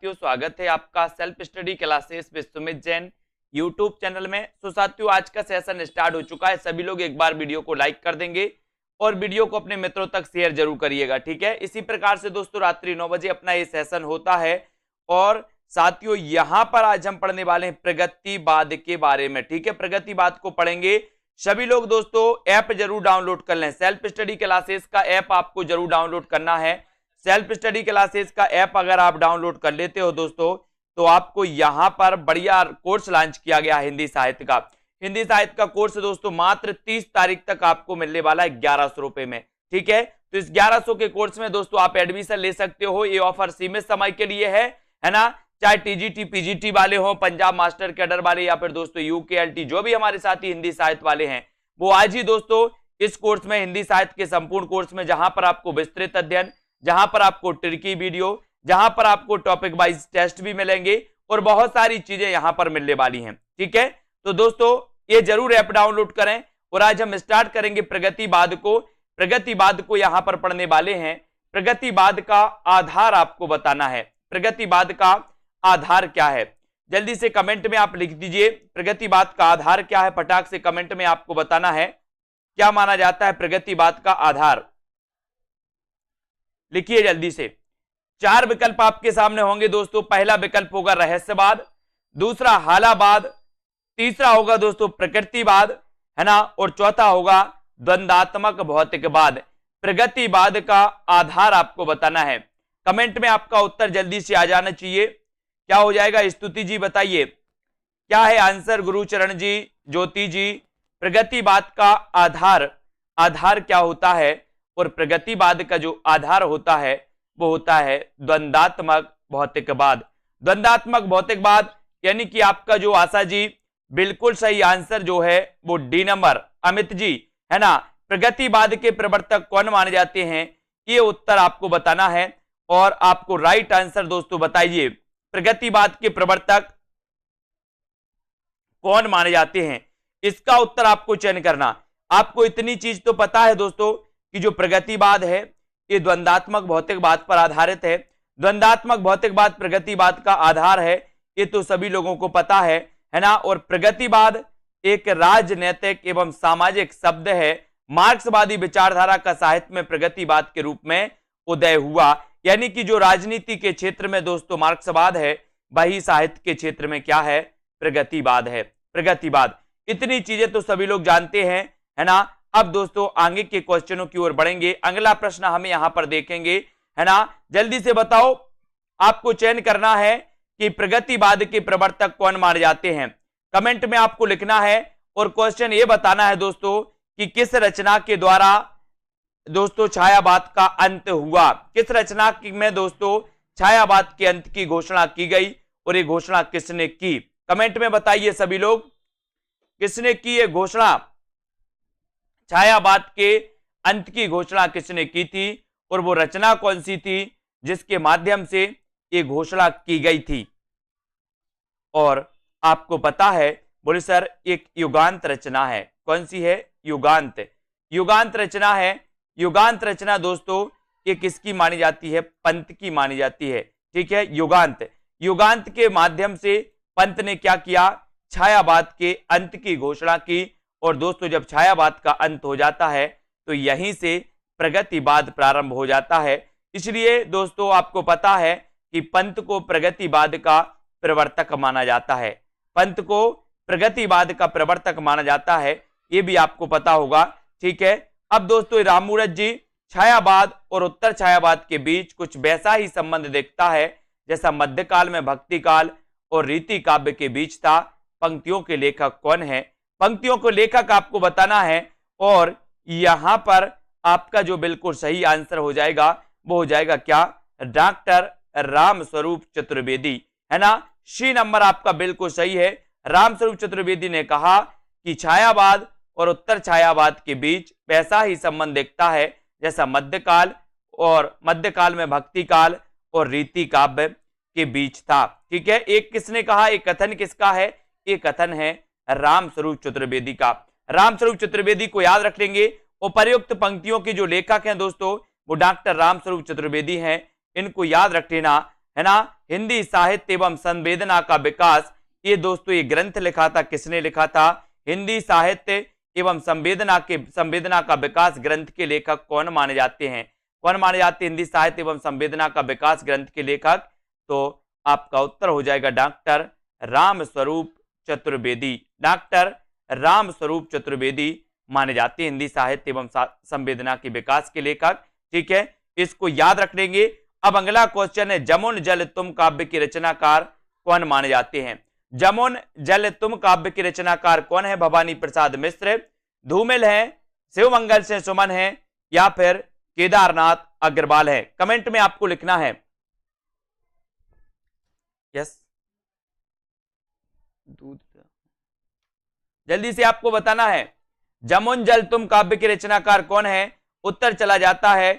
साथियों, स्वागत है आपका self study classes with Sumit Jain YouTube channel में। तो साथियों, आज का सेशन स्टार्ट हो चुका है। सभी लोग एक बार वीडियो को लाइक कर देंगे और वीडियो को अपने मित्रों तक शेयर जरूर करिएगा, ठीक है। इसी प्रकार से दोस्तों रात्रि 9 बजे अपना ये सेशन होता है। और साथियों, यहां पर आज हम पढ़ने वाले हैं प्रगतिवाद के बारे में, ठीक है। प्रगतिवाद को पढ़ेंगे सभी लोग। दोस्तों ऐप जरूर डाउनलोड कर लें, सेल्फ स्टडी क्लासेस का ऐप आपको जरूर डाउनलोड करना है। सेल्फ स्टडी क्लासेस का ऐप अगर आप डाउनलोड कर लेते हो दोस्तों, तो आपको यहां पर बढ़िया कोर्स लॉन्च किया गया है हिंदी साहित्य का। हिंदी साहित्य का कोर्स दोस्तों मात्र 30 तारीख तक आपको मिलने वाला है 1100 रुपए में, ठीक है। तो इस 1100 के कोर्स में दोस्तों आप एडमिशन ले सकते हो। ये ऑफर सीमित समय के लिए है ना। चाहे टीजीटी पीजीटी वाले हो, पंजाब मास्टर कैडर वाले, या फिर दोस्तों यूकेएलटी, जो भी हमारे साथी हिंदी साहित्य वाले हैं, वो आज ही दोस्तों इस कोर्स में, हिंदी साहित्य के संपूर्ण कोर्स में, जहां पर आपको विस्तृत अध्ययन, जहां पर आपको ट्रिकी वीडियो, जहां पर आपको टॉपिक वाइज टेस्ट भी मिलेंगे और बहुत सारी चीजें यहां पर मिलने वाली हैं, ठीक है। तो दोस्तों ये जरूर ऐप डाउनलोड करें। और आज हम स्टार्ट करेंगे प्रगतिवाद को। प्रगतिवाद को यहां पर पढ़ने वाले हैं। प्रगतिवाद का आधार आपको बताना है। प्रगतिवाद का आधार क्या है, जल्दी से कमेंट में आप लिख दीजिए। प्रगतिवाद का आधार क्या है, फटाक से कमेंट में आपको बताना है क्या माना जाता है प्रगतिवाद का आधार। लिखिए जल्दी से। 4 विकल्प आपके सामने होंगे दोस्तों। पहला विकल्प होगा रहस्यवाद, दूसरा हालावाद, तीसरा होगा दोस्तों प्रकृतिवाद, है ना, और चौथा होगा द्वंद्वात्मक भौतिकवाद। प्रगतिवाद का आधार आपको बताना है। कमेंट में आपका उत्तर जल्दी से आ जाना चाहिए। क्या हो जाएगा स्तुति जी, बताइए क्या है आंसर। गुरुचरण जी, ज्योति जी, प्रगतिवाद का आधार क्या होता है। और प्रगतिवाद का जो आधार होता है वो होता है द्वंद्वात्मक भौतिकवाद। द्वंद्वात्मक भौतिकवाद यानी कि आपका जो आशा जी, बिल्कुल सही आंसर जो है वो डी नंबर। अमित जी, है ना, प्रगतिवाद के प्रवर्तक कौन माने जाते हैं, ये उत्तर आपको बताना है। और आपको राइट आंसर दोस्तों बताइए, प्रगतिवाद के प्रवर्तक कौन माने जाते हैं, इसका उत्तर आपको चयन करना। आपको इतनी चीज तो पता है दोस्तों कि जो प्रगतिवाद है ये द्वंद्वात्मक भौतिकवाद पर आधारित है। द्वंद्वात्मक भौतिकवाद प्रगतिवाद का आधार है, ये तो सभी लोगों को पता है ना। और प्रगतिवाद एक राजनैतिक एवं सामाजिक शब्द है। मार्क्सवादी विचारधारा का साहित्य में प्रगतिवाद के रूप में उदय हुआ। यानी कि जो राजनीति के क्षेत्र में दोस्तों मार्क्सवाद है, वही साहित्य के क्षेत्र में क्या है, प्रगतिवाद है। प्रगतिवाद, इतनी चीजें तो सभी लोग जानते हैं, है ना। अब दोस्तों आगे के क्वेश्चनों की ओर बढ़ेंगे। अगला प्रश्न हमें यहां पर देखेंगे, है ना। जल्दी से बताओ, आपको चयन करना है कि प्रगतिवाद के प्रवर्तक कौन माने जाते हैं। कमेंट में आपको लिखना है और क्वेश्चन ये बताना है दोस्तों कि किस रचना के द्वारा दोस्तों छायावाद का अंत हुआ। किस रचना में दोस्तों छायावाद के अंत की घोषणा की गई और ये घोषणा किसने की। कमेंट में बताइए सभी लोग, किसने की ये घोषणा, छायावाद के अंत की घोषणा किसने की थी और वो रचना कौन सी थी जिसके माध्यम से ये घोषणा की गई थी। और आपको पता है, बोले सर एक युगांत रचना है। कौन सी है, युगांत। युगांत रचना है। युगांत रचना दोस्तों ये किसकी मानी जाती है, पंत की मानी जाती है, ठीक है। युगांत, युगांत के माध्यम से पंत ने क्या किया, छायावाद के अंत की घोषणा की। और दोस्तों जब छायावाद का अंत हो जाता है तो यहीं से प्रगतिवाद प्रारंभ हो जाता है। इसलिए दोस्तों आपको पता है कि पंत को प्रगतिवाद का प्रवर्तक माना जाता है। पंत को प्रगतिवाद का प्रवर्तक माना जाता है, ये भी आपको पता होगा, ठीक है। अब दोस्तों राममूरत जी, छायावाद और उत्तर छायावाद के बीच कुछ वैसा ही संबंध देखता है जैसा मध्यकाल में भक्ति काल और रीति काव्य के बीच था। पंक्तियों के लेखक कौन है, पंक्तियों को लेखक आपको बताना है। और यहां पर आपका जो बिल्कुल सही आंसर हो जाएगा वो हो जाएगा क्या, डॉक्टर रामस्वरूप चतुर्वेदी, है ना। सी नंबर आपका बिल्कुल सही है। रामस्वरूप चतुर्वेदी ने कहा कि छायावाद और उत्तर छायावाद के बीच वैसा ही संबंध दिखता है जैसा मध्यकाल में भक्ति काल और रीति काव्य के बीच था, ठीक है। एक किसने कहा, एक कथन किसका है, एक कथन है रामस्वरूप चतुर्वेदी का। रामस्वरूप चतुर्वेदी को याद रख लेंगे। उपर्युक्त पंक्तियों के जो लेखक हैं दोस्तों वो डॉक्टर रामस्वरूप चतुर्वेदी हैं, इनको याद रख लेना, है ना। हिंदी साहित्य एवं संवेदना का विकास। ये दोस्तों ये ग्रंथ लिखा था, किसने लिखा था? हिंदी साहित्य एवं संवेदना का विकास ग्रंथ के लेखक कौन माने जाते हैं? कौन माने जाते हैं हिंदी साहित्य एवं संवेदना का विकास ग्रंथ के लेखक? तो आपका उत्तर हो जाएगा डॉक्टर रामस्वरूप चतुर्वेदी। डॉक्टर रामस्वरूप चतुर्वेदी माने जाते हैं हिंदी साहित्य एवं संवेदना के विकास के लेखक। ठीक है, इसको याद रख लेंगे। अब अगला क्वेश्चन है, जमुन जल तुम काव्य के रचनाकार कौन माने जाते हैं? जमुन जल तुम काव्य के रचनाकार कौन है? भवानी प्रसाद मिश्र, धूमिल है, शिवमंगल से सुमन है, या फिर केदारनाथ अग्रवाल है? कमेंट में आपको लिखना है। यस, दूध जल्दी से आपको बताना है। जमुन जल तुम काव्य के रचनाकार कौन है? उत्तर चला जाता है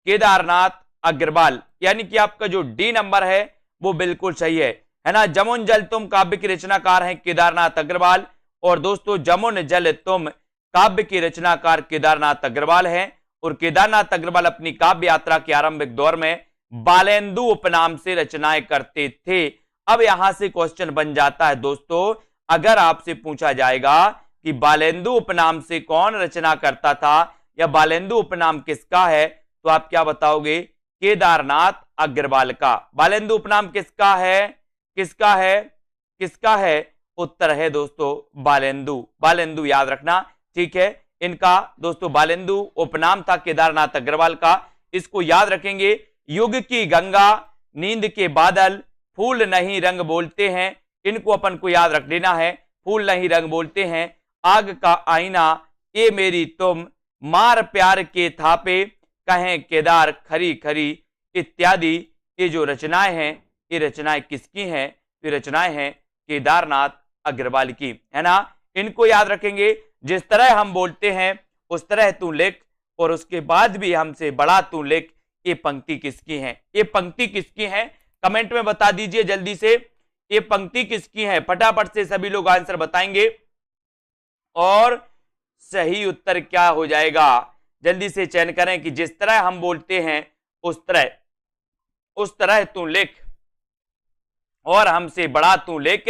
केदारनाथ अग्रवाल, यानी कि आपका जो डी नंबर है वो बिल्कुल सही है ना। जमुन जल तुम काव्य के रचनाकार हैं केदारनाथ अग्रवाल। और दोस्तों जमुन जल तुम काव्य के रचनाकार केदारनाथ अग्रवाल हैं। और केदारनाथ अग्रवाल अपनी काव्य यात्रा के आरंभिक दौर में बालेंदु उपनाम से रचनाएं करते थे। अब यहां से क्वेश्चन बन जाता है दोस्तों, अगर आपसे पूछा जाएगा कि बालेंदु उपनाम से कौन रचना करता था या बालेंदु उपनाम किसका है, तो आप क्या बताओगे? केदारनाथ अग्रवाल का। बालेंदु उपनाम किसका है? किसका है? किसका है? उत्तर है दोस्तों बालेंदु। बालेंदु याद रखना। ठीक है, इनका दोस्तों बालेंदु उपनाम था केदारनाथ अग्रवाल का। इसको याद रखेंगे। युग की गंगा, नींद के बादल, फूल नहीं रंग बोलते हैं, इनको अपन को याद रख लेना है। फूल नहीं रंग बोलते हैं, आग का आईना, ये मेरी तुम, मार प्यार के थापे, कहें केदार खरी खरी इत्यादि। ये जो रचनाएं हैं ये रचनाएं किसकी हैं? ये रचनाएं हैं केदारनाथ अग्रवाल की, है ना। इनको याद रखेंगे। जिस तरह हम बोलते हैं उस तरह तू लिख, और उसके बाद भी हमसे बड़ा तू लिख। ये पंक्ति किसकी है? ये पंक्ति किसकी है? कमेंट में बता दीजिए जल्दी से, ये पंक्ति किसकी है? फटाफट से सभी लोग आंसर बताएंगे। और सही उत्तर क्या हो जाएगा? जल्दी से चयन करें कि जिस तरह हम बोलते हैं उस तरह तू लिख, और हमसे बड़ा तू लिख।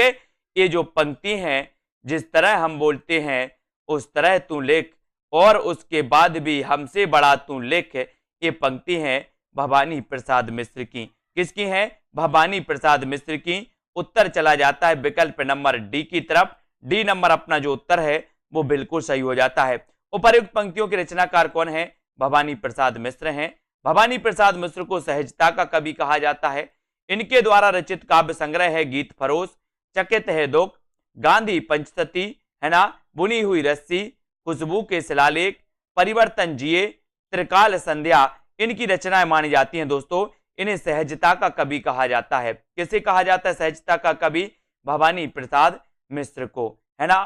ये जो पंक्ति है, जिस तरह हम बोलते हैं उस तरह तू लिख, और उसके बाद भी हमसे बड़ा तू लिख। ये पंक्ति है भवानी प्रसाद मिश्र की। किसकी है? भवानी प्रसाद मिश्र की। उत्तर चला जाता है विकल्प नंबर डी की तरफ। डी नंबर अपना जो उत्तर है वो बिल्कुल सही हो जाता है। उपर्युक्त पंक्तियों के रचनाकार कौन है? भवानी प्रसाद मिश्र हैं। भवानी प्रसाद मिश्र को सहजता का कवि कहा जाता है। इनके द्वारा रचित काव्य संग्रह है गीत फरोश, चकित है दुख, गांधी पंचसती, है ना, बुनी हुई रस्सी, खुशबू के शिलालेख, परिवर्तन जिए, त्रिकाल संध्या। इनकी रचनाएं मानी जाती हैं दोस्तों। इन्हें सहजता का कवि कहा जाता है। किसे कहा जाता है सहजता का कवि? भवानी प्रसाद मिश्र को, है ना।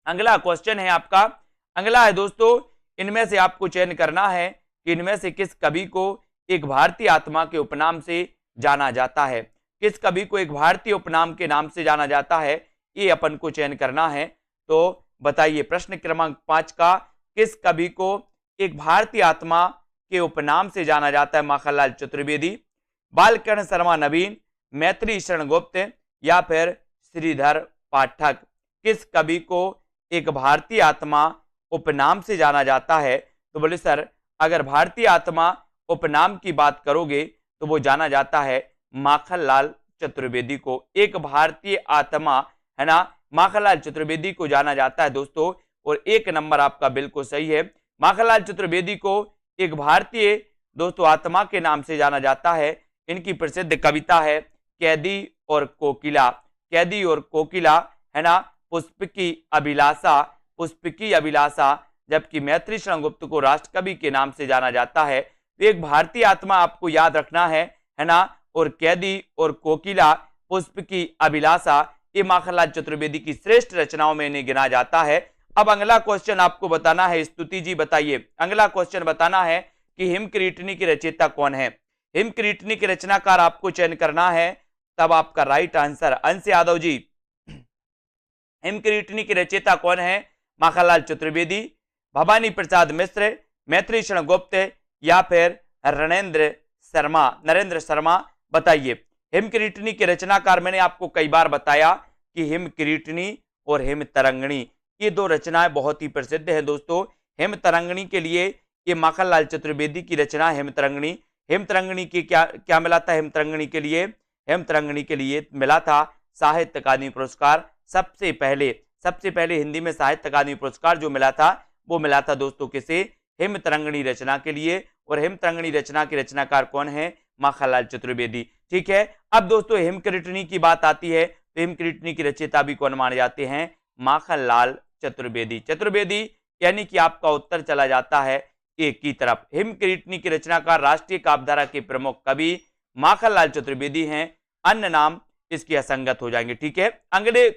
अगला क्वेश्चन है आपका, अगला है दोस्तों, इनमें से आपको चयन करना है कि इनमें से किस कवि को एक भारतीय आत्मा के उपनाम से जाना जाता है। किस कवि को एक भारतीय उपनाम के नाम से जाना जाता है, ये अपन को चयन करना है। तो बताइए, प्रश्न क्रमांक 5 का, किस कवि को एक भारतीय आत्मा के उपनाम से जाना जाता है? माखनलाल चतुर्वेदी, बालकर्ण शर्मा नवीन, मैत्री शरण गुप्त, या फिर श्रीधर पाठक। किस कवि को एक भारतीय आत्मा उपनाम से जाना जाता है? तो बोले सर, अगर भारतीय आत्मा उपनाम की बात करोगे तो वो जाना जाता है माखनलाल चतुर्वेदी को। एक भारतीय आत्मा, है ना, माखनलाल चतुर्वेदी को जाना जाता है दोस्तों। और एक नंबर आपका बिल्कुल सही है। माखनलाल चतुर्वेदी को एक भारतीय दोस्तों आत्मा के नाम से जाना जाता है। इनकी प्रसिद्ध कविता है कैदी और कोकिला। कैदी और कोकिला, है ना, पुष्पकी अभिलाषा, पुष्पकी अभिलाषा। जबकि मैत्री शरण गुप्त को राष्ट्रकवि के नाम से जाना जाता है। तो एक भारतीय आत्मा आपको याद रखना है ना। और कैदी और कोकिला, पुष्पकी अभिलाषा, ये माखनलाल चतुर्वेदी की श्रेष्ठ रचनाओं में इन्हें गिना जाता है। अब अगला क्वेश्चन आपको बताना है, स्तुति जी बताइए, अगला क्वेश्चन बताना है कि हिमक्रीटनी की रचयिता कौन है? हिमक्रीटनी के रचनाकार आपको चयन करना है, तब आपका राइट आंसर। अंश यादव जी, हिमक्रीटनी की रचयिता कौन है? माखनलाल चतुर्वेदी, भवानी प्रसाद मिश्र, मैत्री शरण गुप्त, या फिर नरेंद्र शर्मा। बताइए। हिमकिरीटनी के रचनाकार मैंने आपको कई बार बताया कि हिमकिरीटनी और हिमतरंगिणी ये दो रचनाएं बहुत ही प्रसिद्ध हैं दोस्तों। हिमतरंगिणी के लिए ये माखनलाल चतुर्वेदी की रचना है हिमतरंगिणी। हिमतरंगिणी की क्या क्या मिला था हिमतरंगिणी के लिए? हिमतरंगिणी के लिए मिला था साहित्य अकादमी पुरस्कार। सबसे पहले हिंदी में साहित्य अकादमी पुरस्कार जो मिला था वो मिला था दोस्तों किसे? हिमतरंगिणी रचना के लिए। और हिमतरंगिणी रचना के रचनाकार कौन है? माखनलाल चतुर्वेदी। ठीक है, अब दोस्तों हिमकिरीटनी की बात आती है तो हिमकिरीटनी की रचयिता भी कौन माने जाते हैं? माखनलाल चतुर्वेदी यानी कि आपका उत्तर चला जाता है एक की तरफ। हिमकिरीटनी की रचनाकार राष्ट्रीय काव्यधारा के प्रमुख कवि माखनलाल चतुर्वेदी हैं, अन्य नाम इसके असंगत हो जाएंगे। ठीक है, अगले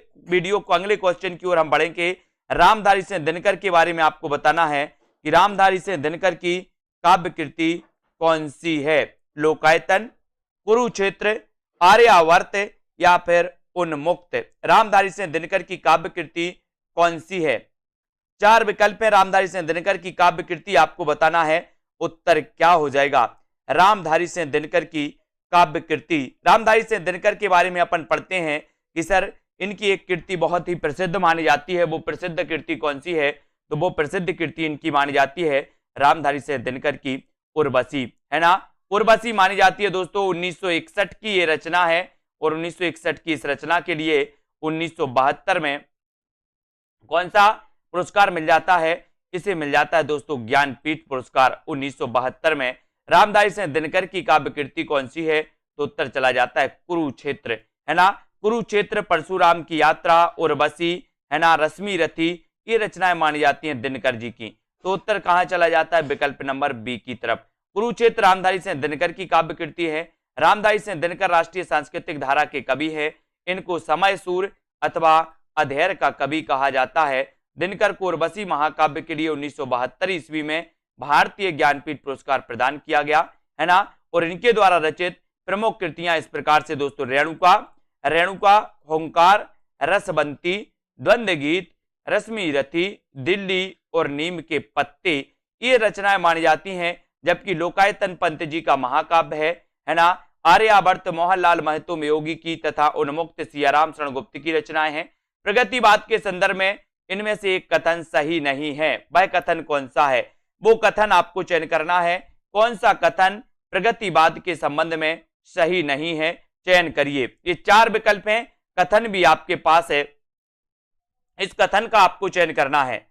क्वेश्चन की ओर हम बढ़ेंगे। रामधारी सिंह दिनकर के बारे में आपको बताना है कि रामधारी सिंह दिनकर की काव्य कृति कौन सी है? लोकायतन, कुरुक्षेत्र, आर्यावर्त या फिर उन्मुक्त। रामधारी सिंह दिनकर की काव्य कृति कौन सी है? 4 विकल्प है रामधारी सिंह दिनकर की काव्य कृति, आपको बताना है उत्तर क्या हो जाएगा। रामधारी सिंह दिनकर की काव्य कृति, रामधारी सिंह दिनकर के बारे में अपन पढ़ते हैं कि सर इनकी एक कृति बहुत ही प्रसिद्ध मानी जाती है। वो प्रसिद्ध कृति कौन सी है? तो वो प्रसिद्ध कृति इनकी मानी जाती है रामधारी सिंह दिनकर की उर्वशी, है ना। उर्वशी मानी जाती है दोस्तों। 1961 की ये रचना है और 1961 की इस रचना के लिए 1972 में कौन सा पुरस्कार मिल जाता है? इसे मिल जाता है दोस्तों ज्ञानपीठ पुरस्कार 1972 में। रामधारी सिंह दिनकर की काव्य कृति कौन सी है? तो उत्तर चला जाता है कुरुक्षेत्र, है ना। कुरुक्षेत्र, परशुराम की यात्रा, उर्वशी, है ना, रश्मि रथी, ये रचनाएं मानी जाती हैं दिनकर जी की। तो उत्तर कहां चला जाता है? विकल्प नंबर बी की तरफ। कुरुक्षेत्र रामधारी सिंह दिनकर की काव्य कृति है। रामधारी सिंह दिनकर राष्ट्रीय सांस्कृतिक धारा के कवि है। इनको समय सूर अथवा अधेर का कवि कहा जाता है। दिनकर को उर्वशी महाकाव्य के लिए 1972 ईस्वी में भारतीय ज्ञानपीठ पुरस्कार प्रदान किया गया, है ना। और इनके द्वारा रचित प्रमुख कृतियां इस प्रकार से दोस्तों रेणुका, होंकार, रसबंती, द्वंद्व गीत, रश्मि रथी, दिल्ली और नीम के पत्ते, ये रचनाएं मानी जाती हैं। जबकि लोकायतन पंत जी का महाकाव्य है ना। आर्यावर्त मोहनलाल महतो योगी की तथा उन्मुक्त सियाराम शरण गुप्त की रचनाएं हैं। प्रगतिवाद के संदर्भ में इनमें से एक कथन सही नहीं है। वह कथन कौन सा है? वो कथन आपको चयन करना है। कौन सा कथन प्रगतिवाद के संबंध में सही नहीं है? चयन करिए। ये 4 विकल्प हैं, कथन भी आपके पास है, इस कथन का आपको चयन करना है।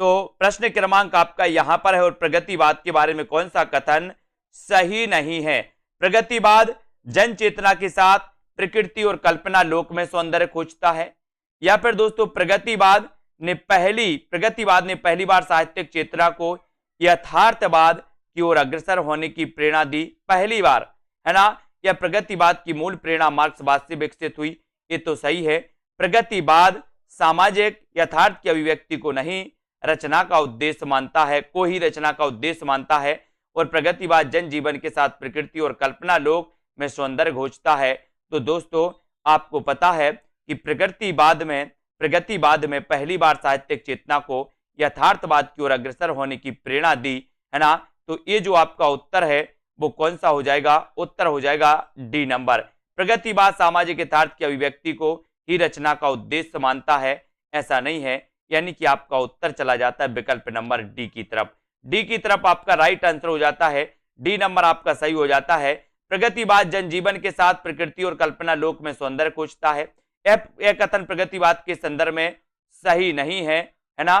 तो प्रश्न क्रमांक आपका यहां पर है और प्रगतिवाद के बारे में कौन सा कथन सही नहीं है? प्रगतिवाद जन चेतना के साथ प्रकृति और कल्पना लोक में सौंदर्य खोजता है, या फिर दोस्तों प्रगतिवाद ने पहली बार साहित्यिक चेतना को यथार्थवाद की ओर अग्रसर होने की प्रेरणा दी पहली बार, है ना। या प्रगतिवाद की मूल प्रेरणा मार्क्सवाद से विकसित हुई? ये तो सही है। प्रगतिवाद सामाजिक यथार्थ की अभिव्यक्ति को नहीं रचना का उद्देश्य मानता है, को ही रचना का उद्देश्य मानता है। और प्रगतिवाद जन जीवन के साथ प्रकृति और कल्पना लोक में सौंदर्य खोजता है। तो दोस्तों आपको पता है कि प्रगतिवाद में पहली बार साहित्यिक चेतना को यथार्थवाद की ओर अग्रसर होने की प्रेरणा दी, है ना। तो ये जो आपका उत्तर है वो कौन सा हो जाएगा? उत्तर हो जाएगा डी नंबर। प्रगतिवाद सामाजिक यथार्थ की अभिव्यक्ति को ही रचना का उद्देश्य मानता है, ऐसा नहीं है। यानी कि आपका उत्तर चला जाता है विकल्प नंबर डी की तरफ। डी की तरफ आपका राइट आंसर हो जाता है। डी नंबर आपका सही हो जाता है। प्रगतिवाद जनजीवन के साथ प्रकृति और कल्पना लोक में सौंदर्य खोजता है। यह कथन प्रगतिवाद के संदर्भ में सही नहीं है ना।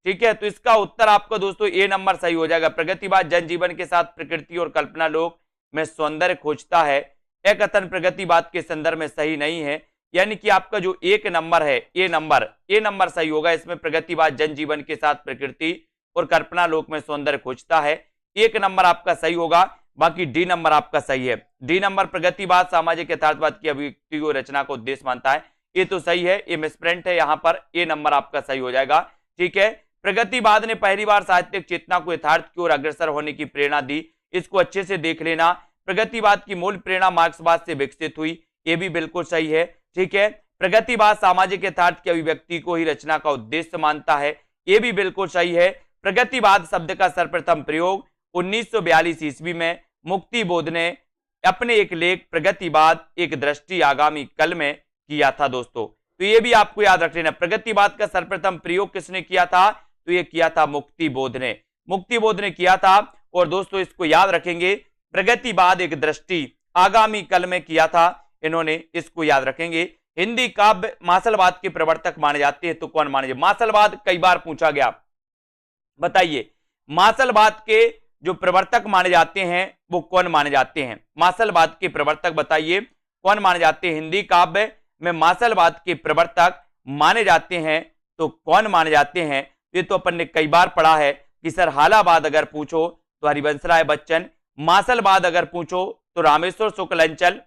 ठीक है, तो इसका उत्तर आपका दोस्तों ए नंबर सही हो जाएगा। प्रगतिवाद जनजीवन के साथ प्रकृति और कल्पना लोक में सौंदर्य खोजता है। यह कथन प्रगतिवाद के संदर्भ में सही नहीं है। यानी कि आपका जो एक नंबर है ए नंबर सही होगा। इसमें प्रगतिवाद जनजीवन के साथ प्रकृति और कल्पना लोक में सौंदर्य खोजता है, एक नंबर आपका सही होगा। बाकी डी नंबर आपका सही है। डी नंबर प्रगतिवाद सामाजिक यथार्थवाद की अभिव्यक्ति को रचना को उद्देश्य मानता है, ये तो सही है। ये मिसप्रिंट है यहाँ पर, ए नंबर आपका सही हो जाएगा। ठीक है, प्रगतिवाद ने पहली बार साहित्यिक चेतना को यथार्थ की ओर अग्रसर होने की प्रेरणा दी, इसको अच्छे से देख लेना। प्रगतिवाद की मूल प्रेरणा मार्क्सवाद से विकसित हुई, ये भी बिल्कुल सही है। ठीक है, प्रगतिवाद सामाजिक यथार्थ की अभिव्यक्ति को ही रचना का उद्देश्य मानता है, ये भी बिल्कुल सही है। प्रगतिवाद शब्द का सर्वप्रथम प्रयोग 1942 ईस्वी में मुक्तिबोध ने अपने एक लेख प्रगतिवाद एक दृष्टि आगामी कल में किया था दोस्तों। तो ये भी आपको याद रख लेना, प्रगतिवाद का सर्वप्रथम प्रयोग किसने किया था? तो ये किया था मुक्तिबोध ने किया था। और दोस्तों इसको याद रखेंगे, प्रगतिवाद एक दृष्टि आगामी कल में किया था इन्होंने, इसको याद रखेंगे। हिंदी काव्य मासलवाद के प्रवर्तक माने जाते हैं, तो कौन माने जाते? मासलवाद कई बार पूछा गया, बताइए मासलवाद के जो प्रवर्तक माने जाते हैं वो कौन माने जाते हैं? मासलवाद के प्रवर्तक बताइए कौन माने जाते हैं? हिंदी काव्य में मासलवाद के प्रवर्तक माने जाते हैं तो कौन माने जाते हैं? ये तो अपन ने कई बार पढ़ा है कि सर हालाबाद अगर पूछो तो हरिवंश राय बच्चन, मासलवाद अगर पूछो तो रामेश्वर शुक्ल अंचल।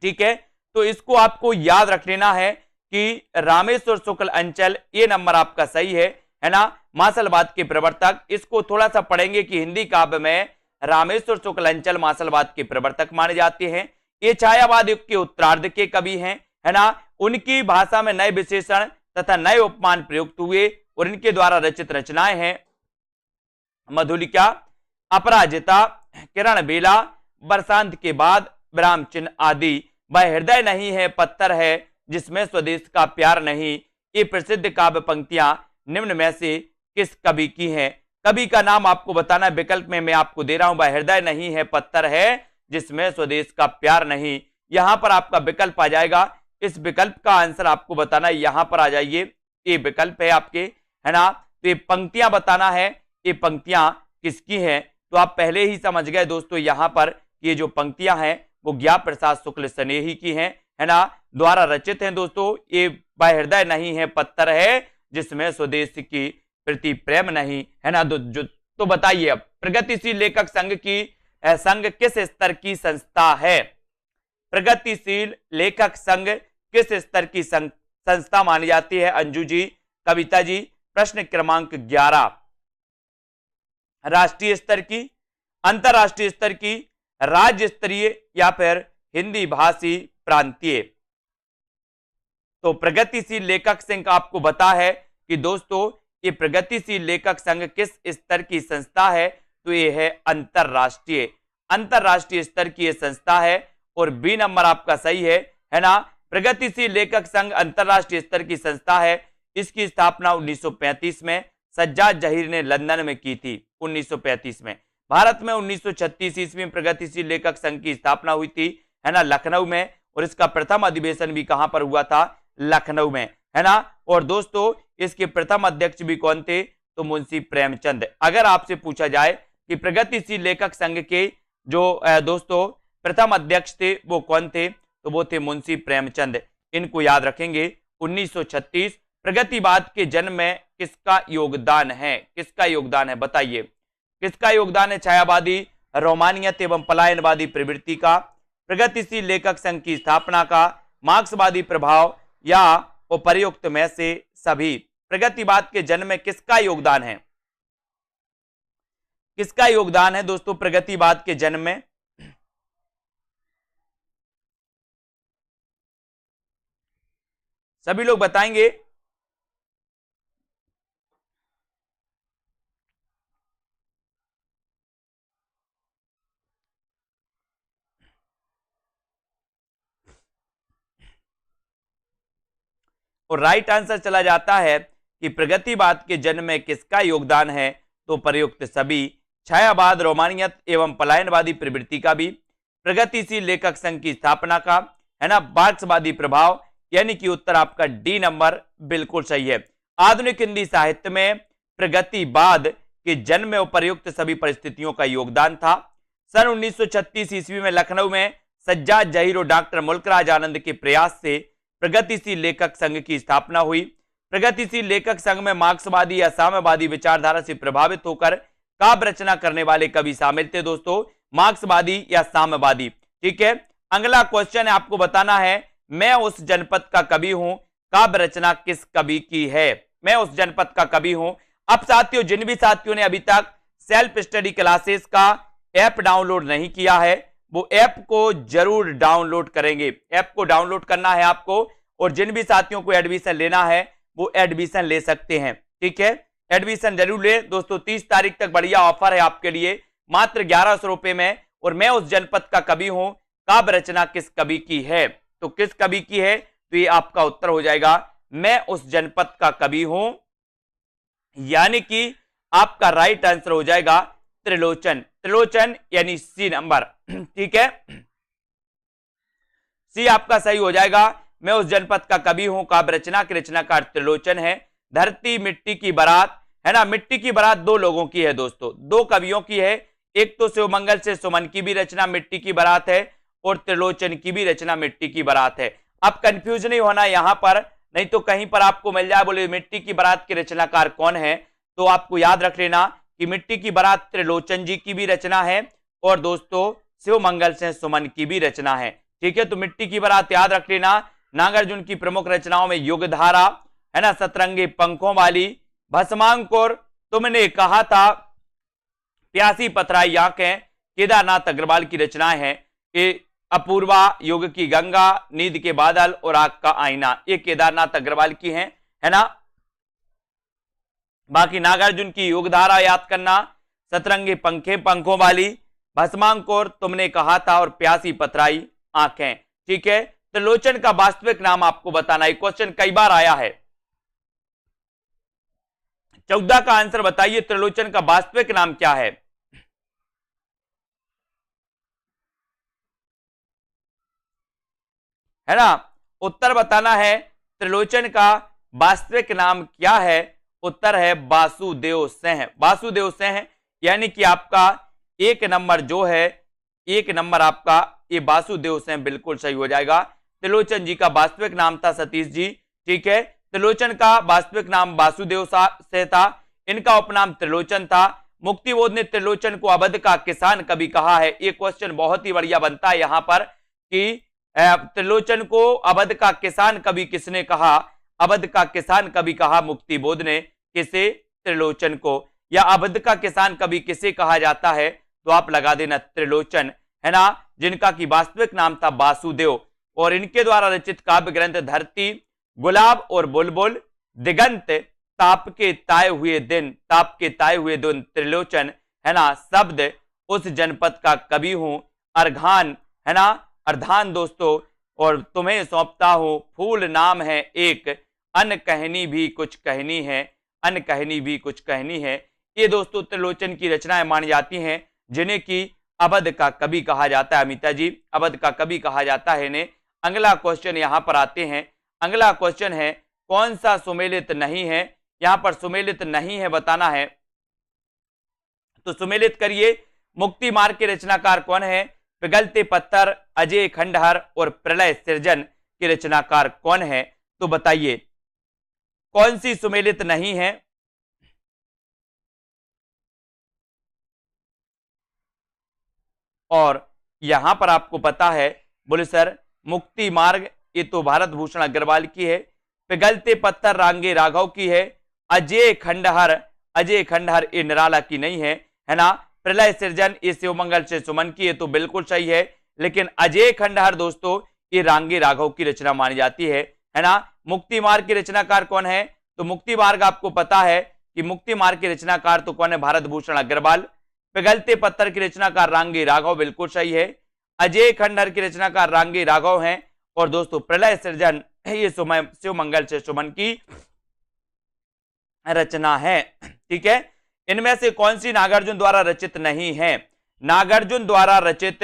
ठीक है, तो इसको आपको याद रख लेना है कि रामेश्वर शुक्ल अंचल, ये नंबर आपका सही है ना। मासलवाद के प्रवर्तक, इसको थोड़ा सा पढ़ेंगे कि हिंदी काव्य में रामेश्वर शुक्ल अंचल मासलवाद के प्रवर्तक माने जाते हैं। ये छायावाद युग के उत्तरार्ध के कवि हैं, है ना। उनकी भाषा में नए विशेषण तथा नए उपमान प्रयुक्त हुए और इनके द्वारा रचित रचनाएं हैं मधुलिका, अपराजिता, किरण बेला, बरसांत के बाद, विराम चिन्ह आदि। वह हृदय नहीं है पत्थर है जिसमें स्वदेश का प्यार नहीं। ये प्रसिद्ध काव्य पंक्तियां निम्न में से किस कवि की हैं? कवि का नाम आपको बताना है, विकल्प में मैं आपको दे रहा हूं। वह हृदय नहीं है पत्थर है जिसमें स्वदेश का प्यार नहीं। यहां पर आपका विकल्प आ जाएगा, इस विकल्प का आंसर आपको बताना है, यहां पर आ जाइए, ये विकल्प है आपके, है ना। तो ये पंक्तियां बताना है, ये पंक्तियां किसकी हैं? तो आप पहले ही समझ गए दोस्तों, यहां पर ये जो पंक्तियां हैं वो ज्ञा प्रसाद शुक्ल स्नेही की हैं, है ना, द्वारा रचित हैं दोस्तों। ये वह हृदय नहीं है पत्थर है जिसमें स्वदेश की प्रति प्रेम नहीं, है ना। तो बताइए अब प्रगतिशील लेखक संघ किस स्तर की संस्था है? प्रगतिशील लेखक संघ किस स्तर की संस्था मानी जाती है? अंजू जी, कविता जी। प्रश्न क्रमांक 11, राष्ट्रीय स्तर की, अंतरराष्ट्रीय स्तर की, राज्य स्तरीय या फिर हिंदी भाषी प्रांतीय? तो प्रगतिशील लेखक संघ आपको बता है कि दोस्तों ये प्रगतिशील लेखक संघ किस स्तर की संस्था है? तो ये है अंतरराष्ट्रीय स्तर की ये संस्था है। और बी नंबर आपका सही है ना। प्रगतिशील लेखक संघ अंतरराष्ट्रीय स्तर की संस्था है। इसकी स्थापना 1935 में सज्जाद जहीर ने लंदन में की थी, 1935 में। भारत में 1936 ईस्वी में प्रगतिशील लेखक संघ की स्थापना हुई थी, है ना, लखनऊ में। और इसका प्रथम अधिवेशन भी कहां पर हुआ था? लखनऊ में, है ना। और दोस्तों इसके प्रथम अध्यक्ष भी कौन थे? तो मुंशी प्रेमचंद। अगर आपसे पूछा जाए कि प्रगतिशील लेखक संघ के जो दोस्तों प्रथम अध्यक्ष थे वो कौन थे? तो वो थे मुंशी प्रेमचंद। इनको याद रखेंगे। 1936 प्रगतिवाद के जन्म में किसका योगदान है? किसका योगदान है बताइए, किसका योगदान है? छायावादी, रोमानियत एवं पलायनवादी प्रवृत्ति का, प्रगतिशील लेखक संघ की स्थापना का, मार्क्सवादी प्रभाव या उपर्युक्त में से सभी? प्रगतिवाद के जन्म में किसका योगदान है? किसका योगदान है दोस्तों प्रगतिवाद के जन्म में? सभी लोग बताएंगे। और राइट आंसर चला जाता है कि प्रगतिवाद के जन्म में किसका योगदान है? तो प्रयुक्त सभी। छायावाद, रोमानियत एवं पलायनवादी प्रवृत्ति का भी, प्रगतिशील लेखक संघ की स्थापना का, है ना, मार्क्सवादी प्रभाव, यानी कि उत्तर आपका डी नंबर बिल्कुल सही है। आधुनिक हिंदी साहित्य में प्रगतिवाद के जन्म में उपर्युक्त सभी परिस्थितियों का योगदान था। सन 1936 ईस्वी में लखनऊ में सज्जाद जहीर और डॉक्टर मुल्कराज आनंद के प्रयास से प्रगतिशील लेखक संघ की स्थापना हुई। प्रगतिशील लेखक संघ में मार्क्सवादी या साम्यवादी विचारधारा से प्रभावित होकर काव्य रचना करने वाले कवि शामिल थे दोस्तों, मार्क्सवादी या साम्यवादी। ठीक है, अगला क्वेश्चन है, आपको बताना है मैं उस जनपद का कवि हूं, काव्य रचना किस कवि की है? मैं उस जनपद का कवि हूं। अब साथियों, जिन भी साथियों ने अभी तक सेल्फ स्टडी क्लासेस का ऐप डाउनलोड नहीं किया है वो ऐप को जरूर डाउनलोड करेंगे। ऐप को डाउनलोड करना है आपको, और जिन भी साथियों को एडमिशन लेना है वो एडमिशन ले सकते हैं। ठीक है, एडमिशन जरूर ले दोस्तों। 30 तारीख तक बढ़िया ऑफर है आपके लिए, मात्र 1100 रुपए में। और मैं उस जनपद का कवि हूं, काव्य रचना किस कवि की है? तो किस कवि की है? तो ये आपका उत्तर हो जाएगा, मैं उस जनपद का कवि हूं, यानी कि आपका राइट आंसर हो जाएगा त्रिलोचन। त्रिलोचन यानी सी नंबर, ठीक है, सी आपका सही हो जाएगा। मैं उस जनपद का कवि हूं, काव्य रचना के रचनाकार त्रिलोचन है। धरती मिट्टी की बारात, है ना, मिट्टी की बारात दो लोगों की है दोस्तों, दो कवियों की है। एक तो शिवमंगल से सुमन की भी रचना मिट्टी की बारात है, और त्रिलोचन की भी रचना मिट्टी की बारात है। अब कंफ्यूज नहीं होना यहां पर, नहीं तो कहीं पर आपको मिल जाए बोले मिट्टी की बारात के रचनाकार कौन है, तो आपको याद रख लेना कि मिट्टी की बारात त्रिलोचन जी की भी रचना है, और दोस्तों शिवमंगल से सुमन की भी रचना है, ठीक है। तो मिट्टी की बारात याद रख लेना। नागार्जुन की प्रमुख रचनाओं में युगधारा, है ना, सतरंगी पंखों वाली, भस्मांकुर, तुमने कहा था, प्यासी पथराई आंखें, केदारनाथ अग्रवाल की रचनाएं हैं। ये अपूर्वा, युग की गंगा, नींद के बादल और आग का आईना, ये केदारनाथ अग्रवाल की हैं, है ना। बाकी नागार्जुन की युगधारा याद करना, सतरंगी पंखों वाली, भस्मांकुर, तुमने कहा था, और प्यासी पथराई आंखें, ठीक है। त्रिलोचन का वास्तविक नाम आपको बताना है, क्वेश्चन कई बार आया है। 14 का आंसर बताइए, त्रिलोचन का वास्तविक नाम क्या है? है ना, उत्तर बताना है, त्रिलोचन का वास्तविक नाम क्या है? उत्तर है वासुदेव सिंह। वासुदेव सिंह, यानी कि आपका एक नंबर जो है, एक नंबर आपका ये वासुदेव सिंह बिल्कुल सही हो जाएगा। त्रिलोचन जी का वास्तविक नाम था सतीश जी, ठीक है। त्रिलोचन का वास्तविक नाम वासुदेव से था, इनका उपनाम त्रिलोचन था। मुक्तिबोध ने त्रिलोचन को अवध का किसान कवि कहा है। ये क्वेश्चन बहुत ही बढ़िया बनता है यहां पर कि त्रिलोचन को अवध का किसान कवि किसने कहा? अवध का किसान कवि कहा मुक्तिबोध ने, किसे? त्रिलोचन को। या अवध का किसान कवि किसे कहा जाता है? तो आप लगा देना त्रिलोचन, है ना, जिनका की वास्तविक नाम था वासुदेव। और इनके द्वारा रचित काव्य ग्रंथ धरती, गुलाब और बुलबुल, दिगंत, ताप के ताए हुए दिन, ताप के ताए हुए दिन, त्रिलोचन, है ना, शब्द, उस जनपद का कवि हूं, अर्घान, है ना, अर्धान दोस्तों, और तुम्हें सौंपता हूं, फूल नाम है एक, अन कहनी भी कुछ कहनी है, अन कहनी भी कुछ कहनी है। ये दोस्तों त्रिलोचन की रचनाएं मानी जाती हैं, जिन्हें की अवध का कवि कहा जाता है। अमिता जी, अवध का कवि कहा जाता है इन्हें। अगला क्वेश्चन यहां पर आते हैं। अगला क्वेश्चन है, कौन सा सुमेलित नहीं है? यहां पर सुमेलित नहीं है बताना है, तो सुमेलित करिए। मुक्ति मार्ग के रचनाकार कौन है? पिघलते पत्थर, अजय खंडहर और प्रलय सृजन के रचनाकार कौन है? तो बताइए कौन सी सुमेलित नहीं है? और यहां पर आपको पता है, बोले सर मुक्ति मार्ग ये तो भारत भूषण अग्रवाल की है, पिघलते पत्थर रांगे राघव की है, अजय खंडहर, अजय खंडहर ये निराला की नहीं है, है ना। प्रलय सृजन ये शिवमंगल से सुमन की है, तो बिल्कुल सही है। लेकिन अजय खंडहर दोस्तों ये रांगे राघव की रचना मानी जाती है ना। मुक्ति मार्ग के रचनाकार कौन है? तो मुक्ति मार्ग आपको पता है कि मुक्ति मार्ग के रचनाकार तो कौन है? भारत भूषण अग्रवाल। पिघलते पत्थर की रचनाकार रांगे राघव, बिल्कुल सही है। अजय खंडहर की रचनाकार रांगे राघव हैं। और दोस्तों प्रलय सृजन ये शिवमंगल से सुमन की रचना है, ठीक है। इनमें से कौन सी नागार्जुन द्वारा रचित नहीं है? नागार्जुन द्वारा रचित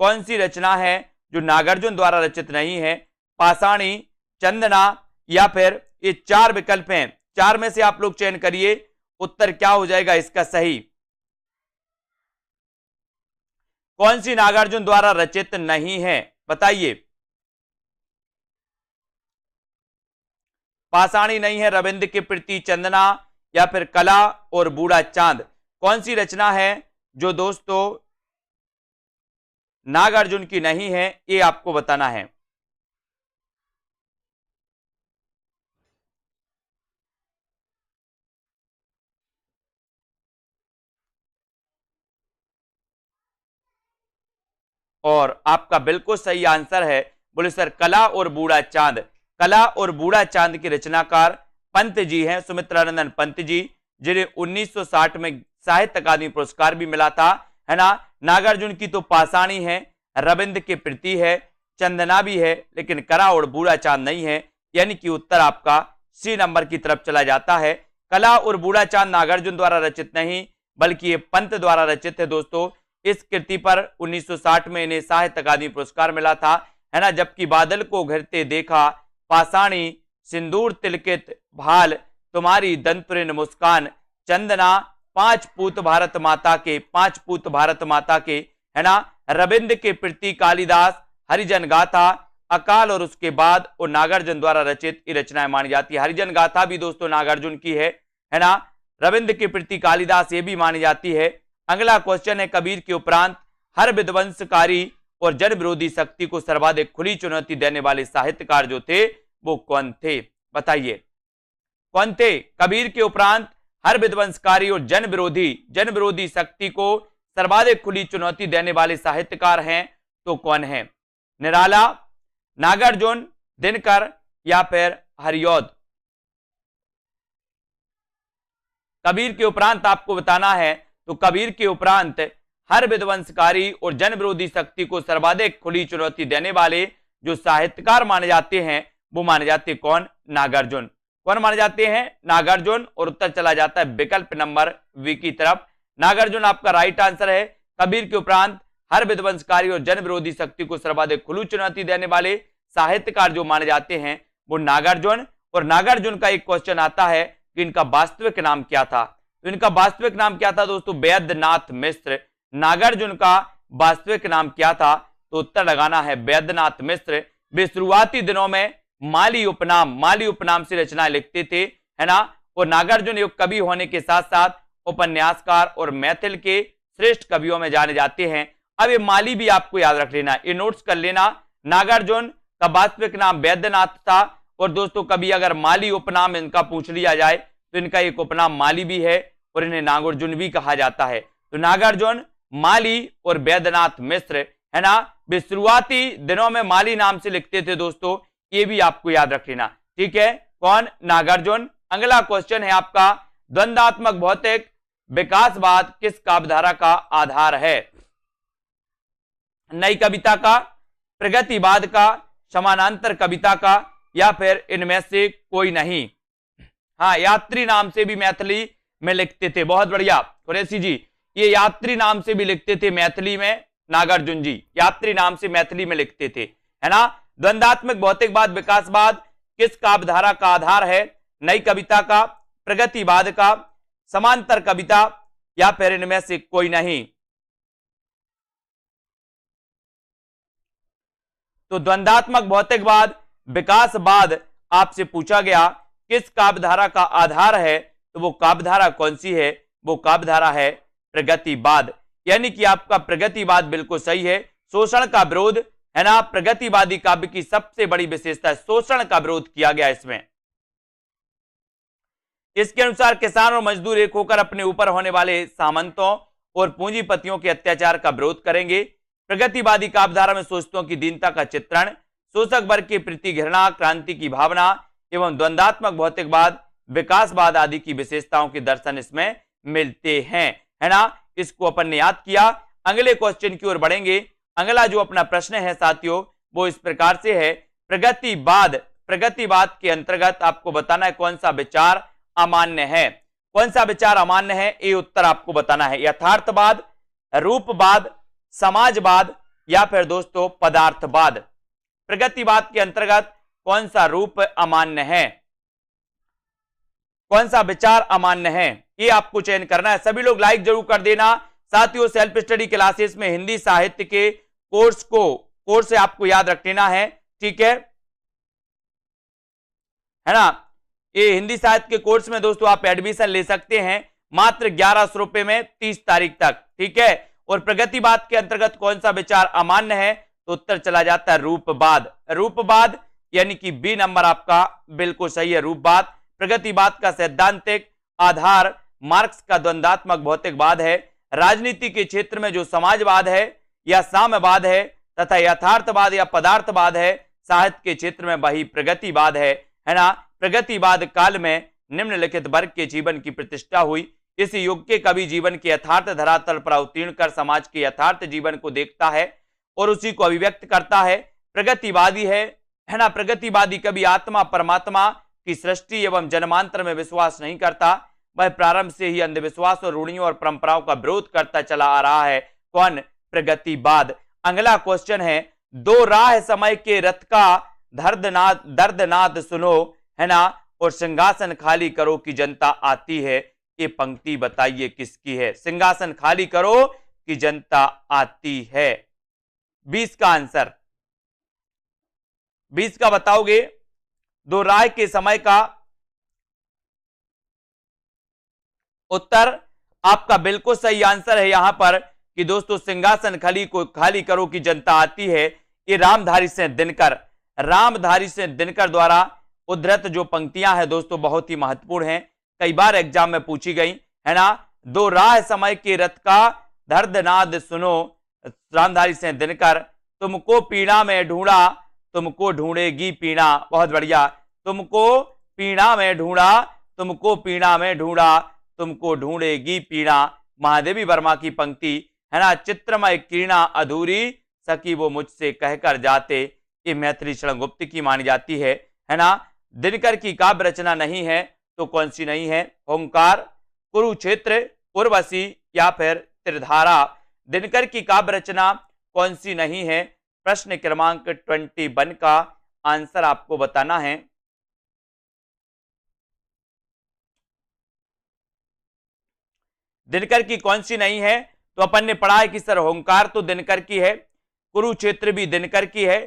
कौन सी रचना है जो नागार्जुन द्वारा रचित नहीं है? पाषाणी, चंदना, या फिर ये चार विकल्प हैं, चार में से आप लोग चयन करिए, उत्तर क्या हो जाएगा इसका सही? कौन सी नागार्जुन द्वारा रचित नहीं है बताइए। पाषाणी नहीं है, रविंद्र के प्रति, चंदना, या फिर कला और बूढ़ा चांद। कौन सी रचना है जो दोस्तों नागार्जुन की नहीं है? ये आपको बताना है। और आपका बिल्कुल सही आंसर है, बोले सर कला और बूढ़ा चांद। कला और बूढ़ा चांद के रचनाकार पंत जी हैं, सुमित्रानंदन पंत जी, जिन्हें 1960 में साहित्य अकादमी पुरस्कार भी मिला था, है ना। नागार्जुन की तो पाषाणी है, रविंद्र के प्रति है, चंदना भी है, लेकिन कला और बूढ़ा चांद नहीं है, यानी कि उत्तर आपका सी नंबर की तरफ चला जाता है। कला और बूढ़ा चांद नागार्जुन द्वारा रचित नहीं बल्कि ये पंत द्वारा रचित है दोस्तों। इस कृति पर 1960 में इन्हें साहित्य अकादमी पुरस्कार मिला था, है ना। जबकि बादल को घिरते देखा, पाषाणी, सिंदूर तिलकित, भाल, तुम्हारी दंतुरिन मुस्कान, चंदना, पांच पूत भारत माता के, है ना, रविंद्र के प्रति, कालिदास, हरिजन गाथा, अकाल और उसके बाद, और नागार्जुन द्वारा रचित ये रचनाएं मानी जाती है। हरिजन गाथा भी दोस्तों नागार्जुन की है ना। रविंद्र के प्रति, कालिदास, ये भी मानी जाती है। अगला क्वेश्चन है, कबीर के उपरांत हर विध्वंसकारी और जन विरोधी शक्ति को सर्वाधिक खुली चुनौती देने वाले साहित्यकार जो थे वो कौन थे? बताइए कौन थे? कबीर के उपरांत हर विध्वंसकारी और जन विरोधी शक्ति को सर्वाधिक खुली चुनौती देने वाले साहित्यकार हैं तो कौन है? निराला, नागार्जुन, दिनकर या फिर हरिऔध? कबीर के उपरांत आपको बताना है, तो कबीर के उपरांत हर विध्वंसकारी और जन विरोधी शक्ति को सर्वाधिक खुली चुनौती देने वाले जो साहित्यकार माने जाते हैं वो माने जाते हैं कौन? नागार्जुन। कौन माने जाते हैं? नागार्जुन। और उत्तर चला जाता है विकल्प नंबर वी की तरफ। नागार्जुन आपका राइट आंसर है। कबीर के उपरांत हर विध्वंसकारी और जन विरोधी शक्ति को सर्वाधिक खुली चुनौती देने वाले साहित्यकार जो माने जाते हैं वो नागार्जुन। और नागार्जुन का एक क्वेश्चन आता है कि इनका वास्तविक नाम क्या था? तो इनका वास्तविक नाम क्या था दोस्तों? वैद्यनाथ मिश्र। नागार्जुन का वास्तविक नाम क्या था? तो उत्तर लगाना है वैद्यनाथ मिश्र। वे शुरुआती दिनों में माली उपनाम से रचनाएं लिखते थे, है ना। और नागार्जुन एक कवि होने के साथ साथ उपन्यासकार और मैथिल के श्रेष्ठ कवियों में जाने जाते हैं। अब ये माली भी आपको याद रख लेना, ये नोट्स कर लेना। नागार्जुन का वास्तविक नाम वैद्यनाथ था। और दोस्तों कभी अगर माली उपनाम इनका पूछ लिया जाए तो इनका एक उपनाम माली भी है और इन्हें नागार्जुन भी कहा जाता है। तो नागार्जुन, माली और वैद्यनाथ मिश्र, है ना, वे शुरुआती दिनों में माली नाम से लिखते थे दोस्तों, ये भी आपको याद रख लेना। ठीक है, कौन? नागार्जुन। अगला क्वेश्चन है आपका, द्वंद्वात्मक भौतिक विकासवाद किस काव्यधारा का आधार है? नई कविता का, प्रगतिवाद का, समानांतर कविता का, या फिर इनमें से कोई नहीं? हाँ, यात्री नाम से भी मैथिली में लिखते थे। बहुत बढ़िया कुरैशी जी, ये यात्री नाम से भी लिखते थे मैथिली में। नागार्जुन जी यात्री नाम से मैथिली में लिखते थे, है ना। द्वंद्वात्मक भौतिकवाद विकासवाद किस काव्यधारा का आधार है? नई कविता का, प्रगतिवाद का, समांतर कविता, या फिर इनमें से कोई नहीं? तो द्वंद्वात्मक भौतिकवाद विकासवाद आपसे पूछा गया किस काव्यधारा का आधार है, तो वो काव्यधारा कौन सी है? वो काव्यधारा है प्रगतिवाद। यानी कि आपका प्रगतिवाद बिल्कुल सही है। शोषण का विरोध, है ना, प्रगतिवादी काव्य की सबसे बड़ी विशेषता है, शोषण का विरोध किया गया इसमें। इसके अनुसार किसान और मजदूर एक होकर अपने ऊपर होने वाले सामंतों और पूंजीपतियों के अत्याचार का विरोध करेंगे। प्रगतिवादी काव्यधारा में शोषितों की दीनता का चित्रण, शोषक वर्ग के प्रति घृणा, क्रांति की भावना एवं द्वंद्वात्मक भौतिकवाद, विकासवाद आदि की विशेषताओं के दर्शन इसमें मिलते हैं, है ना। इसको अपन ने याद किया। अगले क्वेश्चन की ओर बढ़ेंगे। अगला जो अपना प्रश्न है साथियों वो इस प्रकार से है, प्रगतिवाद के अंतर्गत आपको बताना है कौन सा विचार अमान्य है। कौन सा विचार अमान्य है, ये उत्तर आपको बताना है। यथार्थवाद, रूपवाद, समाजवाद, या फिर दोस्तों पदार्थवाद। प्रगतिवाद के अंतर्गत कौन सा रूप अमान्य है, कौन सा विचार अमान्य है, ये आपको चयन करना है। सभी लोग लाइक जरूर कर देना। साथियों सेल्फ स्टडी क्लासेस में हिंदी साहित्य के कोर्स से आपको याद रख लेना है, ठीक है ना। ये हिंदी साहित्य के कोर्स में दोस्तों आप एडमिशन ले सकते हैं मात्र 1100 रुपए में 30 तारीख तक, ठीक है। और प्रगतिवाद के अंतर्गत कौन सा विचार अमान्य है, तो उत्तर चला जाता है रूपवाद, यानी कि बी नंबर आपका बिल्कुल सही है, रूपवाद। प्रगतिवाद का सैद्धांतिक आधार मार्क्स का द्वंद्वात्मक भौतिकवाद है। राजनीति के क्षेत्र में जो समाजवाद है या साम्यवाद है तथा यथार्थवाद या पदार्थवाद है, साहित्य के क्षेत्र में वही प्रगतिवाद है ना। प्रगतिवाद काल में निम्नलिखित वर्ग के जीवन की प्रतिष्ठा हुई। इस युग के कवि जीवन के यथार्थ धरातल पर अवतीर्ण कर समाज के यथार्थ जीवन को देखता है और उसी को अभिव्यक्त करता है। प्रगतिवादी है ना। प्रगतिवादी कभी आत्मा परमात्मा की सृष्टि एवं जन्मांतर में विश्वास नहीं करता। वह प्रारंभ से ही अंधविश्वास और रूढ़ियों और परंपराओं का विरोध करता चला आ रहा है। कौन? प्रगतिवाद। अगला क्वेश्चन है, दो राह समय के रथ का दर्दनाद सुनो, है ना, और सिंहासन खाली करो कि जनता आती है। ये पंक्ति बताइए किसकी है? सिंहासन खाली करो कि जनता आती है। 20 का आंसर, 20 का बताओगे? दो राय के समय का उत्तर आपका बिल्कुल सही आंसर है यहां पर कि दोस्तों सिंहासन खाली करो कि जनता आती है। ये रामधारी सिंह दिनकर द्वारा उद्धृत जो पंक्तियां हैं दोस्तों बहुत ही महत्वपूर्ण हैं, कई बार एग्जाम में पूछी गई, है ना। दो राह समय के रथ का दर्दनाद सुनो, रामधारी सिंह दिनकर। तुमको पीड़ा में ढूंढा, तुमको ढूंढेगी पीड़ा। बहुत बढ़िया। तुमको पीड़ा में ढूंढा, तुमको पीड़ा में ढूंढा, तुमको ढूंढेगी पीड़ा। महादेवी वर्मा की पंक्ति, है ना। चित्रमय किरणा अधूरी सकी वो मुझसे कहकर जाते। ये मैथिली शरण गुप्त की मानी जाती है ना। दिनकर की काव्य रचना नहीं है तो कौन सी नहीं है? ओंकार, कुरुक्षेत्र, उर्वशी या फिर त्रिधारा। दिनकर की काव्य रचना कौन सी नहीं है? प्रश्न क्रमांक 21 का आंसर आपको बताना है। दिनकर की कौन सी नहीं है? तो अपन ने पढ़ा है कि सर ओंकार तो दिनकर की है, कुरुक्षेत्र भी दिनकर की है,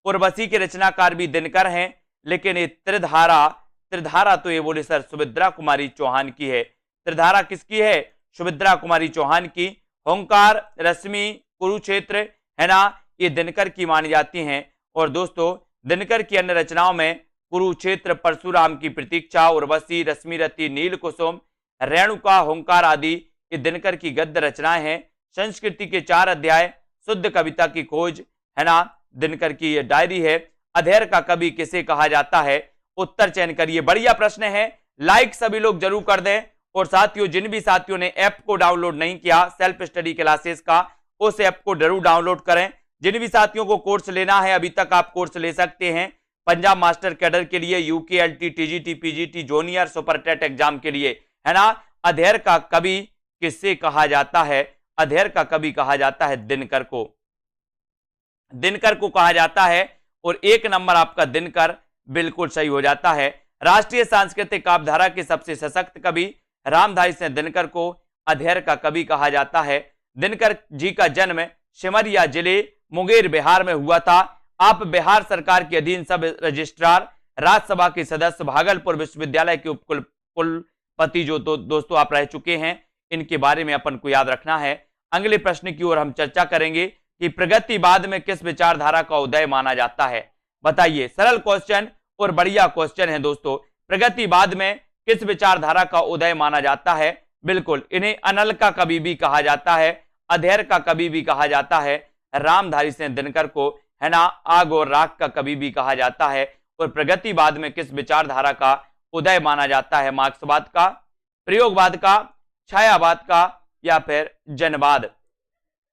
उर्वशी के रचनाकार भी दिनकर हैं, लेकिन ये त्रिधारा तो ये बोले सर सुभद्रा कुमारी चौहान की है। त्रिधारा किसकी है? सुभद्रा कुमारी चौहान की। ओंकार, रश्मि, कुरुक्षेत्र, है ना, ये दिनकर की मानी जाती हैं। और दोस्तों दिनकर की अन्य रचनाओं में कुरुक्षेत्र, परशुराम की प्रतीक्षा, उर्वशी, रश्मिरति, नील कुसुम, रेणुका, ओंकार आदि ये दिनकर की गद्य रचनाएं हैं। संस्कृति के 4 अध्याय, शुद्ध कविता की खोज, है ना, दिनकर की ये डायरी है। अधेर का कवि किसे कहा जाता है? उत्तर चयन करिए। बढ़िया प्रश्न है, लाइक सभी लोग जरूर कर दें। और साथियों जिन भी साथियों ने ऐप को डाउनलोड नहीं किया सेल्फ स्टडी क्लासेस का, उस ऐप को जरूर डाउनलोड करें। जिन भी साथियों को कोर्स लेना है अभी तक आप कोर्स ले सकते हैं पंजाब मास्टर कैडर के लिए, UKLT, TGT, PGT, junior, super TET exam के लिए, है ना। अधेर का कवि किससे कहा जाता है? अधेर का कवि कहा जाता है दिनकर को, दिनकर को कहा जाता है। और 1 नंबर आपका दिनकर बिल्कुल सही हो जाता है। राष्ट्रीय सांस्कृतिक काव्यधारा के सबसे सशक्त कवि रामधारी सिंह दिनकर को अधेर का कवि कहा जाता है। दिनकर जी का जन्म सिमरिया जिले मुंगेर बिहार में हुआ था। आप बिहार सरकार के अधीन सब रजिस्ट्रार, राज्यसभा के सदस्य, भागलपुर विश्वविद्यालय के उपकुलपति जो दोस्तों आप रह चुके हैं, इनके बारे में अपन को याद रखना है। अगले प्रश्न की ओर हम चर्चा करेंगे कि प्रगतिवाद में किस विचारधारा का उदय माना जाता है? बताइए। सरल क्वेश्चन और बढ़िया क्वेश्चन है दोस्तों। प्रगतिवाद में किस विचारधारा का उदय माना जाता है? बिल्कुल, इन्हें अनल का कवि भी कहा जाता है, अधेर का कवि भी कहा जाता है। रामधारी सिंह दिनकर को, है ना, आग और राख का कवि भी कहा जाता है। और प्रगतिवाद में किस विचारधारा का उदय माना जाता है? मार्क्सवाद का, प्रयोगवाद का, छायावाद का या फिर जनवाद?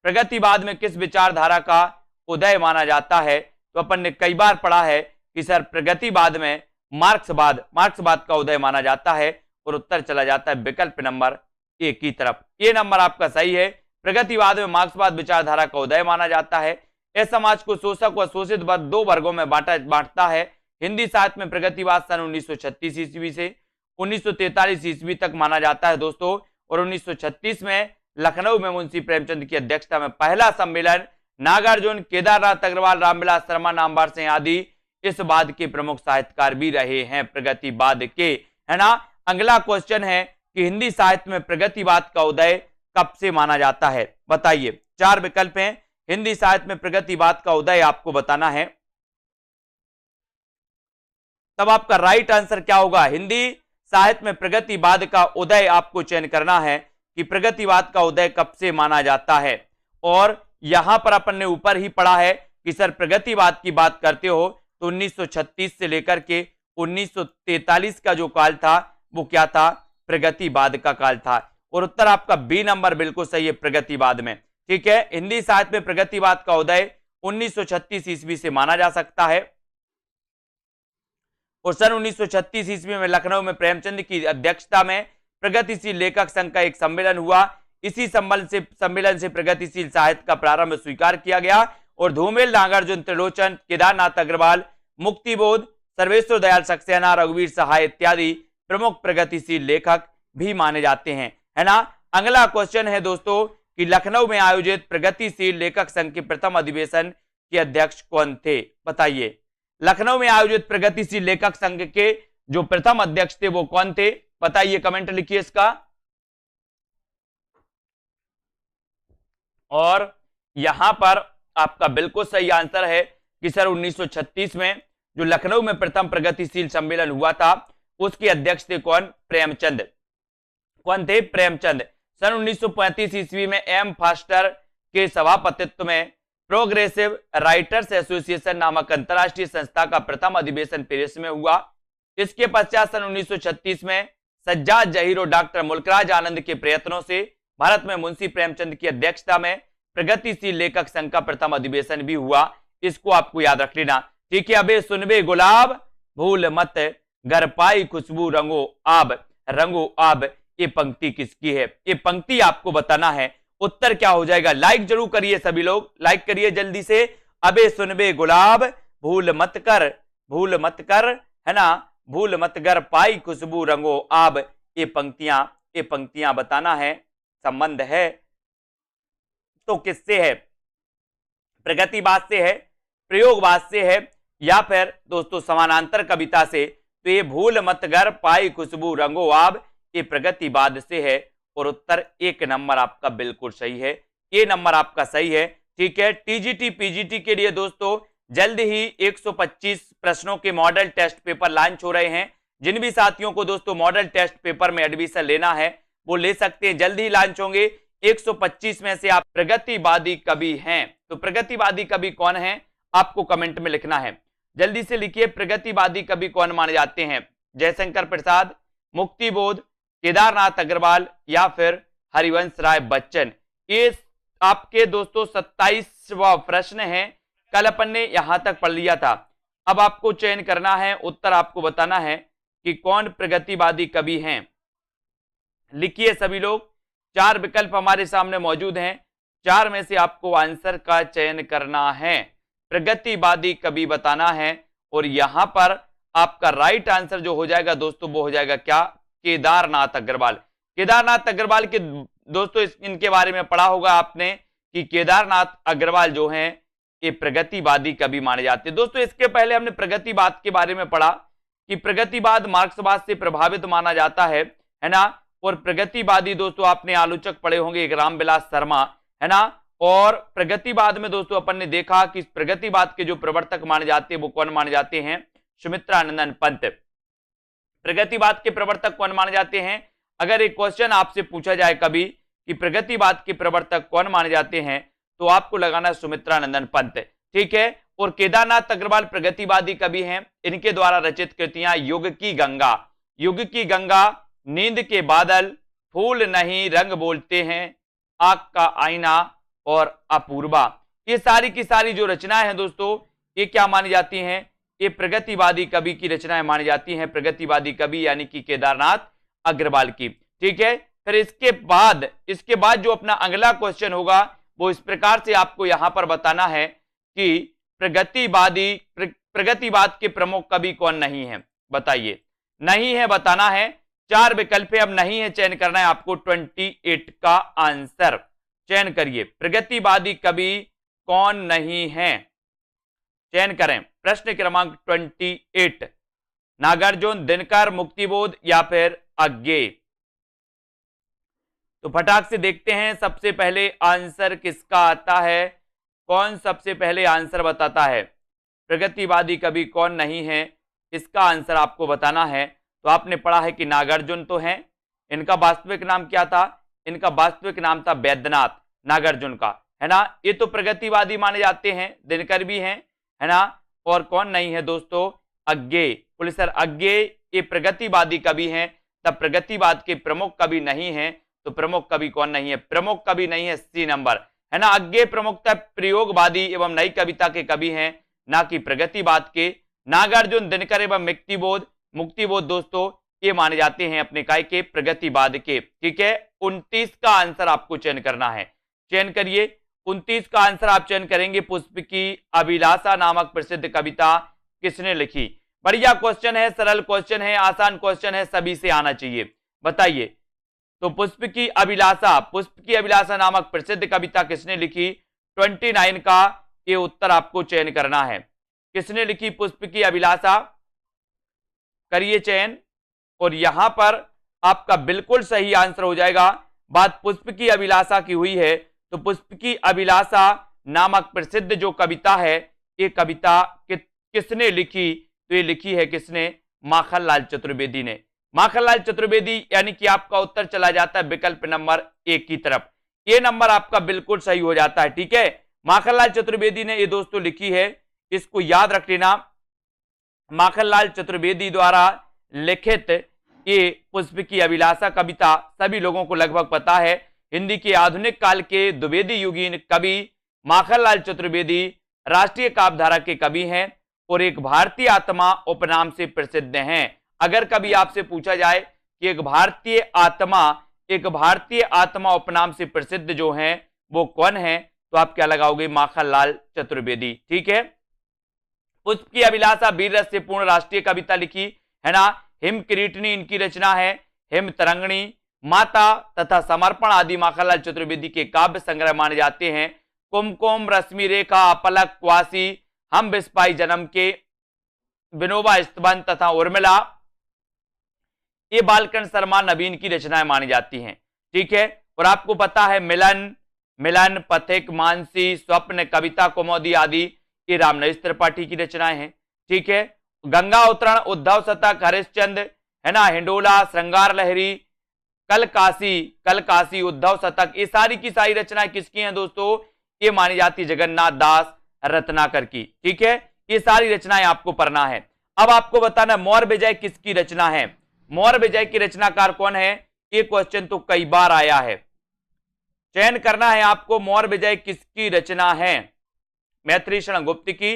प्रगतिवाद में किस विचारधारा का उदय माना जाता है? तो अपन ने कई बार पढ़ा है कि सर प्रगतिवाद में मार्क्सवाद का उदय माना जाता है। और उत्तर चला जाता है विकल्प नंबर 1 की तरफ। ये नंबर आपका सही है। प्रगतिवाद में मार्क्सवाद विचारधारा का उदय माना जाता है। इस समाज को शोषक व शोषित वर्ग 2 वर्गों में बांटता है। हिंदी साहित्य में प्रगतिवाद सन 1936 ईस्वी से 1943 ईस्वी तक माना जाता है दोस्तों। और 1936 में लखनऊ में मुंशी प्रेमचंद की अध्यक्षता में पहला सम्मेलन नागार्जुन, केदारनाथ अग्रवाल, रामविलास शर्मा, नामवर सिंह आदि इस वाद के प्रमुख साहित्यकार भी रहे हैं प्रगतिवाद के, है ना। अगला क्वेश्चन है कि हिंदी साहित्य में प्रगतिवाद का उदय कब से माना जाता है? बताइए। 4 विकल्प हैं। हिंदी साहित्य में प्रगतिवाद का उदय आपको बताना है, तब आपका राइट आंसर क्या होगा? हिंदी साहित्य में प्रगतिवाद का उदय आपको चयन करना है कि प्रगतिवाद का उदय कब से माना जाता है। और यहां पर अपन ने ऊपर ही पढ़ा है कि सर प्रगतिवाद की बात करते हो तो 1936 से लेकर के 1943 का जो काल था वो क्या था, प्रगतिवाद का काल था। और उत्तर आपका बी नंबर बिल्कुल सही है, प्रगतिवाद में। ठीक है, हिंदी साहित्य में प्रगतिवाद का उदय 1936 ईस्वी से माना जा सकता है। और सन 1936 ईस्वी में लखनऊ में प्रेमचंद की अध्यक्षता में प्रगतिशील लेखक संघ का एक सम्मेलन हुआ। इसी सम्मेलन से प्रगतिशील साहित्य का प्रारंभ स्वीकार किया गया और धूमेल, नागार्जुन, त्रिलोचन, केदारनाथ अग्रवाल, मुक्तिबोध, सर्वेश्वर दयाल सक्सेना, रघुवीर सहाय इत्यादि प्रमुख प्रगतिशील लेखक भी माने जाते हैं, है ना। अगला क्वेश्चन है दोस्तों कि लखनऊ में आयोजित प्रगतिशील लेखक संघ के प्रथम अधिवेशन के अध्यक्ष कौन थे, बताइए। लखनऊ में आयोजित प्रगतिशील लेखक संघ के जो प्रथम अध्यक्ष थे वो कौन थे, बताइए, कमेंट लिखिए इसका। और यहां पर आपका बिल्कुल सही आंसर है कि सर 1936 में जो लखनऊ में प्रथम प्रगतिशील सम्मेलन हुआ था उसके अध्यक्ष थे कौन, प्रेमचंद। कौन थे, प्रेमचंद। सन 1935 ईस्वी में एम फास्टर के सभापतित्व में प्रोग्रेसिव राइटर्स एसोसिएशन नामक अंतरराष्ट्रीय संस्था का प्रथम अधिवेशन पेरिस में हुआ। इसके पश्चात सन 1936 में सज्जाद जहीर और डॉक्टर मुल्कराज आनंद के प्रयत्नों से भारत में मुंशी प्रेमचंद की अध्यक्षता में प्रगतिशील लेखक संघ का प्रथम अधिवेशन भी हुआ। इसको आपको याद रख लेना। ठीक है, अबे सुनबे गुलाब भूल मत घर पाई खुशबू रंगो आब, ये पंक्ति किसकी है, ये पंक्ति आपको बताना है। उत्तर क्या हो जाएगा, लाइक जरूर करिए सभी लोग, लाइक करिए जल्दी से। अबे सुनबे गुलाब भूल मत कर, है ना, भूल मत घर पाई खुशबू रंगो आब, ये पंक्तियां बताना है। संबंध है तो किससे है, प्रगतिवाद से है, प्रयोगवाद से है, या फिर दोस्तों समानांतर कविता से। तो ये भूल मत घर पाई खुशबू रंगो आब, ये प्रगतिवाद से है। और उत्तर एक नंबर आपका बिल्कुल सही है, ये नंबर आपका सही है। ठीक है, टीजीटी पीजीटी के लिए दोस्तों जल्द ही 125 प्रश्नों के मॉडल टेस्ट पेपर लॉन्च हो रहे हैं। जिन भी साथियों को दोस्तों मॉडल टेस्ट पेपर में एडमिशन लेना है वो ले सकते हैं, जल्द ही लॉन्च होंगे। 125 में से आप प्रगतिवादी कवि हैं, तो प्रगतिवादी कवि कौन है आपको कमेंट में लिखना है, जल्दी से लिखिए। प्रगतिवादी कवि कौन माने जाते हैं, जयशंकर प्रसाद, मुक्तिबोध, केदारनाथ अग्रवाल या फिर हरिवंश राय बच्चन। ये आपके दोस्तों 27वां प्रश्न है, कल अपन ने यहां तक पढ़ लिया था। अब आपको चयन करना है, उत्तर आपको बताना है कि कौन प्रगतिवादी कवि हैं। लिखिए सभी लोग, 4 विकल्प हमारे सामने मौजूद हैं, 4 में से आपको आंसर का चयन करना है, प्रगतिवादी कवि बताना है। और यहां पर आपका राइट आंसर जो हो जाएगा दोस्तों वो हो जाएगा क्या, केदारनाथ अग्रवाल। केदारनाथ अग्रवाल के दोस्तों इनके बारे में पढ़ा होगा आपने कि केदारनाथ अग्रवाल जो हैं ये प्रगतिवादी कवि माने जाते हैं। दोस्तों इसके पहले हमने प्रगतिवाद के बारे में पढ़ा कि प्रगतिवाद मार्क्सवाद से प्रभावित माना जाता है ना। और प्रगतिवादी दोस्तों आपने आलोचक पढ़े होंगे एक रामविलास शर्मा, है ना। और प्रगतिवाद में दोस्तों अपन ने देखा कि प्रगतिवाद के जो प्रवर्तक माने जाते हैं वो कौन माने जाते हैं, सुमित्रानंदन पंत। प्रगतिवाद के प्रवर्तक कौन माने जाते हैं, अगर एक क्वेश्चन आपसे पूछा जाए कभी कि प्रगतिवाद के प्रवर्तक कौन माने जाते हैं तो आपको लगाना सुमित्रानंदन पंत। ठीक है, और केदारनाथ अग्रवाल प्रगतिवादी कवि हैं, इनके द्वारा रचित कृतियां युग की गंगा, नींद के बादल, फूल नहीं रंग बोलते हैं, आग का आईना और अपूर्वा, ये सारी की सारी जो रचनाएं हैं दोस्तों ये क्या मानी जाती हैं, ये प्रगतिवादी कवि की रचनाएं मानी जाती हैं, प्रगतिवादी कवि यानी कि केदारनाथ अग्रवाल की। ठीक है, फिर इसके बाद जो अपना अगला क्वेश्चन होगा वो इस प्रकार से आपको यहां पर बताना है कि प्रगतिवाद के प्रमुख कवि कौन नहीं है, बताइए। नहीं है बताना है, 4 विकल्प अब नहीं है, चयन करना है आपको 28 का आंसर चयन करिए। प्रगतिवादी कवि कौन नहीं है, चयन करें। प्रश्न क्रमांक 28, नागार्जुन, दिनकर, मुक्तिबोध या फिर अज्ञेय। तो फटाक से देखते हैं सबसे पहले आंसर किसका आता है, कौन सबसे पहले आंसर बताता है। प्रगतिवादी कवि कौन नहीं है, इसका आंसर आपको बताना है। तो आपने पढ़ा है कि नागार्जुन तो हैं, इनका वास्तविक नाम क्या था, इनका वास्तविक नाम था वैद्यनाथ नागार्जुन का, है ना। ये तो प्रगतिवादी माने जाते हैं, दिनकर भी हैं, है ना। और कौन नहीं है दोस्तों, अज्ञेय, प्रोफेसर अज्ञेय, ये प्रगतिवादी कवि हैं। तब प्रगतिवाद के प्रमुख कवि नहीं है, तो प्रमुख कवि कौन नहीं है? प्रमुख कवि नहीं है, सी नंबर, है ना। अज्ञेय प्रमुखता प्रयोगवादी एवं नई कविता के कवि हैं, ना कि प्रगतिवाद के। नागार्जुन, दिनकर एवं मुक्तिबोध दोस्तों ये माने जाते हैं अपने काय के प्रगतिवाद के। ठीक है, 29 का आंसर आपको चयन करना है, चयन करिए। 29 का आंसर आप चयन करेंगे। पुष्प की अभिलाषा नामक प्रसिद्ध कविता किसने लिखी? बढ़िया क्वेश्चन है, सरल क्वेश्चन है, आसान क्वेश्चन है, सभी से आना चाहिए। बताइए, तो पुष्प की अभिलाषा नामक प्रसिद्ध कविता किसने लिखी? 29 का ये उत्तर आपको चयन करना है। किसने लिखी पुष्प की अभिलाषा? करिए चयन, और यहां पर आपका बिल्कुल सही आंसर हो जाएगा। बात पुष्प की अभिलाषा की हुई है, तो पुष्प की अभिलाषा नामक प्रसिद्ध जो कविता है, ये कविता किसने लिखी? तो ये लिखी है किसने? माखनलाल चतुर्वेदी ने। माखनलाल चतुर्वेदी, यानी कि आपका उत्तर चला जाता है विकल्प नंबर 1 की तरफ। ये नंबर आपका बिल्कुल सही हो जाता है। ठीक है, माखनलाल चतुर्वेदी ने ये दोस्तों लिखी है, इसको याद रख लेना। माखनलाल चतुर्वेदी द्वारा लिखित ये पुष्प की अभिलाषा कविता सभी लोगों को लगभग पता है। हिंदी के आधुनिक काल के द्विवेदी युगीन कवि माखनलाल चतुर्वेदी राष्ट्रीय काव्यधारा के कवि हैं और एक भारतीय आत्मा उपनाम से प्रसिद्ध हैं। अगर कभी आपसे पूछा जाए कि एक भारतीय आत्मा उपनाम से प्रसिद्ध जो हैं वो कौन है, तो आप क्या लगाओगे? माखनलाल चतुर्वेदी। ठीक है, पुष्प की अभिलाषा वीर रस से पूर्ण राष्ट्रीय कविता लिखी, है ना। हिम किरीटनी इनकी रचना है, हिम तरंगणी, माता तथा समर्पण आदि माखनलाल चतुर्वेदी के काव्य संग्रह माने जाते हैं। कुमकुम, रश्मि रेखा, अपलक, क्वासी, हम बिस्पाई जन्म के, विनोबा स्तबंध तथा उर्मिला, ये बालकृष्ण शर्मा नवीन की रचनाएं मानी जाती हैं। ठीक है, और आपको पता है मिलन, पथिक, मानसी, स्वप्न, कविता कौमुदी आदि ये रामनरेश त्रिपाठी की रचनाएं हैं। ठीक है, गंगा अवतरण, उद्धव शतक, हरिश्चंद्र, है ना, हिंडोला, श्रृंगार लहरी, कल काशी, उद्धव शतक, ये सारी की सारी रचनाएं किसकी हैं दोस्तों? ये मानी जाती जगन्नाथ दास रत्नाकर की। ठीक है, ये सारी रचनाएं आपको पढ़ना है। अब आपको बताना मौर्य विजय किसकी रचना है? मौर्य विजय की रचनाकार कौन है? ये क्वेश्चन तो कई बार आया है, चयन करना है आपको। मौर्य विजय किसकी रचना है? मैथिली शरण गुप्त की,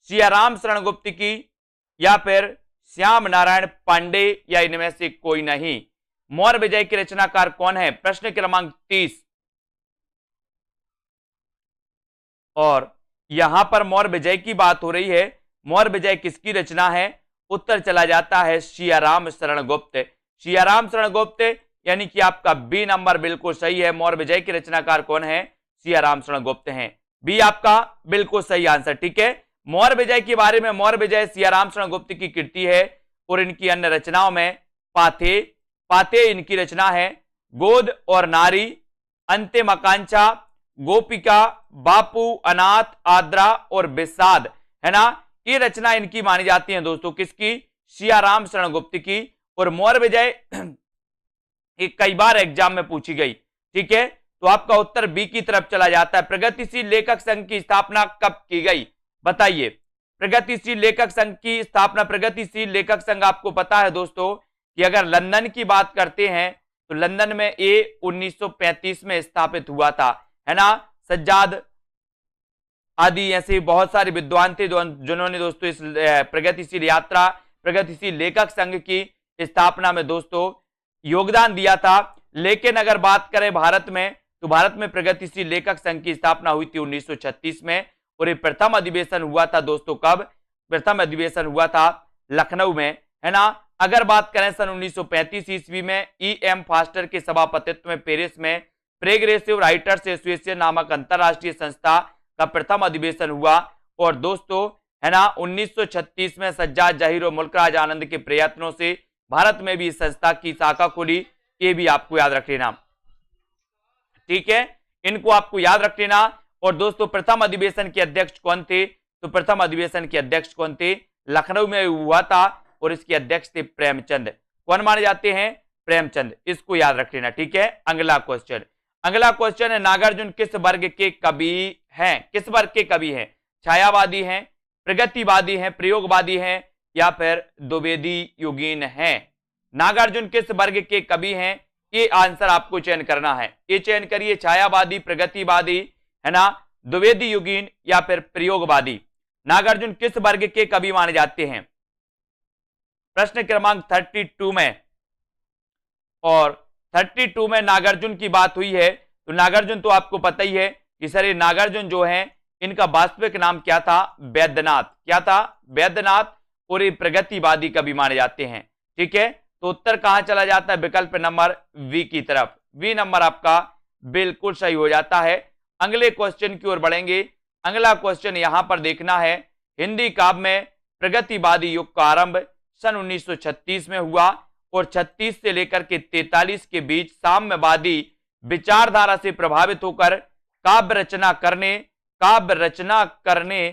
सियाराम शरण गुप्त की, या फिर श्याम नारायण पांडे, या इनमें से कोई नहीं। मौर्य विजय के रचनाकार कौन है? प्रश्न क्रमांक 30। और यहां पर मौर्य विजय की बात हो रही है, मौर्य विजय किसकी रचना है? उत्तर चला जाता है सियाराम शरण गुप्त। सियाराम शरण गुप्त, यानी कि आपका बी नंबर बिल्कुल सही है। मौर्य विजय के रचनाकार कौन है? सियाराम शरण गुप्त हैं। बी आपका बिल्कुल सही आंसर। ठीक है, मौर्य विजय के बारे में, मौर्य विजय सियाराम शरण गुप्त की कृति है और इनकी अन्य रचनाओं में पाथे इनकी रचना है, गोद और नारी, अंतिम आकांक्षा, गोपिका, बापू, अनाथ, आद्रा और विषाद, है ना, ये रचना इनकी मानी जाती है दोस्तों। किसकी? सियाराम शरण गुप्त की। और मौर्य विजय एक कई बार एग्जाम में पूछी गई। ठीक है, तो आपका उत्तर बी की तरफ चला जाता है। प्रगतिशील लेखक संघ की स्थापना कब की गई? बताइए, प्रगतिशील लेखक संघ की स्थापना, प्रगतिशील लेखक संघ आपको पता है दोस्तों कि अगर लंदन की बात करते हैं तो लंदन में ये 1935 में स्थापित हुआ था, है ना। सज्जाद आदि ऐसे बहुत सारे विद्वान थे जिन्होंने दोस्तों इस प्रगतिशील लेखक संघ की स्थापना में दोस्तों योगदान दिया था। लेकिन अगर बात करें भारत में, तो भारत में प्रगतिशील लेखक संघ की स्थापना हुई थी 1936 में, और ये प्रथम अधिवेशन हुआ था दोस्तों कब? प्रथम अधिवेशन हुआ था लखनऊ में, है ना। अगर बात करें सन 1935 ईस्वी में E.M. फास्टर के सभापतित्व में पेरिस में प्रोग्रेसिव राइटर्स एसोसिएशन नामक अंतरराष्ट्रीय संस्था का प्रथम अधिवेशन हुआ। और दोस्तों, है ना, 1936 में सज्जाद जहीर और मुल्कराज आनंद के प्रयत्नों से भारत में भी इस संस्था की शाखा खुली। ये भी आपको याद रख लेना। ठीक है, इनको आपको याद रख लेना। और दोस्तों, प्रथम अधिवेशन के अध्यक्ष कौन थे? तो प्रथम अधिवेशन के अध्यक्ष कौन थे? लखनऊ में हुआ था और इसके अध्यक्ष थे प्रेमचंद। कौन माने जाते हैं? प्रेमचंद। इसको याद रख लेना। ठीक है, अगला क्वेश्चन है, नागार्जुन किस वर्ग के कवि हैं? किस वर्ग के कवि हैं? छायावादी हैं, प्रगतिवादी हैं, प्रयोगवादी हैं, या फिर द्विवेदी युगीन हैं? नागार्जुन किस वर्ग के कवि हैं? ये आंसर आपको चयन करना है। ये चयन करिए, छायावादी, प्रगतिवादी, है ना, द्विवेदी युगीन या फिर प्रयोगवादी। नागार्जुन किस वर्ग के कवि माने जाते हैं? प्रश्न क्रमांक 32 में, और 32 में नागार्जुन की बात हुई है तो नागार्जुन तो आपको पता ही है कि सर ये नागार्जुन जो है इनका वास्तविक नाम क्या था? वैद्यनाथ। क्या था? वैद्यनाथ। और ये प्रगतिवादी कवि माने जाते हैं। ठीक है, तो उत्तर कहां चला जाता है? विकल्प नंबर वी की तरफ। वी नंबर आपका बिल्कुल सही हो जाता है। अगले क्वेश्चन की ओर बढ़ेंगे। अगला क्वेश्चन यहां पर देखना है, हिंदी काव्य में प्रगतिवादी युग का आरंभ सन 1936 में हुआ और 36 से लेकर के 43 के बीच साम्यवादी विचारधारा से प्रभावित होकर काव्य रचना करने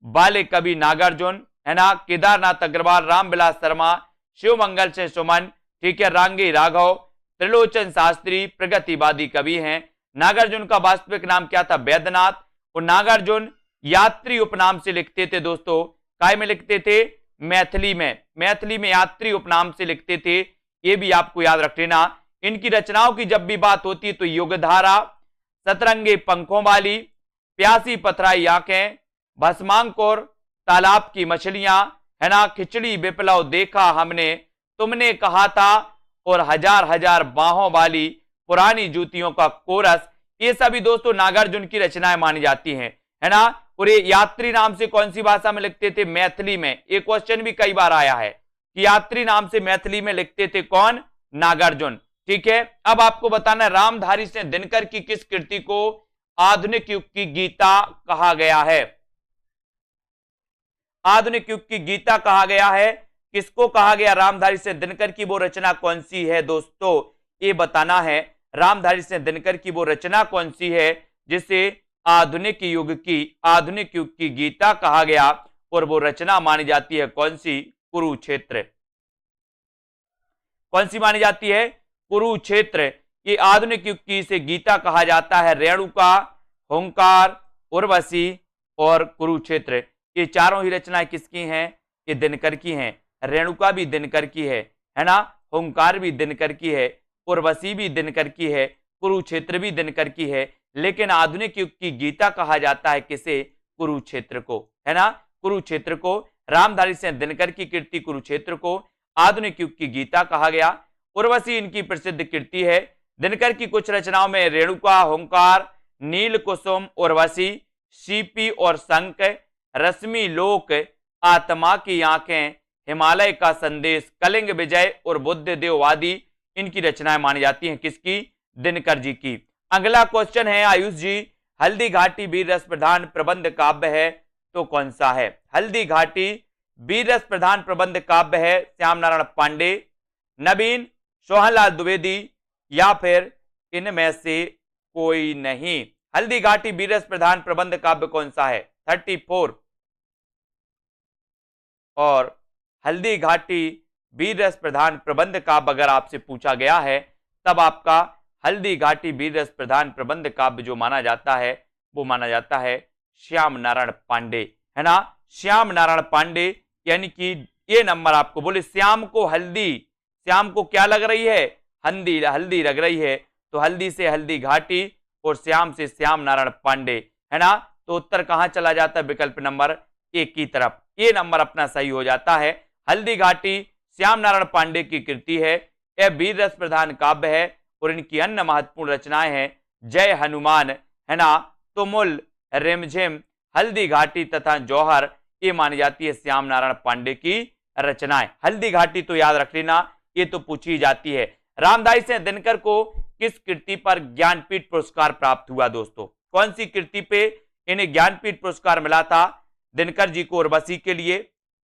वाले कवि नागार्जुन, है ना, केदारनाथ अग्रवाल, रामविलास शर्मा, शिवमंगल से सुमन, ठीक है, रांगी राघव, त्रिलोचन शास्त्री प्रगतिवादी कवि हैं। नागार्जुन का वास्तविक नाम क्या था? वैद्यनाथ। और नागार्जुन यात्री उपनाम से लिखते थे दोस्तों। काय में लिखते थे? मैथिली में। मैथिली में यात्री उपनाम से लिखते थे, ये भी आपको याद रख लेना। इनकी रचनाओं की जब भी बात होती है तो युगधारा, सतरंगे पंखों वाली, प्यासी पथराई आंखें, भस्मांकुर, तालाब की मछलियां, है ना, खिचड़ी विप्लव देखा हमने, तुमने कहा था, और हजार हजार बाहों वाली, पुरानी जूतियों का कोरस, ये सभी दोस्तों नागार्जुन की रचनाएं मानी जाती हैं, है ना। और ये यात्री नाम से कौन सी भाषा में लिखते थे? मैथिली में। एक क्वेश्चन भी कई बार आया है कि यात्री नाम से मैथिली में लिखते थे कौन? नागार्जुन। ठीक है, अब आपको बताना है रामधारी सिंह दिनकर की किस कृति को आधुनिक युग की गीता कहा गया है? आधुनिक युग की गीता कहा गया है। किसको कहा गया? रामधारी सिंह दिनकर की वो रचना कौन सी है दोस्तों? ये बताना है रामधारी सिंह दिनकर की वो रचना कौन सी है जिसे आधुनिक युग की गीता कहा गया, और वो रचना मानी जाती है कौन सी? कुरुक्षेत्र। कौन सी मानी जाती है? कुरुक्षेत्र। ये आधुनिक युग की इसे गीता कहा जाता है। रेणुका, हुंकार, उर्वशी और कुरुक्षेत्र, ये चारों ही रचनाएं किसकी हैं? ये दिनकर की हैं। रेणुका भी दिनकर की है ना, हुंकार भी दिनकर की है, उर्वशी भी दिनकर की है, कुरुक्षेत्र भी दिनकर की है। लेकिन आधुनिक युग की गीता कहा जाता है किसे? कुरुक्षेत्र को, है ना। कुरुक्षेत्र को, रामधारी सिंह दिनकर की कृति कुरुक्षेत्र को आधुनिक युग की गीता कहा गया। उर्वशी इनकी प्रसिद्ध कृति है। दिनकर की कुछ रचनाओं में रेणुका, हुंकार, नील कुसुम, उर्वशी, सीपी और शंख, रश्मि लोक, आत्मा की आंखें, हिमालय का संदेश, कलिंग विजय और बुद्ध देव आदि इनकी रचनाएं मानी जाती हैं। किसकी? दिनकर जी की। अगला क्वेश्चन है आयुष जी, हल्दी घाटी वीर रस प्रधान प्रबंध काव्य है तो कौन सा है? हल्दी घाटी वीर रस प्रधान प्रबंध काव्य है श्याम नारायण पांडे, नवीन, सोहनलाल द्विवेदी या फिर इनमें से कोई नहीं। हल्दी घाटी वीर रस प्रधान प्रबंध काव्य कौन सा है? 34। और हल्दी घाटी वीर रस प्रधान प्रबंध काव्य अगर आपसे पूछा गया है तब आपका हल्दी घाटी वीर रस प्रधान प्रबंध काव्य जो माना जाता है वो माना जाता है श्याम नारायण पांडे, है ना। श्याम नारायण पांडे, यानी कि ये नंबर आपको बोले श्याम को हल्दी, श्याम को क्या लग रही है? हल्दी लग रही है, तो हल्दी से हल्दी घाटी और श्याम से श्याम नारायण पांडे, है ना। तो उत्तर कहां चला जाता है? विकल्प नंबर एक की तरफ। ये नंबर अपना सही हो जाता है। हल्दी घाटी श्याम नारायण पांडे की कृति है। यह वीर रस प्रधान काव्य है और इनकी अन्य महत्वपूर्ण रचनाएं हैं जय हनुमान, है ना, तुमुल, रिमझिम, हल्दी घाटी तथा जौहर। ये मानी जाती है श्याम नारायण पांडे की रचनाएं। हल्दी घाटी तो याद रख लेना, ये तो पूछी जाती है। रामधारी सिंह दिनकर को किस कृति पर ज्ञानपीठ पुरस्कार प्राप्त हुआ दोस्तों? कौन सी कृति पे इन्हें ज्ञानपीठ पुरस्कार मिला था? दिनकर जी को उर्वशी के लिए,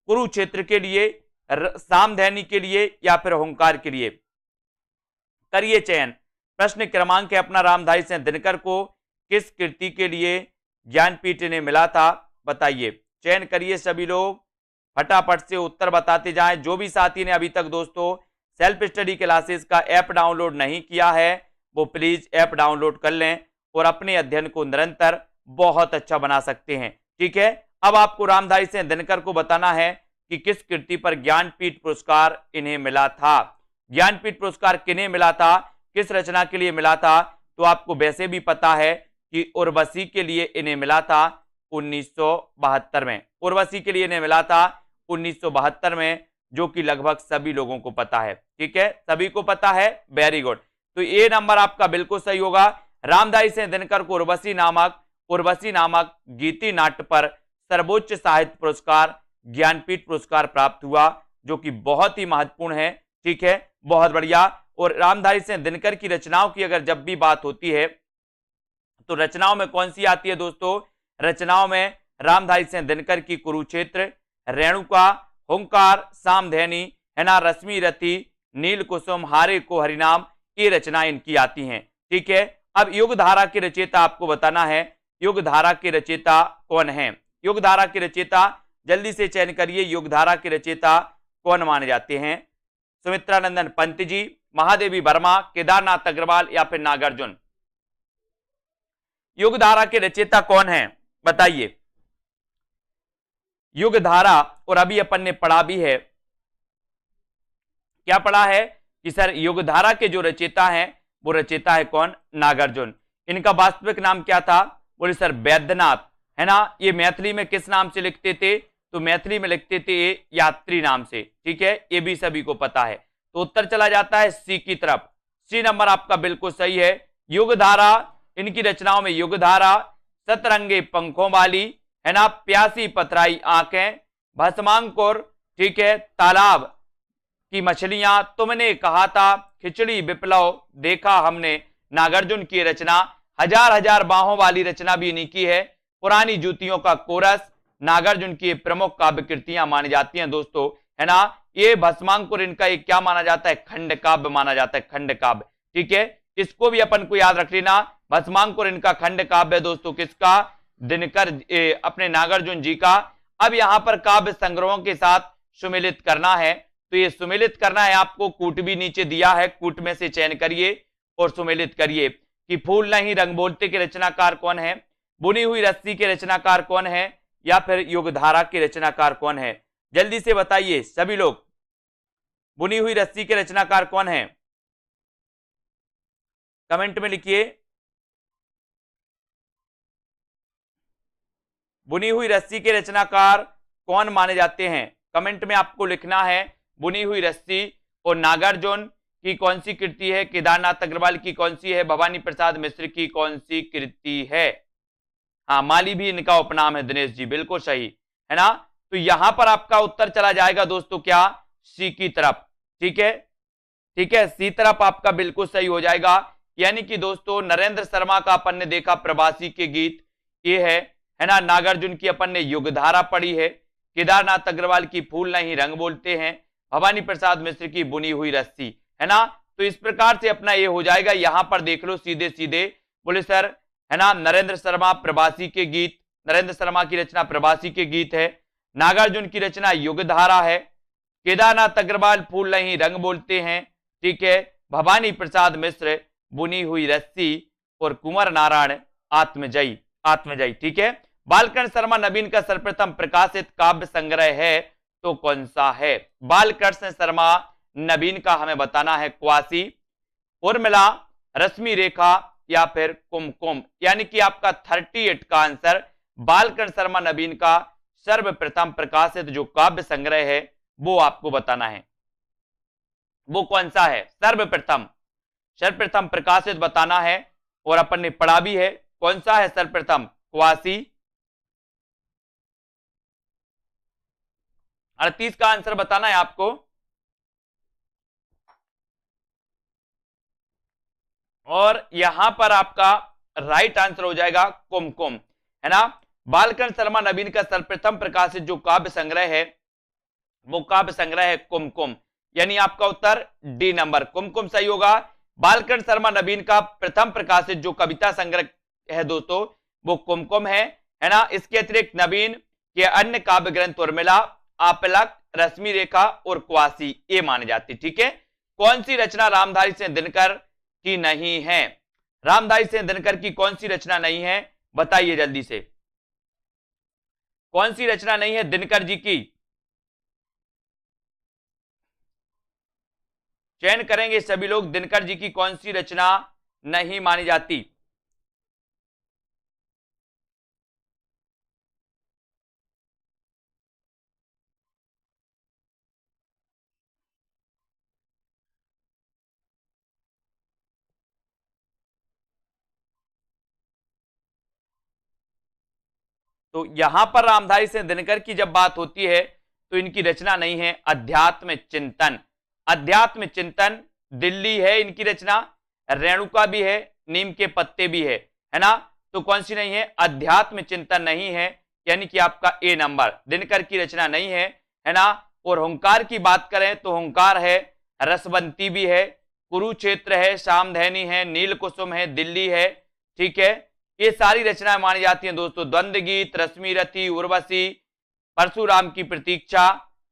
कुरुक्षेत्र के लिए, सामधैनी के लिए या फिर हुंकार के लिए? करिए चयन। प्रश्न क्रमांक है अपना, रामधारी सिंह दिनकर को किस कृति के लिए ज्ञानपीठ इन्हें मिला था? बताइए, चयन करिए सभी लोग, फटाफट से उत्तर बताते जाएं। जो भी साथी ने अभी तक दोस्तों सेल्फ स्टडी क्लासेस का ऐप डाउनलोड नहीं किया है वो प्लीज ऐप डाउनलोड कर लें और अपने अध्ययन को निरंतर बहुत अच्छा बना सकते हैं। ठीक है, अब आपको रामधारी सिंह दिनकर को बताना है कि किस कृति पर ज्ञानपीठ पुरस्कार इन्हें मिला था। ज्ञानपीठ पुरस्कार किन्हें मिला था, किस रचना के लिए मिला था, तो आपको वैसे भी पता है कि उर्वशी के लिए इन्हें मिला था 1972 में। उर्वशी के लिए इन्हें मिला था 1972 में, जो कि लगभग सभी लोगों को पता है। ठीक है, सभी को पता है, वेरी गुड। तो ये नंबर आपका बिल्कुल सही होगा। रामधारी सिंह दिनकर को उर्वशी नामक गीति नाट्य पर सर्वोच्च साहित्य पुरस्कार ज्ञानपीठ पुरस्कार प्राप्त हुआ, जो कि बहुत ही महत्वपूर्ण है। ठीक है, बहुत बढ़िया। और रामधारी सिंह दिनकर की रचनाओं की अगर जब भी बात होती है तो रचनाओं में कौन सी आती है दोस्तों, रचनाओं में रामधारी सिंह दिनकर की कुरुक्षेत्र, रेणुका, हुंकार, सामधेनी, है ना, रश्मि रति, नील कुसुम, हारे को हरिनाम, ये रचनाएं इनकी आती हैं। ठीक है, अब युगधारा के रचयिता आपको बताना है, युगधारा के रचयिता कौन है। युगधारा के रचयिता जल्दी से चयन करिए, युगधारा के रचयिता कौन माने जाते हैं। सुमित्रानंदन पंत जी, महादेवी वर्मा, केदारनाथ अग्रवाल या फिर नागार्जुन। युगधारा के रचयिता कौन है, बताइए। युगधारा, और अभी अपन ने पढ़ा भी है, क्या पढ़ा है कि सर युगधारा के जो रचयिता हैं वो रचयिता है कौन, नागार्जुन। इनका वास्तविक नाम क्या था, बोले सर वैद्यनाथ, है ना। ये मैथिली में किस नाम से लिखते थे, तो मैथिली में लिखते थे ये यात्री नाम से। ठीक है, ये भी सभी को पता है। तो उत्तर चला जाता है सी की तरफ। सी नंबर आपका बिल्कुल सही है। युगधारा, इनकी रचनाओं में युगधारा, सतरंगे पंखों वाली, है ना, प्यासी पथराई आंखें, भस्मांकुर, ठीक है, तालाब की मछलियां, तुमने कहा था, खिचड़ी विप्लव, देखा हमने, नागार्जुन की रचना, हजार हजार बाहों वाली रचना भी इन्हीं की है, पुरानी जूतियों का कोरस, नागार्जुन की प्रमुख काव्य कृतियां मानी जाती हैं दोस्तों, है ना। ये भस्मांकुर इनका एक क्या माना जाता है, खंड काव्य माना जाता है, खंड काव्य। ठीक है, इसको भी अपन को याद रख लेना, भस्मांकुर इनका खंड काव्य है दोस्तों, किसका, दिनकर अपने नागार्जुन जी का। अब यहां पर काव्य संग्रहों के साथ सुमेलित करना है, तो ये सुमेलित करना है आपको, कूट भी नीचे दिया है, कूट में से चयन करिए और सुमेलित करिए कि फूल नहीं रंग बोलते के रचनाकार कौन है, बुनी हुई रस्सी के रचनाकार कौन है, या फिर युगधारा के रचनाकार कौन है। जल्दी से बताइए सभी लोग, बुनी हुई रस्सी के रचनाकार कौन है, कमेंट में लिखिए। बुनी हुई रस्सी के रचनाकार कौन माने जाते हैं, कमेंट में आपको लिखना है। बुनी हुई रस्सी, और नागार्जुन की कौन सी कृति है, केदारनाथ अग्रवाल की कौन सी है, भवानी प्रसाद मिश्र की कौन सी कृति है। हाँ, माली भी इनका उपनाम है, दिनेश जी बिल्कुल सही, है ना। तो यहां पर आपका उत्तर चला जाएगा दोस्तों क्या, सी की तरफ। ठीक है, ठीक है, सी तरफ आपका बिल्कुल सही हो जाएगा। यानी कि दोस्तों नरेंद्र शर्मा का अपन ने देखा प्रवासी के गीत, ये है ना। नागार्जुन की अपन ने युगधारा पढ़ी है, केदारनाथ अग्रवाल की फूल नहीं रंग बोलते हैं, भवानी प्रसाद मिश्र की बुनी हुई रस्सी, है ना। तो इस प्रकार से अपना ये हो जाएगा। यहां पर देख लो सीधे सीधे, बोले सर, है ना, नरेंद्र शर्मा प्रवासी के गीत, नरेंद्र शर्मा की रचना प्रवासी के गीत है, नागार्जुन की रचना युगधारा है, केदारनाथ अग्रवाल फूल नहीं रंग बोलते हैं, ठीक है, भवानी प्रसाद मिश्र बुनी हुई रस्सी, और कुंवर नारायण आत्मजयी, आत्मजयी। ठीक है, बालकर्ण शर्मा नवीन का सर्वप्रथम प्रकाशित काव्य संग्रह है तो कौन सा है। बालकृष्ण शर्मा नवीन का हमें बताना है क्वासी, उर्मिला, रश्मि रेखा या फिर कुमकुम। यानी कि आपका 38 का आंसर बालकर्ण शर्मा नवीन का सर्वप्रथम प्रकाशित जो काव्य संग्रह है वो आपको बताना है, वो कौन सा है। सर्वप्रथम प्रकाशित बताना है, और अपन ने पढ़ा भी है कौन सा है सर्वप्रथम, क्वासी। 38 का आंसर बताना है आपको। और यहां पर आपका राइट आंसर हो जाएगा कुमकुम, है ना। बालकर्ण शर्मा नवीन का सर्वप्रथम प्रकाशित जो काव्य संग्रह है वो काव्य संग्रह है कुमकुम, यानी आपका उत्तर डी नंबर कुमकुम सही होगा। बालकर्ण शर्मा नवीन का प्रथम प्रकाशित जो कविता संग्रह है दोस्तों वो कुमकुम है ना। इसके अतिरिक्त नवीन के अन्य काव्य ग्रंथ उर्मिला, आपलक, रश्मि रेखा और क्वासी ये माने जाते। ठीक है, कौन सी रचना रामधारी सिंह दिनकर की नहीं है, रामधारी सिंह दिनकर की कौन सी रचना नहीं है, बताइए जल्दी से, कौन सी रचना नहीं है दिनकर जी की। चयन करेंगे सभी लोग, दिनकर जी की कौन सी रचना नहीं मानी जाती। तो यहां पर रामधारी सिंह दिनकर की जब बात होती है तो इनकी रचना नहीं है अध्यात्म चिंतन। अध्यात्म चिंतन दिल्ली है इनकी रचना, रेणुका भी है, नीम के पत्ते भी है ना। तो कौन सी नहीं है, अध्यात्म चिंतन नहीं है, यानी कि आपका ए नंबर दिनकर की रचना नहीं है ना। और हुंकार की बात करें तो हुंकार है, रसवंती भी है, कुरुक्षेत्र है, सामधैनी है, नील कुसुम है, दिल्ली है, ठीक है। ये सारी रचनाएं मानी जाती हैं दोस्तों। द्वंद्व गीत, रश्मि रथी, उर्वशी, परशुराम की प्रतीक्षा,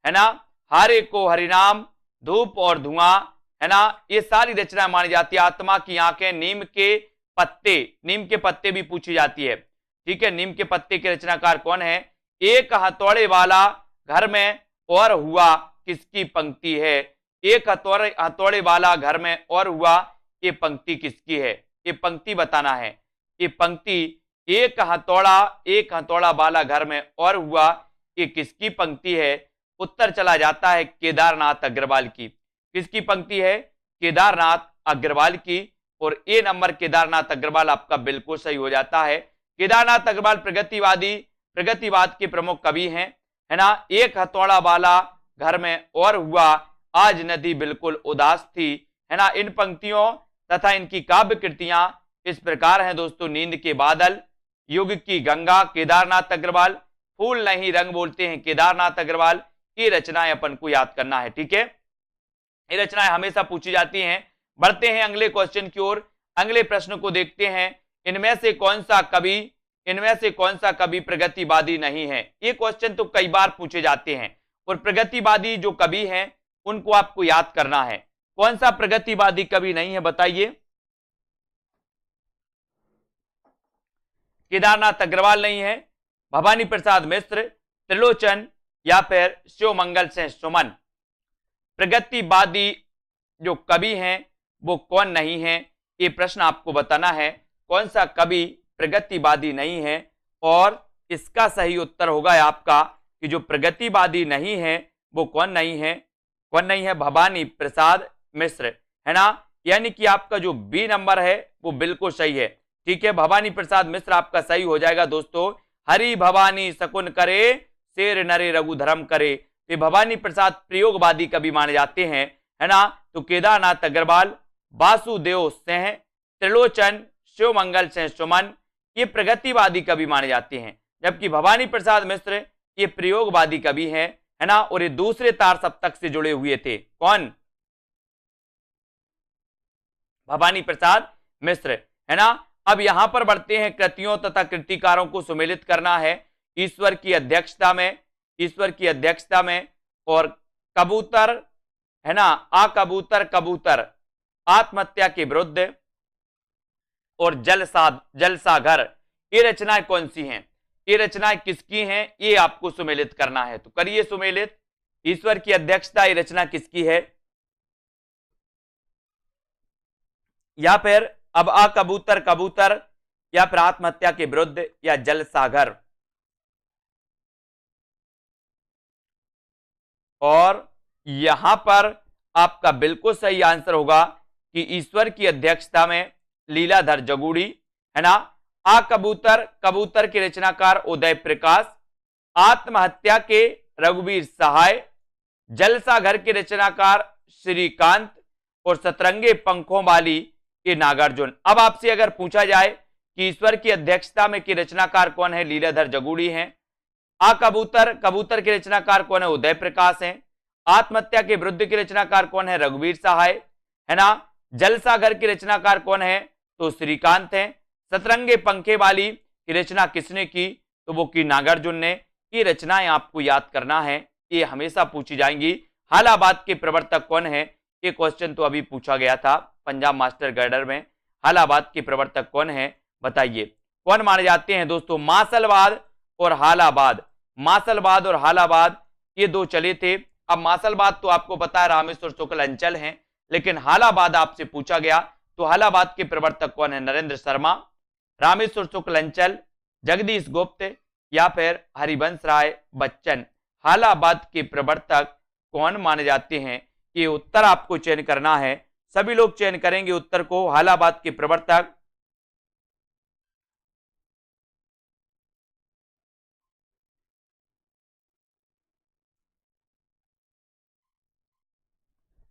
है ना, हारे को हरिनाम, धूप और धुआं, है ना, ये सारी रचनाएं मानी जाती है। आत्मा की आंखें, नीम के पत्ते, नीम के पत्ते भी पूछी जाती है, ठीक है। नीम के पत्ते के रचनाकार कौन है। एक हथौड़े वाला घर में और हुआ किसकी पंक्ति है। एक हथौड़े वाला घर में और हुआ, ये पंक्ति किसकी है, ये पंक्ति बताना है। ये पंक्ति एक हथौड़ा वाला घर में और हुआ, ये किसकी पंक्ति है। उत्तर चला जाता है केदारनाथ अग्रवाल की। किसकी पंक्ति है, केदारनाथ अग्रवाल की। और ए नंबर केदारनाथ अग्रवाल आपका बिल्कुल सही हो जाता है। केदारनाथ अग्रवाल प्रगतिवाद के प्रमुख कवि हैं, है ना। एक हथौड़ा वाला घर में और हुआ, आज नदी बिल्कुल उदास थी, है ना। इन पंक्तियों तथा इनकी काव्य कृतियां इस प्रकार हैं दोस्तों। नींद के बादल, युग की गंगा केदारनाथ अग्रवाल, फूल नहीं रंग बोलते हैं केदारनाथ अग्रवाल। ये रचनाएं अपन को याद करना है, ठीक है। ये रचनाएं हमेशा पूछी जाती हैं। बढ़ते हैं अगले क्वेश्चन की ओर, अगले प्रश्न को देखते हैं। इनमें से कौन सा कवि प्रगतिवादी नहीं है। ये क्वेश्चन तो कई बार पूछे जाते हैं और प्रगतिवादी जो कवि हैं उनको आपको याद करना है। कौन सा प्रगतिवादी कवि नहीं है बताइए। केदारनाथ अग्रवाल नहीं है, भवानी प्रसाद मिश्र, त्रिलोचन या फिर शिवमंगल सिंह सुमन। प्रगतिवादी जो कवि हैं वो कौन नहीं है, ये प्रश्न आपको बताना है। कौन सा कवि प्रगतिवादी नहीं है। और इसका सही उत्तर होगा आपका कि जो प्रगतिवादी नहीं है वो कौन नहीं है, भवानी प्रसाद मिश्र, है ना। यानी कि आपका जो बी नंबर है वो बिल्कुल सही है, ठीक है। भवानी प्रसाद मिश्र आपका सही हो जाएगा दोस्तों। हरि भवानी शकुन करे, शेर नरे रघुधर्म करे। ये भवानी प्रसाद प्रयोगवादी कवि माने जाते हैं, है ना। तो केदारनाथ अग्रवाल, वासुदेव सिंह, त्रिलोचन, शिवमंगल सिंह सुमन ये प्रगतिवादी कवि माने जाते हैं, जबकि भवानी प्रसाद मिश्र ये प्रयोगवादी कवि हैं, है ना। और ये दूसरे तार सप्तक से जुड़े हुए थे। कौन, भवानी प्रसाद मिश्र, है ना। अब यहां पर बढ़ते हैं, कृतियों तथा कृतिकारों को सुमेलित करना है ईश्वर की अध्यक्षता में। और कबूतर, है ना, कबूतर आत्महत्या के विरुद्ध और जलसाघर, ये रचनाएं कौन सी हैं, ये रचनाएं किसकी हैं, ये आपको सुमेलित करना है। तो करिए सुमेलित। ईश्वर की अध्यक्षता, ये रचना किसकी है। या फिर अब कबूतर या फिर आत्महत्या के विरुद्ध या जलसाघर। और यहां पर आपका बिल्कुल सही आंसर होगा कि ईश्वर की अध्यक्षता में लीलाधर जगूड़ी, है ना। कबूतर के रचनाकार उदय प्रकाश, आत्महत्या के रघुवीर सहाय, जलसाघर के रचनाकार श्रीकांत और सतरंगे पंखों वाली ये नागार्जुन। अब आपसे अगर पूछा जाए कि ईश्वर की अध्यक्षता में की रचनाकार कौन है, लीलाधर जगूड़ी हैं। कबूतर के रचनाकार कौन है, उदय प्रकाश हैं। आत्महत्या के विरुद्ध के रचनाकार कौन है, रघुवीर सहाय, है ना। जलसाघर के रचनाकार कौन है, तो श्रीकांत हैं। सतरंगे पंखे वाली की रचना किसने की, तो वो की नागार्जुन ने। ये रचनाएं आपको याद करना है, ये हमेशा पूछी जाएंगी। हालाबाद के प्रवर्तक कौन है, ये क्वेश्चन तो अभी पूछा गया था पंजाब मास्टर गाइडर में। हालाबाद के प्रवर्तक कौन है बताइए। कौन माने जाते हैं दोस्तों, मासलवाद और हालाबाद ये दो चले थे। अब मासलवाद तो आपको पता है रामेश्वर शुक्ल अंचल हैं, लेकिन हालाबाद आपसे पूछा गया तो हालाबाद के प्रवर्तक कौन है? नरेंद्र शर्मा, रामेश्वर शुक्ल अंचल, जगदीश गुप्त या फिर हरिवंश राय बच्चन। हालाबाद के प्रवर्तक कौन माने जाते हैं? ये उत्तर आपको चयन करना है, सभी लोग चयन करेंगे उत्तर को। हालाबाद के प्रवर्तक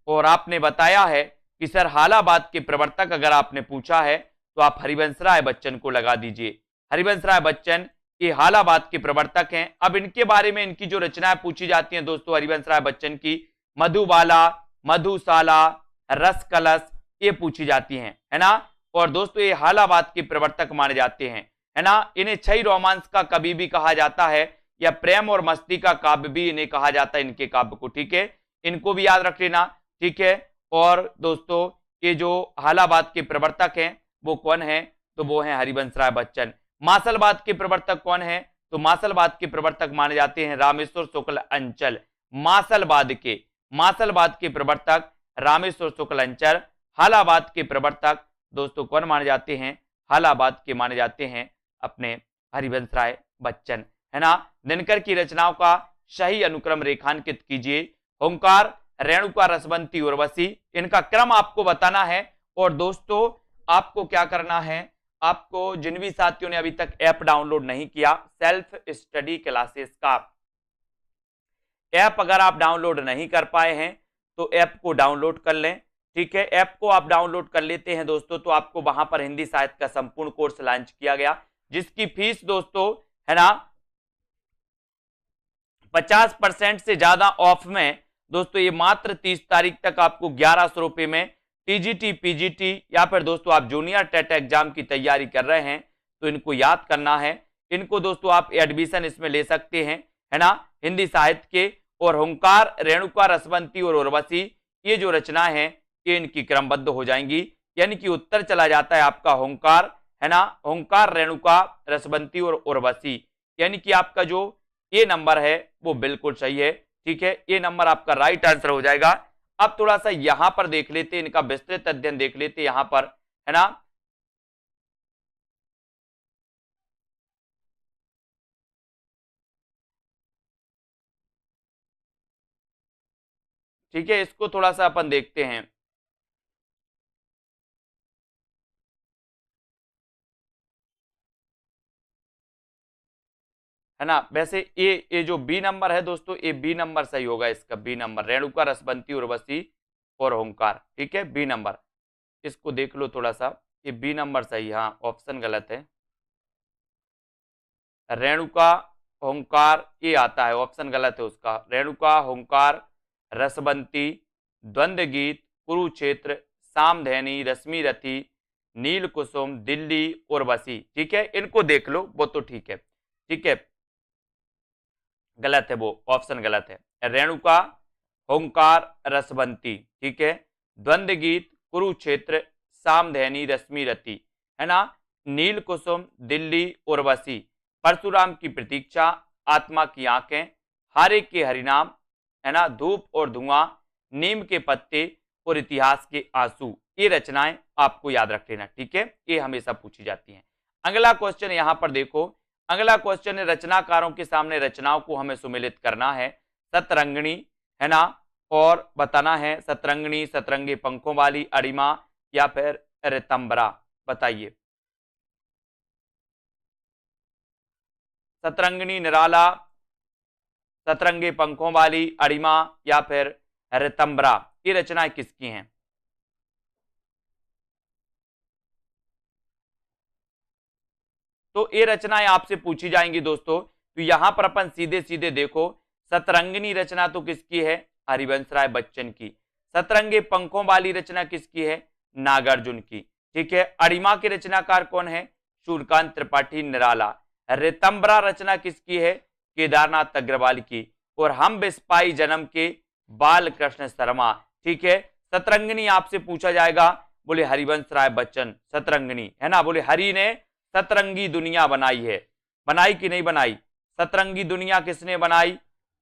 और आपने बताया है कि सर हालाबाद के प्रवर्तक अगर आपने पूछा है तो आप हरिवंश राय बच्चन को लगा दीजिए। हरिवंश राय बच्चन ये हालाबाद के प्रवर्तक हैं। अब इनके बारे में इनकी जो रचनाएं पूछी जाती हैं दोस्तों हरिवंश राय बच्चन की, मधुबाला, मधुशाला, रस कलश, ये पूछी जाती हैं, है ना। और दोस्तों ये हालाबाद के प्रवर्तक माने जाते हैं, है ना। इन्हें छई रोमांस का कवि भी कहा जाता है या प्रेम और मस्ती का काव्य भी इन्हें कहा जाता है, इनके काव्य को, ठीक है। इनको भी याद रख लेना, ठीक है। और दोस्तों ये जो हालाबाद के प्रवर्तक हैं वो कौन है? तो वो हैं हरिवंश राय बच्चन। मासलबाद के प्रवर्तक कौन है? तो मासलबाद के प्रवर्तक माने जाते हैं रामेश्वर शुक्ल अंचल। मासलबाद के प्रवर्तक रामेश्वर शुक्ल अंचल। हालाबाद के प्रवर्तक दोस्तों कौन माने जाते हैं? हालाबाद के माने जाते हैं अपने हरिवंश राय बच्चन, है ना। दिनकर की रचनाओं का सही अनुक्रम रेखांकित कीजिए। ओंकार, रेणुका, रसवंती, उर्वशी, इनका क्रम आपको बताना है। और दोस्तों आपको क्या करना है, आपको जिन भी साथियों ने अभी तक ऐप डाउनलोड नहीं किया सेल्फ स्टडी क्लासेस का ऐप, अगर आप डाउनलोड नहीं कर पाए हैं तो ऐप को डाउनलोड कर लें, ठीक है। ऐप को आप डाउनलोड कर लेते हैं दोस्तों तो आपको वहां पर हिंदी साहित्य का संपूर्ण कोर्स लॉन्च किया गया, जिसकी फीस दोस्तों, है ना, 50% से ज्यादा ऑफ में दोस्तों ये मात्र 30 तारीख तक आपको 1100 रुपए में टीजीटी, पीजीटी या फिर दोस्तों आप जूनियर टेट एग्जाम की तैयारी कर रहे हैं तो इनको याद करना है। इनको दोस्तों आप एडमिशन इसमें ले सकते हैं, है ना, हिंदी साहित्य के। और होंकार, रेणुका, रसवंती और उर्वशी ये जो रचनाएं हैं ये इनकी क्रमबद्ध हो जाएंगी, यानी कि उत्तर चला जाता है आपका होंकार, है ना। होंकार, रेणुका, रसवंती और उर्वशी, यानी कि आपका जो ये नंबर है वो बिल्कुल सही है, ठीक है। ये नंबर आपका राइट आंसर हो जाएगा। अब थोड़ा सा यहां पर देख लेते हैं, इनका विस्तृत अध्ययन देख लेते हैं यहां पर, है ना। ठीक है, इसको थोड़ा सा अपन देखते हैं, है ना। वैसे ये जो बी नंबर है दोस्तों, ये बी नंबर सही होगा, इसका बी नंबर, रेणुका, रसवंती, उर्वशी और होंकार, ठीक है, बी नंबर। इसको देख लो थोड़ा सा, ये बी नंबर सही, हाँ ऑप्शन गलत है। रेणुका, होंकार ये आता है, ऑप्शन गलत है उसका। रेणुका, होंकार, रसवंती, द्वंद्व गीत, कुरुक्षेत्र, सामधेनी, रश्मि रथी, नील कुसुम, दिल्ली, उर्वशी, ठीक है। इनको देख लो, वो तो ठीक है, ठीक है। गलत है वो, ऑप्शन गलत है। रेणुका, होंकार, रसवंती, ठीक है, द्वंद्व गीत, कुरुक्षेत्र, सामधेनी, रश्मि रति, है ना, नील कुसुम, दिल्ली, उर्वशी, परशुराम की प्रतीक्षा, आत्मा की आंखें, हारे के हरिनाम, है ना, धूप और धुआं, नीम के पत्ते और इतिहास के आंसू, ये रचनाएं आपको याद रख लेना, ठीक है। ये हमेशा पूछी जाती हैं। अगला क्वेश्चन यहां पर देखो, अगला क्वेश्चन है रचनाकारों के सामने रचनाओं को हमें सुमेलित करना है। सतरंगिणी, है ना, और बताना है सतरंगिणी, सतरंगे पंखों वाली, अड़िमा या फिर रितंबरा, बताइए। सतरंगिणी, निराला, सतरंगे पंखों वाली, अड़िमा या फिर रितंबरा, ये रचनाएं किसकी हैं? तो ये रचनाएं आपसे पूछी जाएंगी दोस्तों, तो यहां पर अपन सीधे सीधे देखो, सतरंगिनी रचना तो किसकी है? हरिवंश राय बच्चन की। सतरंगे पंखों वाली रचना किसकी है? नागार्जुन की, ठीक है। अड़िमा के रचनाकार कौन है? सूर्यकांत त्रिपाठी, निराला। रितंबरा रचना किसकी है? केदारनाथ अग्रवाल की। और हम बिस्पाई जन्म के, बाल कृष्ण शर्मा, ठीक है। सतरंगिनी आपसे पूछा जाएगा, बोले हरिवंश राय बच्चन सतरंगिनी, है ना। बोले हरि ने सतरंगी दुनिया बनाई है, बनाई कि नहीं बनाई? सतरंगी दुनिया किसने बनाई?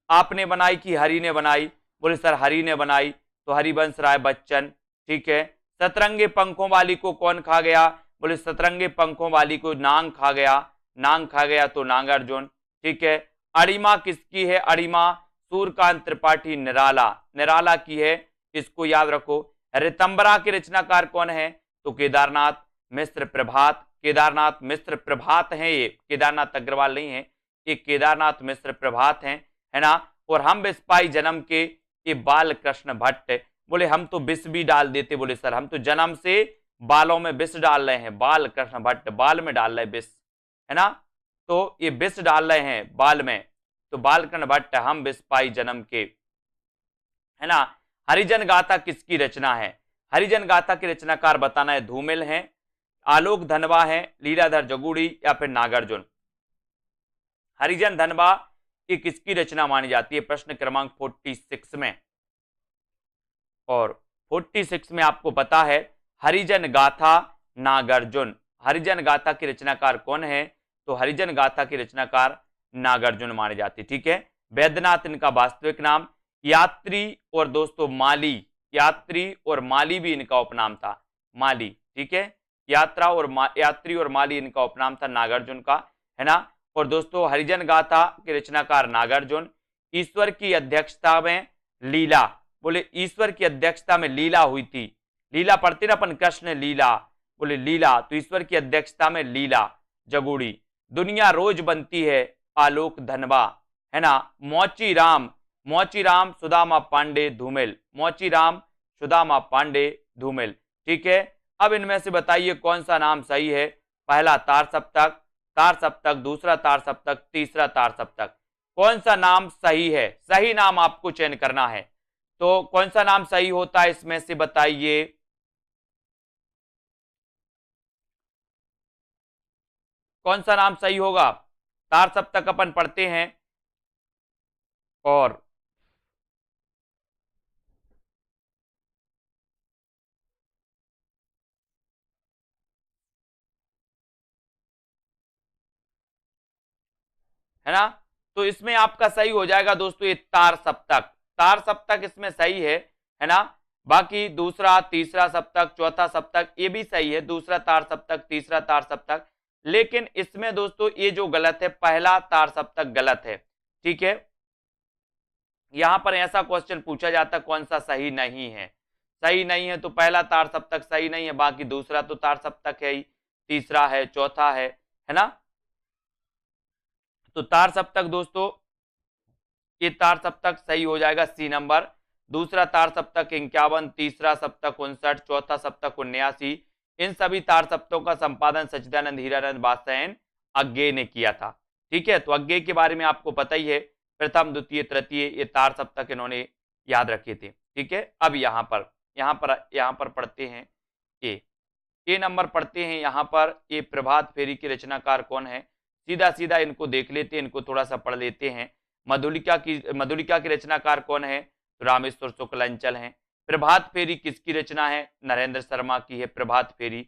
आपने बनाई कि हरि ने बनाई? बोले सर हरि ने बनाई, तो हरिवंश राय बच्चन ठीक है। सतरंगे पंखों वाली को कौन खा गया? बोले सतरंगे पंखों वाली को नांग खा गया, नांग खा गया तो नागार्जुन। ठीक है। अरिमा किसकी है? अरिमा सूर्यकांत त्रिपाठी निराला, निराला की है, इसको याद रखो। ऋतंबरा के रचनाकार कौन है? तो केदारनाथ मिश्र प्रभात, केदारनाथ मिश्र प्रभात है, ये केदारनाथ अग्रवाल नहीं है, ये केदारनाथ मिश्र प्रभात है ना। और हम बिस्पाई जन्म के, ये बाल कृष्ण भट्ट। बोले हम तो विष भी डाल देते, बोले सर हम तो जन्म से बालों में विष डाल रहे हैं, बाल कृष्ण भट्ट बाल में डाल रहे विष, है ना, तो ये विष डाल रहे हैं बाल में, तो बाल कृष्ण भट्ट हम बिस्पाई जन्म के, है ना। हरिजन गाथा किसकी रचना है? हरिजन गाथा के रचनाकार बताना है। धूमिल है, आलोक धनवा है, लीलाधर जगुड़ी या फिर नागार्जुन। हरिजन धनवा ये किसकी रचना मानी जाती है? प्रश्न क्रमांक 46 में। और 46 में आपको पता है हरिजन गाथा नागार्जुन। हरिजन गाथा की रचनाकार कौन है? तो हरिजन गाथा की रचनाकार नागार्जुन मानी जाती। ठीक है। वैद्यनाथ इनका वास्तविक नाम। यात्री और दोस्तों माली, यात्री और माली भी इनका उपनाम था, माली। ठीक है। यात्री और माली इनका उपनाम था नागार्जुन का, है ना। और दोस्तों हरिजन गाथा के रचनाकार नागार्जुन। ईश्वर की अध्यक्षता में लीला, बोले ईश्वर की अध्यक्षता में लीला हुई थी, लीला पढ़ते ना अपन, कृष्ण लीला, बोले लीला, तो ईश्वर की अध्यक्षता में लीला जगुड़ी। दुनिया रोज बनती है, आलोक धनवा, है ना। मोची राम, मोची राम सुदामा पांडे धूमिल, मोची राम सुदामा पांडे धूमिल। ठीक है। अब इनमें से बताइए कौन सा नाम सही है? पहला तार सप्तक, तार सप्तक, दूसरा तार सप्तक, तीसरा तार सप्तक, कौन सा नाम सही है? सही नाम आपको चयन करना है, तो कौन सा नाम सही होता है इसमें से बताइए। कौन सा नाम सही होगा? तार सप्तक अपन पढ़ते हैं, और है ना, तो इसमें आपका सही हो जाएगा दोस्तों ये तार सप्तक, तार सप्तक इसमें सही है ना। बाकी दूसरा तीसरा सप्तक, चौथा सप्तक ये भी सही है, दूसरा तार सप्तक, तीसरा तार सप्तक, लेकिन इसमें दोस्तों ये जो गलत है, पहला तार सप्तक गलत है। ठीक है। यहां पर ऐसा क्वेश्चन पूछा जाता कौन सा सही नहीं है? सही नहीं है तो पहला तार सप्तक सही नहीं है, बाकी दूसरा तो तार सप्तक है ही, तीसरा है, चौथा है ना। तो तार सप्तक दोस्तों ये तार सप्तक सही हो जाएगा सी नंबर। दूसरा तार सप्तक 51, तीसरा सप्तक 59, चौथा सप्तक 79। इन सभी तार सप्तकों का संपादन सच्चिदानंद हीरानंद वात्स्यायन अज्ञे ने किया था। ठीक है। तो अज्ञे के बारे में आपको पता ही है, प्रथम द्वितीय तृतीय ये तार सप्तक इन्होंने याद रखे थे। ठीक है। अब यहाँ पर पढ़ते हैं ए नंबर पढ़ते हैं। यहाँ पर ये प्रभात फेरी के रचनाकार कौन है? सीधा सीधा इनको देख लेते हैं, इनको थोड़ा सा पढ़ लेते हैं। मधुलिका की रचनाकार कौन है? तो रामेश्वर शुक्ल अंचल है। प्रभात फेरी किसकी रचना है? नरेंद्र शर्मा की है प्रभात फेरी।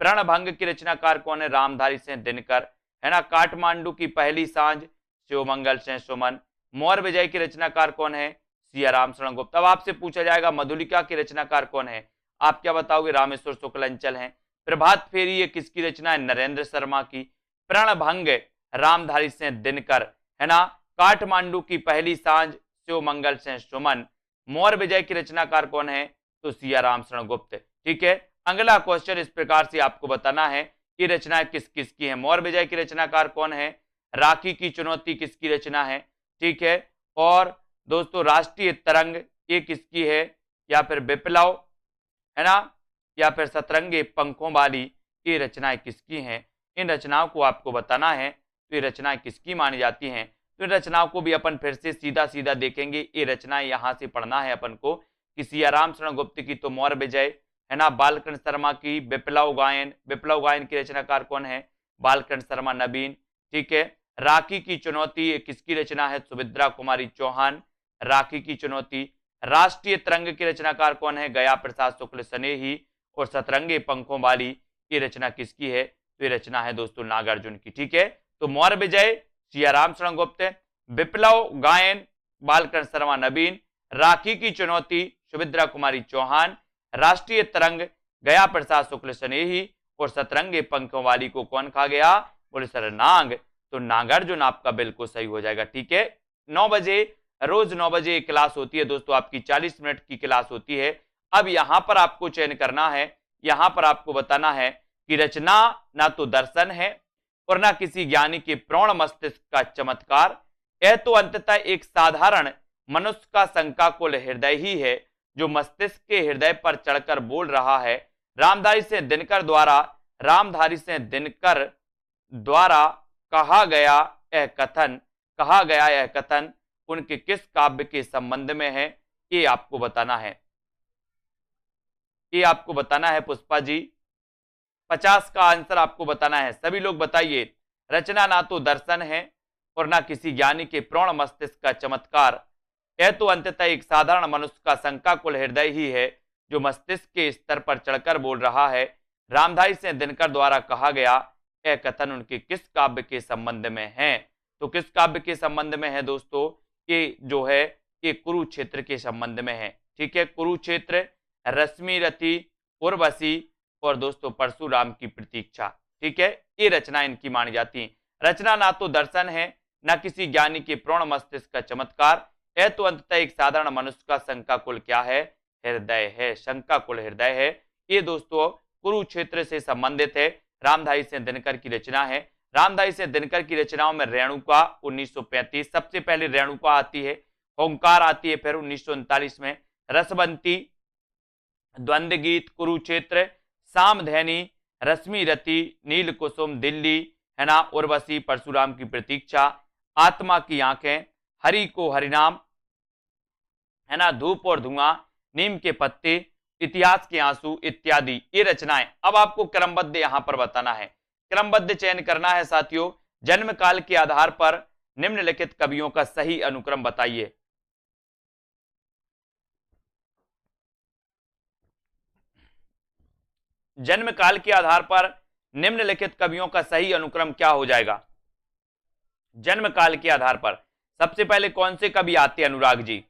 प्रणभंग की रचनाकार कौन है? रामधारी सिंह दिनकर, है ना। काठमांडू की पहली सांझ शिवमंगल सिंह सुमन। मौर्य विजय की रचनाकार कौन है? सियाराम शरण गुप्त। अब आपसे पूछा जाएगा मधुलिका के रचनाकार कौन है? आप क्या बताओगे? रामेश्वर शुक्ल अंचल है। प्रभात फेरी ये किसकी रचना है? नरेंद्र शर्मा की। प्रणभंग रामधारी सिंह दिनकर, है ना। काठमांडू की पहली सांझ शिवमंगल सिंह सुमन। मौर्य विजय की रचनाकार कौन है? तो सियाराम शरण गुप्त। ठीक है। अगला क्वेश्चन इस प्रकार से आपको बताना है कि रचनाएं किस किस की है। मौर्य विजय की रचनाकार कौन है? राखी की चुनौती किसकी रचना है? ठीक है। और दोस्तों राष्ट्रीय तरंग ये किसकी है? या फिर विप्लव, है ना, या फिर सतरंगे पंखों वाली, ये रचनाएं किसकी हैं? इन रचनाओं को आपको बताना है, तो ये रचनाएं किसकी मानी जाती हैं। तो इन रचनाओं को भी अपन फिर से सीधा सीधा देखेंगे। ये रचनाएं यहां से पढ़ना है अपन को कि सियाराम शरण गुप्त की तो मौर्य विजय, है ना। बालकृष्ण शर्मा की विप्लव गायन, विप्लव गायन की रचनाकार कौन है? बालकृष्ण शर्मा नवीन। ठीक है। राखी की चुनौती किसकी रचना है? सुभद्रा कुमारी चौहान। राखी की चुनौती। राष्ट्रीय तरंग की रचनाकार कौन है? गया प्रसाद शुक्ल स्नेही। और सतरंगे पंखों वाली ये रचना किसकी है? तो ये रचना है दोस्तों नागार्जुन की। ठीक है। तो मौर्य विजय सियाराम शरण गुप्त, विप्लव गायन बालकृष्ण शर्मा नवीन, राखी की चुनौती सुभद्रा कुमारी चौहान, राष्ट्रीय तरंग गया प्रसाद शुक्ल स्नेही और सतरंगे पंखों वाली को कौन खा गया? बोले सर नाग। तो नागार्जुन आपका बिल्कुल सही हो जाएगा। ठीक है, 9 बजे, रोज 9 बजे क्लास होती है दोस्तों, आपकी 40 मिनट की क्लास होती है। अब यहां पर आपको चयन करना है, यहां पर आपको बताना है कि रचना ना तो दर्शन है और ना किसी ज्ञानी के प्रौढ़ मस्तिष्क का चमत्कार, यह तो अंततः एक साधारण मनुष्य का शंकाकुल हृदय ही है जो मस्तिष्क के हृदय पर चढ़कर बोल रहा है। रामधारी से दिनकर द्वारा कहा गया यह कथन उनके किस काव्य के संबंध में है? ये आपको बताना है पुष्पा जी। 50 का आंसर आपको बताना है। सभी लोग बताइए। रचना ना तो दर्शन है और ना किसी ज्ञानी के प्रौढ़ मस्तिष्क का चमत्कार, यह तो अंततः एक साधारण मनुष्य का शंकाकुल हृदय ही है जो मस्तिष्क के स्तर पर चढ़कर बोल रहा है। रामधारी से दिनकर द्वारा कहा गया यह कथन उनके किस काव्य के संबंध में है? तो किस काव्य के संबंध में है दोस्तों? ये जो है ये कुरुक्षेत्र के संबंध में है। ठीक है, कुरुक्षेत्र, रश्मि रथी, उर्वशी और दोस्तों परशुराम की प्रतीक्षा। ठीक है, ये रचना इनकी मानी जाती है। रचना ना तो दर्शन है ना किसी ज्ञानी के प्रौढ़ मस्तिष्क का चमत्कार, यह तो अंततः एक साधारण मनुष्य का शंकाकुल क्या है? हृदय है, शंकाकुल हृदय है। ये दोस्तों कुरुक्षेत्र से संबंधित है, रामधारी सिंह दिनकर की रचना है। रामधारी सिंह दिनकर की रचनाओं में रेणुका 1935 सबसे पहले रेणुका आती है, ओंकार आती है फिर 1939 में, रसबंती, द्वंद्व गीत, कुरुक्षेत्र, सामधैनी, रश्मि रति, नील कुसुम, दिल्ली, है ना, उर्वशी, परशुराम की प्रतीक्षा, आत्मा की आंखें, हरि को हरिनाम, है ना, धूप और धुआं, नीम के पत्ते, इतिहास के आंसू इत्यादि ये रचनाएं। अब आपको क्रमबद्ध यहां पर बताना है, क्रमबद्ध चयन करना है साथियों। जन्म काल के आधार पर निम्नलिखित कवियों का सही अनुक्रम बताइए। जन्म काल के आधार पर निम्नलिखित कवियों का सही अनुक्रम क्या हो जाएगा? जन्म काल के आधार पर सबसे पहले कौन से कवि आते हैं अनुराग जी?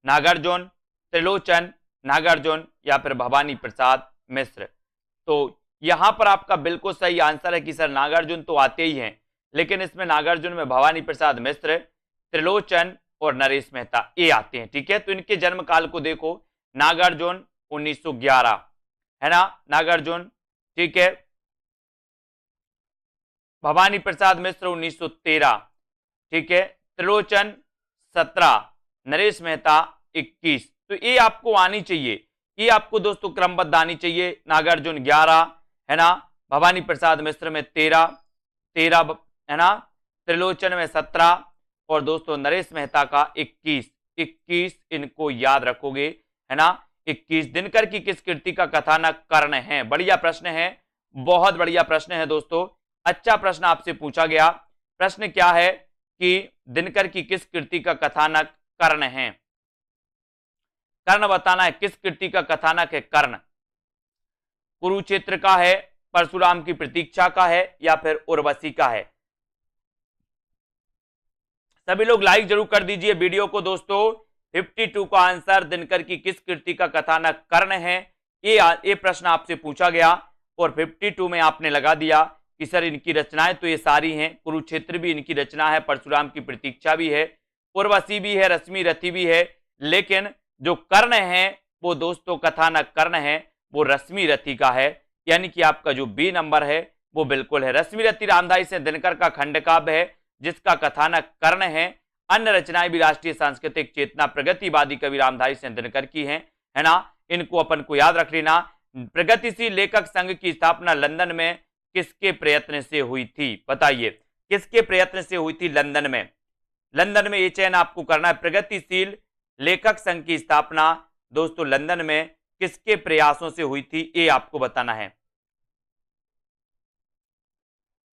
नागार्जुन, त्रिलोचन, नागार्जुन या फिर भवानी प्रसाद मिश्र। तो यहां पर आपका बिल्कुल सही आंसर है कि सर नागार्जुन तो आते ही हैं, लेकिन इसमें नागार्जुन में भवानी प्रसाद मिश्र, त्रिलोचन और नरेश मेहता ये आते हैं। ठीक है, तो इनके जन्म काल को देखो, नागार्जुन 1911, है ना, नागार्जुन। ठीक है, भवानी प्रसाद मिश्र 1913, ठीक है, त्रिलोचन 17, नरेश मेहता 21। तो ये आपको आनी चाहिए, ये आपको दोस्तों क्रमबद्ध आनी चाहिए। नागार्जुन 11, है ना, भवानी प्रसाद मिश्र में 13 है ना, त्रिलोचन में 17 और दोस्तों नरेश मेहता का 21 इनको याद रखोगे, है ना। 21 दिनकर की किस कृति का कथानक कर्ण है? बढ़िया प्रश्न है, बहुत बढ़िया प्रश्न है दोस्तों, अच्छा प्रश्न आपसे पूछा गया। प्रश्न क्या है कि दिनकर की किस कृति का कथानक कर्ण है? कर्ण बताना है, किस कृति का कथानक है कर्ण? कुरुक्षेत्र का है, परशुराम की प्रतीक्षा का है या फिर उर्वशी का है? सभी लोग लाइक जरूर कर दीजिए वीडियो को दोस्तों। 52 का आंसर दिनकर की किस कृति का कथानक कर्ण है, ये प्रश्न आपसे पूछा गया और 52 में आपने लगा दिया कि सर इनकी रचनाएं तो ये सारी हैं, कुरुक्षेत्र भी इनकी रचना है, परशुराम की प्रतीक्षा भी है, उर्वशी भी है, रश्मि रथी भी है, लेकिन जो कर्ण है वो दोस्तों कथानक कर्ण है वो रश्मि रथी का है, यानी कि आपका जो बी नंबर है वो बिल्कुल है। रश्मि रथी रामधारी से दिनकर का खंड काव्य है जिसका कथानक कर्ण है। अन्य रचनाएं भी राष्ट्रीय सांस्कृतिक चेतना प्रगतिवादी कवि रामधारी से दिनकर की हैं, है ना, इनको अपन को याद रख लेना। प्रगतिशील लेखक संघ की स्थापना लंदन में किसके प्रयत्न से हुई थी? बताइए किसके प्रयत्न से हुई थी लंदन में? लंदन में ये चयन आपको करना है, प्रगतिशील लेखक संघ की स्थापना दोस्तों लंदन में किसके प्रयासों से हुई थी, ये आपको बताना है।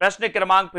प्रश्न क्रमांक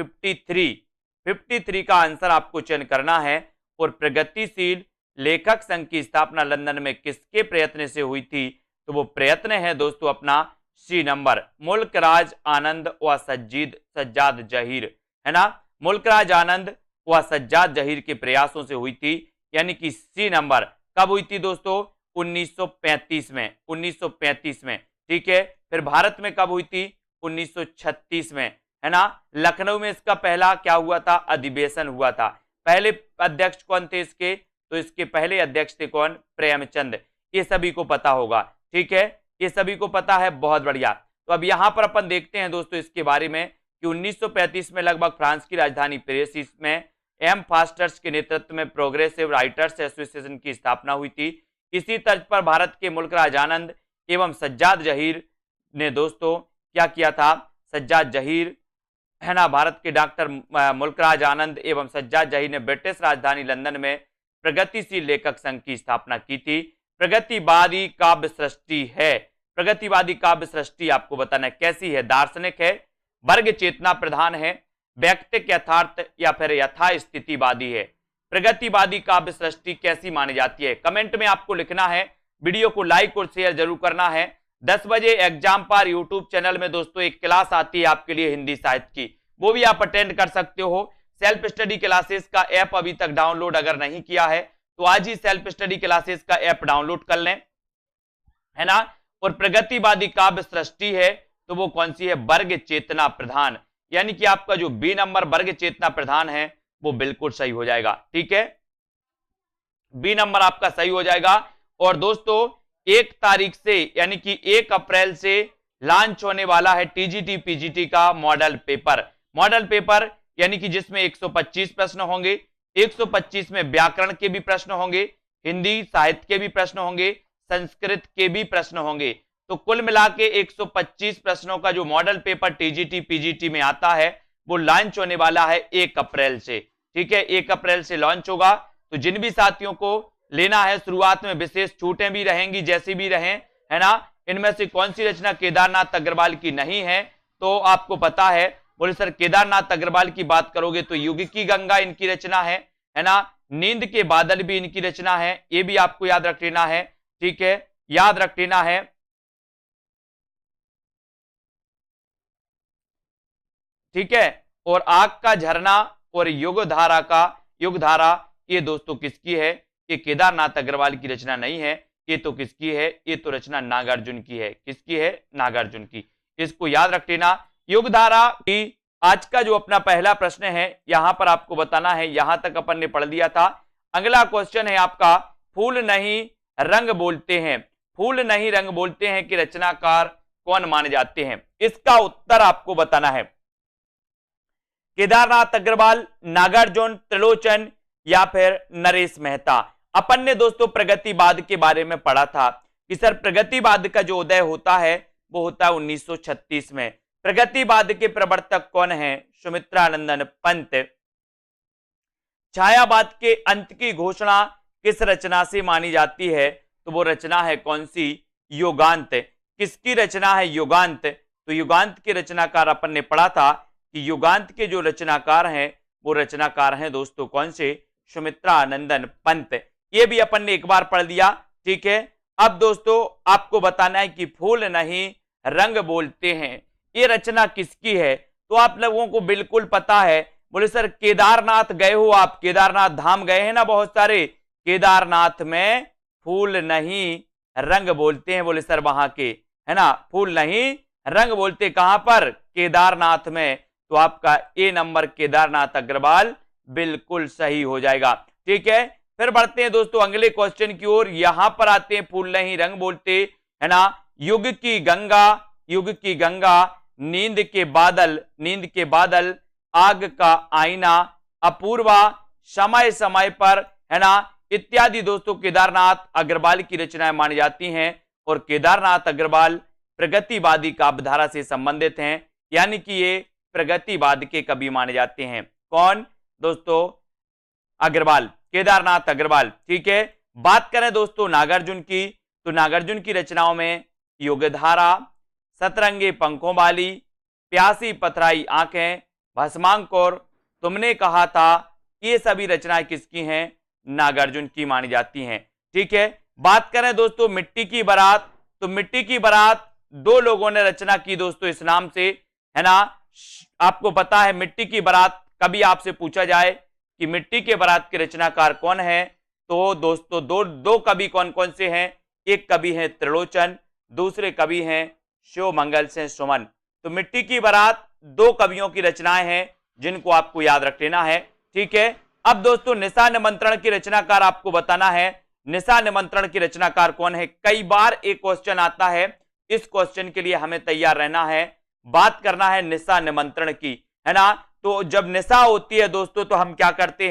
53 का आंसर आपको चयन करना है और प्रगतिशील लेखक संघ की स्थापना लंदन में किसके प्रयत्न से हुई थी? तो वो प्रयत्न है दोस्तों अपना सी नंबर, मुल्कराज आनंद व सज्जाद जहीर, है ना, मुल्कराज आनंद व सज्जाद जहीर के प्रयासों से हुई थी, यानी कि सी नंबर। कब हुई थी दोस्तों? 1935 में, 1935 में, ठीक है। फिर भारत में कब हुई थी? 1936 में, है ना। लखनऊ में इसका पहला क्या हुआ था? अधिवेशन हुआ था। पहले अध्यक्ष कौन थे इसके? तो इसके पहले अध्यक्ष थे कौन? प्रेमचंद। ये सभी को पता होगा, ठीक है, ये सभी को पता है, बहुत बढ़िया। तो अब यहां पर अपन देखते हैं दोस्तों इसके बारे में कि 1935 में लगभग फ्रांस की राजधानी पेरिस में एम फास्टर्स के नेतृत्व में प्रोग्रेसिव राइटर्स एसोसिएशन की स्थापना हुई थी। इसी तर्ज पर भारत के मुल्कराज आनंद एवं सज्जाद जहीर ने दोस्तों क्या किया था? सज्जाद जहीर, है ना, भारत के डॉक्टर मुल्कराज आनंद एवं सज्जाद जहीर ने ब्रिटिश राजधानी लंदन में प्रगतिशील लेखक संघ की स्थापना की थी। प्रगतिवादी काव्य सृष्टि है, प्रगतिवादी काव्य सृष्टि आपको बताना है कैसी है। दार्शनिक है, वर्ग चेतना प्रधान है, व्यक्तिक यथार्थ या फिर यथा स्थितिवादी है। प्रगतिवादी काव्य सृष्टि कैसी मानी जाती है? कमेंट में आपको लिखना है। वीडियो को लाइक और शेयर जरूर करना है। 10 बजे एग्जाम पर यूट्यूब चैनल में दोस्तों एक क्लास आती है आपके लिए हिंदी साहित्य की, वो भी आप अटेंड कर सकते हो। सेल्फ स्टडी क्लासेस का ऐप अभी तक डाउनलोड अगर नहीं किया है तो आज ही सेल्फ स्टडी क्लासेस का ऐप डाउनलोड कर लें, है ना। और प्रगतिवादी काव्य सृष्टि है तो वो कौन सी है? वर्ग चेतना प्रधान, यानी कि आपका जो बी नंबर वर्ग चेतना प्रधान है वो बिल्कुल सही हो जाएगा, ठीक है, बी नंबर आपका सही हो जाएगा। और दोस्तों 1 तारीख से यानी कि 1 अप्रैल से लॉन्च होने वाला है टीजीटी पीजीटी का मॉडल पेपर। मॉडल पेपर यानी कि जिसमें 125 प्रश्न होंगे, 125 में व्याकरण के भी प्रश्न होंगे, हिंदी साहित्य के भी प्रश्न होंगे, संस्कृत के भी प्रश्न होंगे। तो कुल मिला के 125 प्रश्नों का जो मॉडल पेपर टीजीटी पीजीटी में आता है वो लॉन्च होने वाला है 1 अप्रैल से, ठीक है, 1 अप्रैल से लॉन्च होगा। तो जिन भी साथियों को लेना है, शुरुआत में विशेष छूटें भी रहेंगी जैसी भी रहें, है ना। इनमें से कौन सी रचना केदारनाथ अग्रवाल की नहीं है? तो आपको पता है, बोले सर केदारनाथ अग्रवाल की बात करोगे तो युग की गंगा इनकी रचना है ना। नींद के बादल भी इनकी रचना है, ये भी आपको याद रख लेना है, ठीक है, याद रख लेना है, ठीक है। और आग का झरना और युगधारा ये दोस्तों किसकी है? ये केदारनाथ अग्रवाल की रचना नहीं है, ये तो किसकी है? ये तो रचना नागार्जुन की है। किसकी है? नागार्जुन की। इसको याद रख लेना। युगधारा की आज का जो अपना पहला प्रश्न है यहां पर आपको बताना है, यहां तक अपन ने पढ़ लिया था। अगला क्वेश्चन है आपका, फूल नहीं रंग बोलते हैं, फूल नहीं रंग बोलते हैं कि रचनाकार कौन माने जाते हैं? इसका उत्तर आपको बताना है। केदारनाथ अग्रवाल, नागार्जुन, त्रिलोचन या फिर नरेश मेहता। अपन ने दोस्तों प्रगतिवाद के बारे में पढ़ा था कि सर प्रगतिवाद का जो उदय होता है वो होता है 1936 में। प्रगतिवाद के प्रवर्तक कौन है? सुमित्रानंदन पंत। छायावाद के अंत की घोषणा किस रचना से मानी जाती है? तो वो रचना है कौन सी? युगांत। किसकी रचना है? युगांत। तो युगांत के रचनाकार अपन ने पढ़ा था कि युगांत के जो रचनाकार हैं वो रचनाकार हैं दोस्तों कौन से? सुमित्रानंदन पंत। ये भी अपन ने एक बार पढ़ लिया, ठीक है। अब दोस्तों आपको बताना है कि फूल नहीं रंग बोलते हैं, ये रचना किसकी है? तो आप लोगों को बिल्कुल पता है। बोले सर केदारनाथ गए हो आप, केदारनाथ धाम गए हैं ना बहुत सारे, केदारनाथ में फूल नहीं रंग बोलते हैं। बोले सर वहां के, है ना, फूल नहीं रंग बोलते कहां पर? केदारनाथ में। तो आपका ए नंबर केदारनाथ अग्रवाल बिल्कुल सही हो जाएगा, ठीक है। फिर बढ़ते हैं दोस्तों अगले क्वेश्चन की ओर। यहां पर आते हैं, फूल नहीं रंग बोलते, है ना। युग की गंगा, युग की गंगा, नींद के बादल, आग का आईना, अपूर्वा, समय समय पर, है ना, इत्यादि दोस्तों केदारनाथ अग्रवाल की रचनाएं मानी जाती हैं। और केदारनाथ अग्रवाल प्रगतिवादी काव्यधारा से संबंधित हैं, यानी कि ये प्रगतिवाद के कवि माने जाते हैं। कौन दोस्तों? अग्रवाल, केदारनाथ अग्रवाल, ठीक है। बात करें दोस्तों नागार्जुन की, तो नागार्जुन की रचनाओं में युगधारा, सतरंगे पंखों वाली, प्यासी पथराई आंखें, भस्मांकुर, तुमने कहा था, ये सभी रचनाएं किसकी हैं? नागार्जुन की मानी जाती हैं, ठीक है। बात करें दोस्तों मिट्टी की बारात, तो मिट्टी की बारात 2 लोगों ने रचना की दोस्तों इस नाम से, है ना। आपको पता है मिट्टी की बारात, कभी आपसे पूछा जाए कि मिट्टी के बारात के रचनाकार कौन है, तो दोस्तों दो कवि कौन कौन से हैं? एक कवि हैं त्रिलोचन, दूसरे कवि हैं शिवमंगल सिंह सुमन। तो मिट्टी की बारात 2 कवियों की रचनाएं हैं जिनको आपको याद रख लेना है। ठीक है, अब दोस्तों निशा निमंत्रण की रचनाकार आपको बताना है। निशा निमंत्रण की रचनाकार कौन है? कई बार एक क्वेश्चन आता है, इस क्वेश्चन के लिए हमें तैयार रहना है। बात करना है निशा निमंत्रण की, है ना। तो जब निशा होती है दोस्तों तो हम क्या करते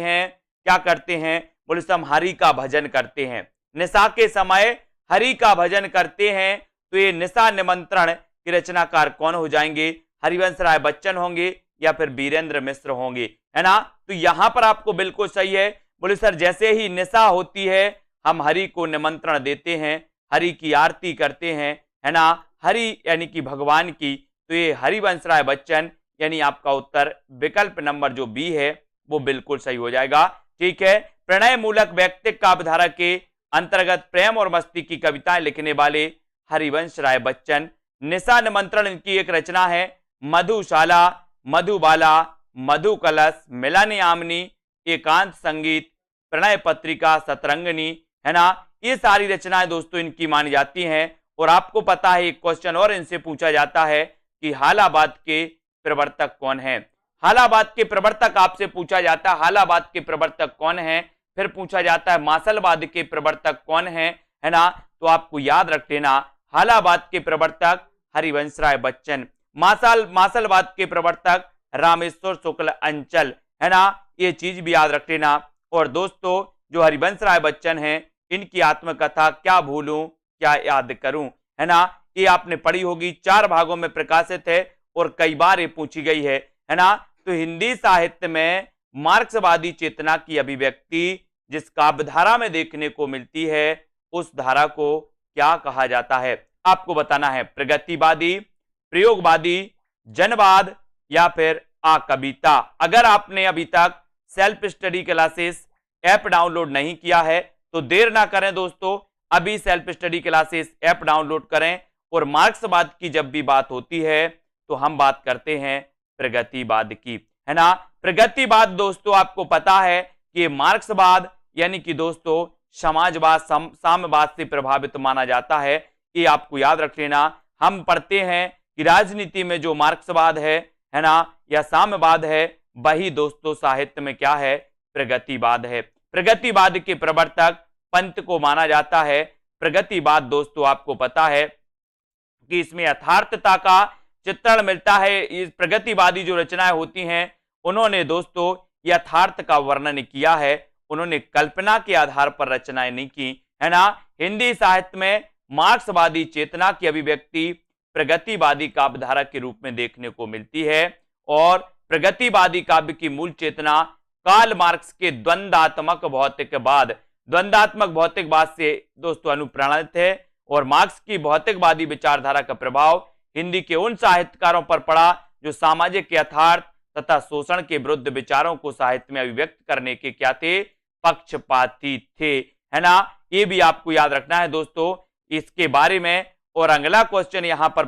हैं, बोले हम हरि का भजन करते हैं। निशा के समय हरि का भजन करते हैं। तो ये निशा निमंत्रण की रचनाकार कौन हो जाएंगे? हरिवंश राय बच्चन होंगे या फिर वीरेंद्र मिश्र होंगे, है ना। तो यहां पर आपको बिल्कुल सही है। बोले सर जैसे ही निशा होती है हम हरि को निमंत्रण देते हैं, हरि की आरती करते हैं, है ना, हरि यानी कि भगवान की। तो ये हरिवंश राय बच्चन, यानी आपका उत्तर विकल्प नंबर जो बी है वो बिल्कुल सही हो जाएगा। ठीक है, प्रणय मूलक व्यक्तिक काव्यधारा के अंतर्गत प्रेम और मस्ती की कविताएं लिखने वाले हरिवंश राय बच्चन। निशा निमंत्रण इनकी एक रचना है। मधुशाला, मधुबाला, मधु कलश, मिलानी आमनी, एकांत संगीत, प्रणय पत्रिका, सतरंगनी, है ना। ये सारी रचनाएं दोस्तों इनकी मानी जाती हैं। और आपको पता है एक क्वेश्चन और इनसे पूछा जाता है कि हालाबाद के प्रवर्तक कौन है। हालाबाद के प्रवर्तक आपसे पूछा जाता है, हालाबाद के प्रवर्तक कौन है। फिर पूछा जाता है मासलवाद के प्रवर्तक कौन है ना। तो आपको याद रख लेना, हालाबाद के प्रवर्तक हरिवंश राय बच्चन, मासलवाद के प्रवर्तक रामेश्वर शुक्ल अंचल, है ना। ये चीज भी याद रख लेना। और दोस्तों जो हरिवंश राय बच्चन हैं इनकी आत्मकथा क्या भूलूं क्या याद करूं, है ना, ये आपने पढ़ी होगी, 4 भागों में प्रकाशित है और कई बार ये पूछी गई है ना। तो हिंदी साहित्य में मार्क्सवादी चेतना की अभिव्यक्ति जिस काव्यधारा में देखने को मिलती है उस धारा को क्या कहा जाता है? आपको बताना है। प्रगतिवादी, प्रयोगवादी, जनवाद या फिर कविता। अगर आपने अभी तक self study classes app download नहीं किया है तो देर ना करें दोस्तों, अभी self study classes app download करें। और मार्क्सवाद की जब भी बात होती है तो हम बात करते हैं प्रगतिवाद की, है ना। प्रगतिवाद दोस्तों आपको पता है कि मार्क्सवाद यानी कि दोस्तों समाजवाद, साम्यवाद से प्रभावित माना जाता है। ये आपको याद रख लेना। हम पढ़ते हैं कि राजनीति में जो मार्क्सवाद है ना, या साम्यवाद है, वही दोस्तों साहित्य में क्या है? प्रगतिवाद है। प्रगतिवाद के प्रवर्तक पंत को माना जाता है। प्रगतिवाद दोस्तों आपको पता है कि इसमें यथार्थता का चित्रण मिलता है। इस प्रगतिवादी जो रचनाएं होती हैं उन्होंने दोस्तों यथार्थ का वर्णन किया है, उन्होंने कल्पना के आधार पर रचनाएं नहीं की, है ना। हिंदी साहित्य में मार्क्सवादी चेतना की अभिव्यक्ति प्रगतिवादी काव्यधारा के रूप में देखने को मिलती है। और प्रगतिवादी काव्य की मूल चेतना कार्ल मार्क्स के द्वंद्वात्मक भौतिकवाद से दोस्तों अनुप्राणित है। और मार्क्स की भौतिकवादी विचारधारा का प्रभाव हिंदी के उन साहित्यकारों पर पड़ा जो सामाजिक यथार्थ तथा शोषण के विरुद्ध विचारों को साहित्य में अभिव्यक्त करने के क्या थे? पक्षपाती थे, है ना। ये भी आपको याद रखना है दोस्तों इसके बारे में। और अगला क्वेश्चन यहां पर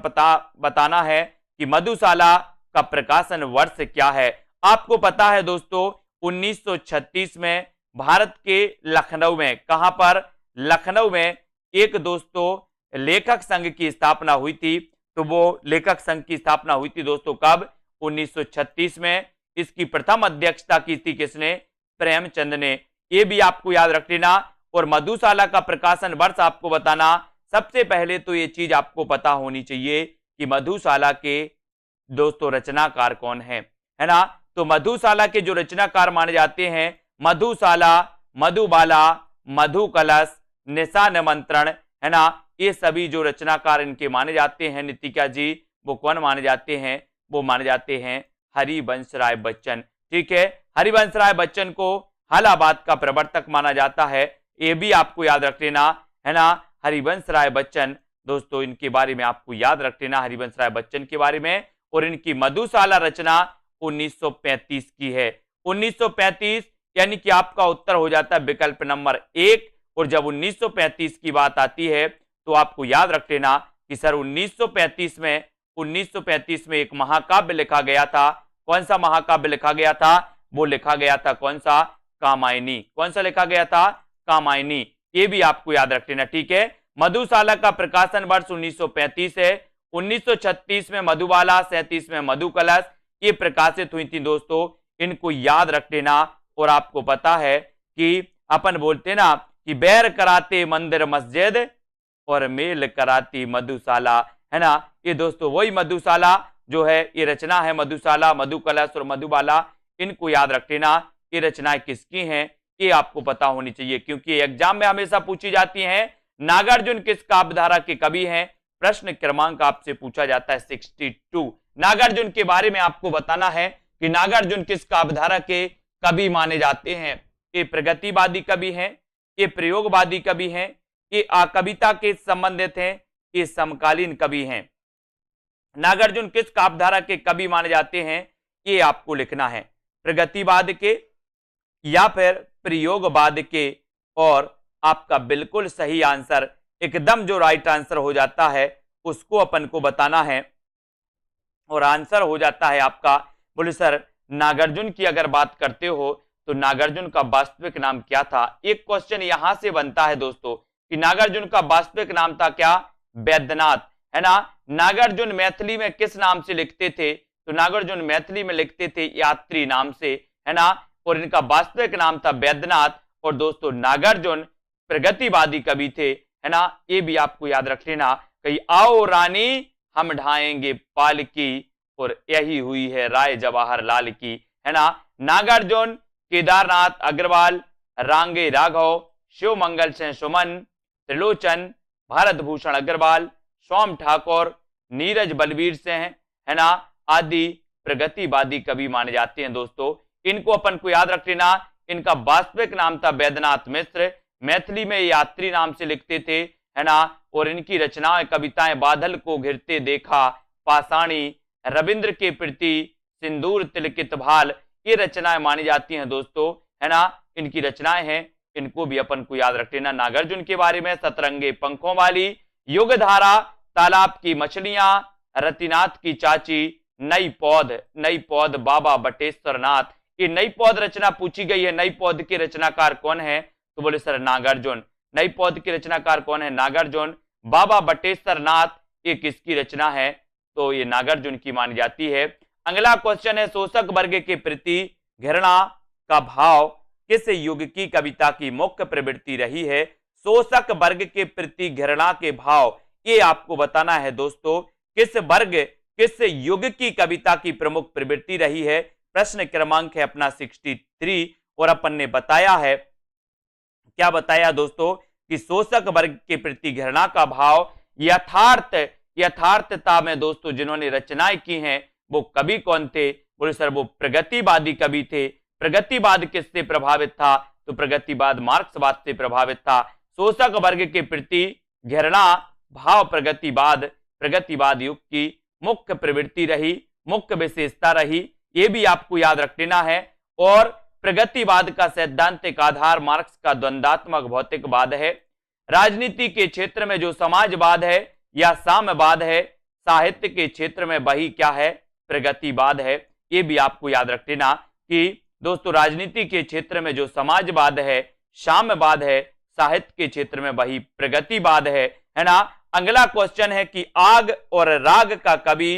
बताना है कि मधुशाला का प्रकाशन वर्ष क्या है। आपको पता है दोस्तों 1936 में भारत के लखनऊ में, कहां पर? लखनऊ में एक दोस्तों लेखक संघ की स्थापना हुई थी। तो वो लेखक संघ की स्थापना हुई थी दोस्तों कब? 1936 में। इसकी प्रथम अध्यक्षता की थी किसने? प्रेमचंद ने। ये भी आपको याद रख लेना। और मधुशाला का प्रकाशन वर्ष आपको बताना। सबसे पहले तो ये चीज आपको पता होनी चाहिए कि मधुशाला के दोस्तों रचनाकार कौन है ना। तो मधुशाला के जो रचनाकार माने जाते हैं मधुशाला, मधुबाला, मधु कलश, निशा निमंत्रण, है ना। ये सभी जो रचनाकार इनके माने जाते हैं नितिका जी, वो कौन माने जाते हैं? वो माने जाते हैं हरिवंश राय बच्चन। ठीक है, हरिवंश राय बच्चन को हालाबाद का प्रवर्तक माना जाता है। ये भी आपको याद रख लेना, है ना। हरिवंश राय बच्चन दोस्तों इनके बारे में आपको याद रख लेना, हरिवंश राय बच्चन के बारे में। और इनकी मधुशाला रचना 1935 की है। 1935 यानी कि आपका उत्तर हो जाता है विकल्प नंबर 1। और जब 1935 की बात आती है तो आपको याद रख लेना कि सर 1935 में एक महाकाव्य लिखा गया था। कौन सा महाकाव्य लिखा गया था? वो लिखा गया था कौन सा? कामायनी। कौन सा लिखा गया था? कामायनी। ये भी आपको याद रख लेना। ठीक है, मधुशाला का प्रकाशन वर्ष 1935 है। 1936 में मधुबाला, 37 में मधु कलश ये प्रकाशित हुई थी दोस्तों, इनको याद रख लेना। और आपको पता है कि अपन बोलते ना कि बैर कराते मंदिर मस्जिद और मेल कराती मधुशाला, है ना। ये दोस्तों वही मधुशाला जो है, ये रचना है मधुशाला, मधु कलश और मधुबाला, इनको याद रख लेना। ये रचनाएं किसकी हैं ये आपको पता होनी चाहिए, क्योंकि एग्जाम में हमेशा पूछी जाती हैं। नागार्जुन किस काव्यधारा के कवि हैं? प्रश्न क्रमांक आपसे पूछा जाता है 62। नागार्जुन के बारे में आपको बताना है कि नागार्जुन किस काव्यधारा के कवि माने जाते हैं। ये प्रगतिवादी कवि हैं, ये प्रयोगवादी कवि हैं, ये कविता के संबंधित हैं, ये समकालीन कवि हैं। नागार्जुन किस काव्यधारा के कवि माने जाते हैं ये आपको लिखना है, प्रगतिवाद के या फिर प्रयोगवाद के। और आपका बिल्कुल सही आंसर, एकदम जो राइट आंसर हो जाता है उसको अपन को बताना है। और आंसर हो जाता है आपका, बोले सर नागार्जुन की अगर बात करते हो तो नागार्जुन का वास्तविक नाम क्या था? एक क्वेश्चन यहां से बनता है दोस्तों कि नागार्जुन का वास्तविक नाम था क्या? वैद्यनाथ, है ना। नागार्जुन मैथिली में किस नाम से लिखते थे? तो नागार्जुन मैथिली में लिखते थे यात्री नाम से, है ना। और इनका वास्तविक नाम था वैद्यनाथ। और दोस्तों नागार्जुन प्रगतिवादी कवि थे, है ना। ये भी आपको याद रख लेना। कहीं आओ रानी हम ढाएंगे पालकी और यही हुई है राय जवाहरलाल की, है ना। नागार्जुन, केदारनाथ अग्रवाल, रांगे राघव, शिव मंगल सिंह सुमन, त्रिलोचन, भारत भूषण अग्रवाल, सोम ठाकुर, नीरज बलबीर सिंह, है ना, आदि प्रगतिवादी कवि माने जाते हैं दोस्तों। इनको अपन को याद रख लेना। इनका वास्तविक नाम था वैद्यनाथ मिश्र, मैथिली में यात्री नाम से लिखते थे, है ना। और इनकी रचनाएं कविताएं बादल को घिरते देखा, पाषाणी, रविंद्र के प्रति, सिंदूर तिलकित भाल, ये रचनाएं मानी जाती हैं दोस्तों, है ना। इनकी रचनाएं हैं, इनको भी अपन को याद रख लेना। नागार्जुन के बारे में सतरंगे पंखों वाली, युगधारा, तालाब की मछलियां, रतिनाथ की चाची, नई पौध बाबा बटेश्वर नाथ। ये नई पौध रचना पूछी गई है। नई पौध के रचनाकार कौन है? तो बोले सर नागार्जुन। नई पौध के रचनाकार कौन है? नागार्जुन। बाबा बटेश्वर नाथ ये किसकी रचना है? तो ये नागार्जुन की मानी जाती है। अगला क्वेश्चन है, शोषक वर्ग के प्रति घृणा का भाव किस युग की कविता की मुख्य प्रवृत्ति रही है? शोषक वर्ग के प्रति घृणा के भाव ये आपको बताना है दोस्तों, किस वर्ग किस युग की कविता की प्रमुख प्रवृत्ति रही है। प्रश्न क्रमांक है अपना 63। और अपन ने बताया है, क्या बताया दोस्तों, कि शोषक वर्ग के प्रति घृणा का भाव यथार्थता में दोस्तों जिन्होंने रचनाएं की हैं वो कवि कौन थे? बोले सर वो प्रगतिवादी कवि थे। प्रगतिवाद किससे प्रभावित था? तो प्रगतिवाद मार्क्सवाद से प्रभावित था। शोषक वर्ग के प्रति घृणा भाव प्रगतिवाद युग की मुख्य प्रवृत्ति रही, मुख्य विशेषता रही, ये भी आपको याद रख लेना है। और प्रगतिवाद का सैद्धांतिक आधार मार्क्स का द्वंद्वात्मक भौतिकवाद है। राजनीति के क्षेत्र में जो समाजवाद है या साम्यवाद है, साहित्य के क्षेत्र में वही क्या है? प्रगतिवाद है। ये भी आपको याद रख लेना कि दोस्तों राजनीति के क्षेत्र में जो समाजवाद है, साम्यवाद है, साहित्य के क्षेत्र में वही प्रगतिवाद है ना। अगला क्वेश्चन है कि आग और राग का कवि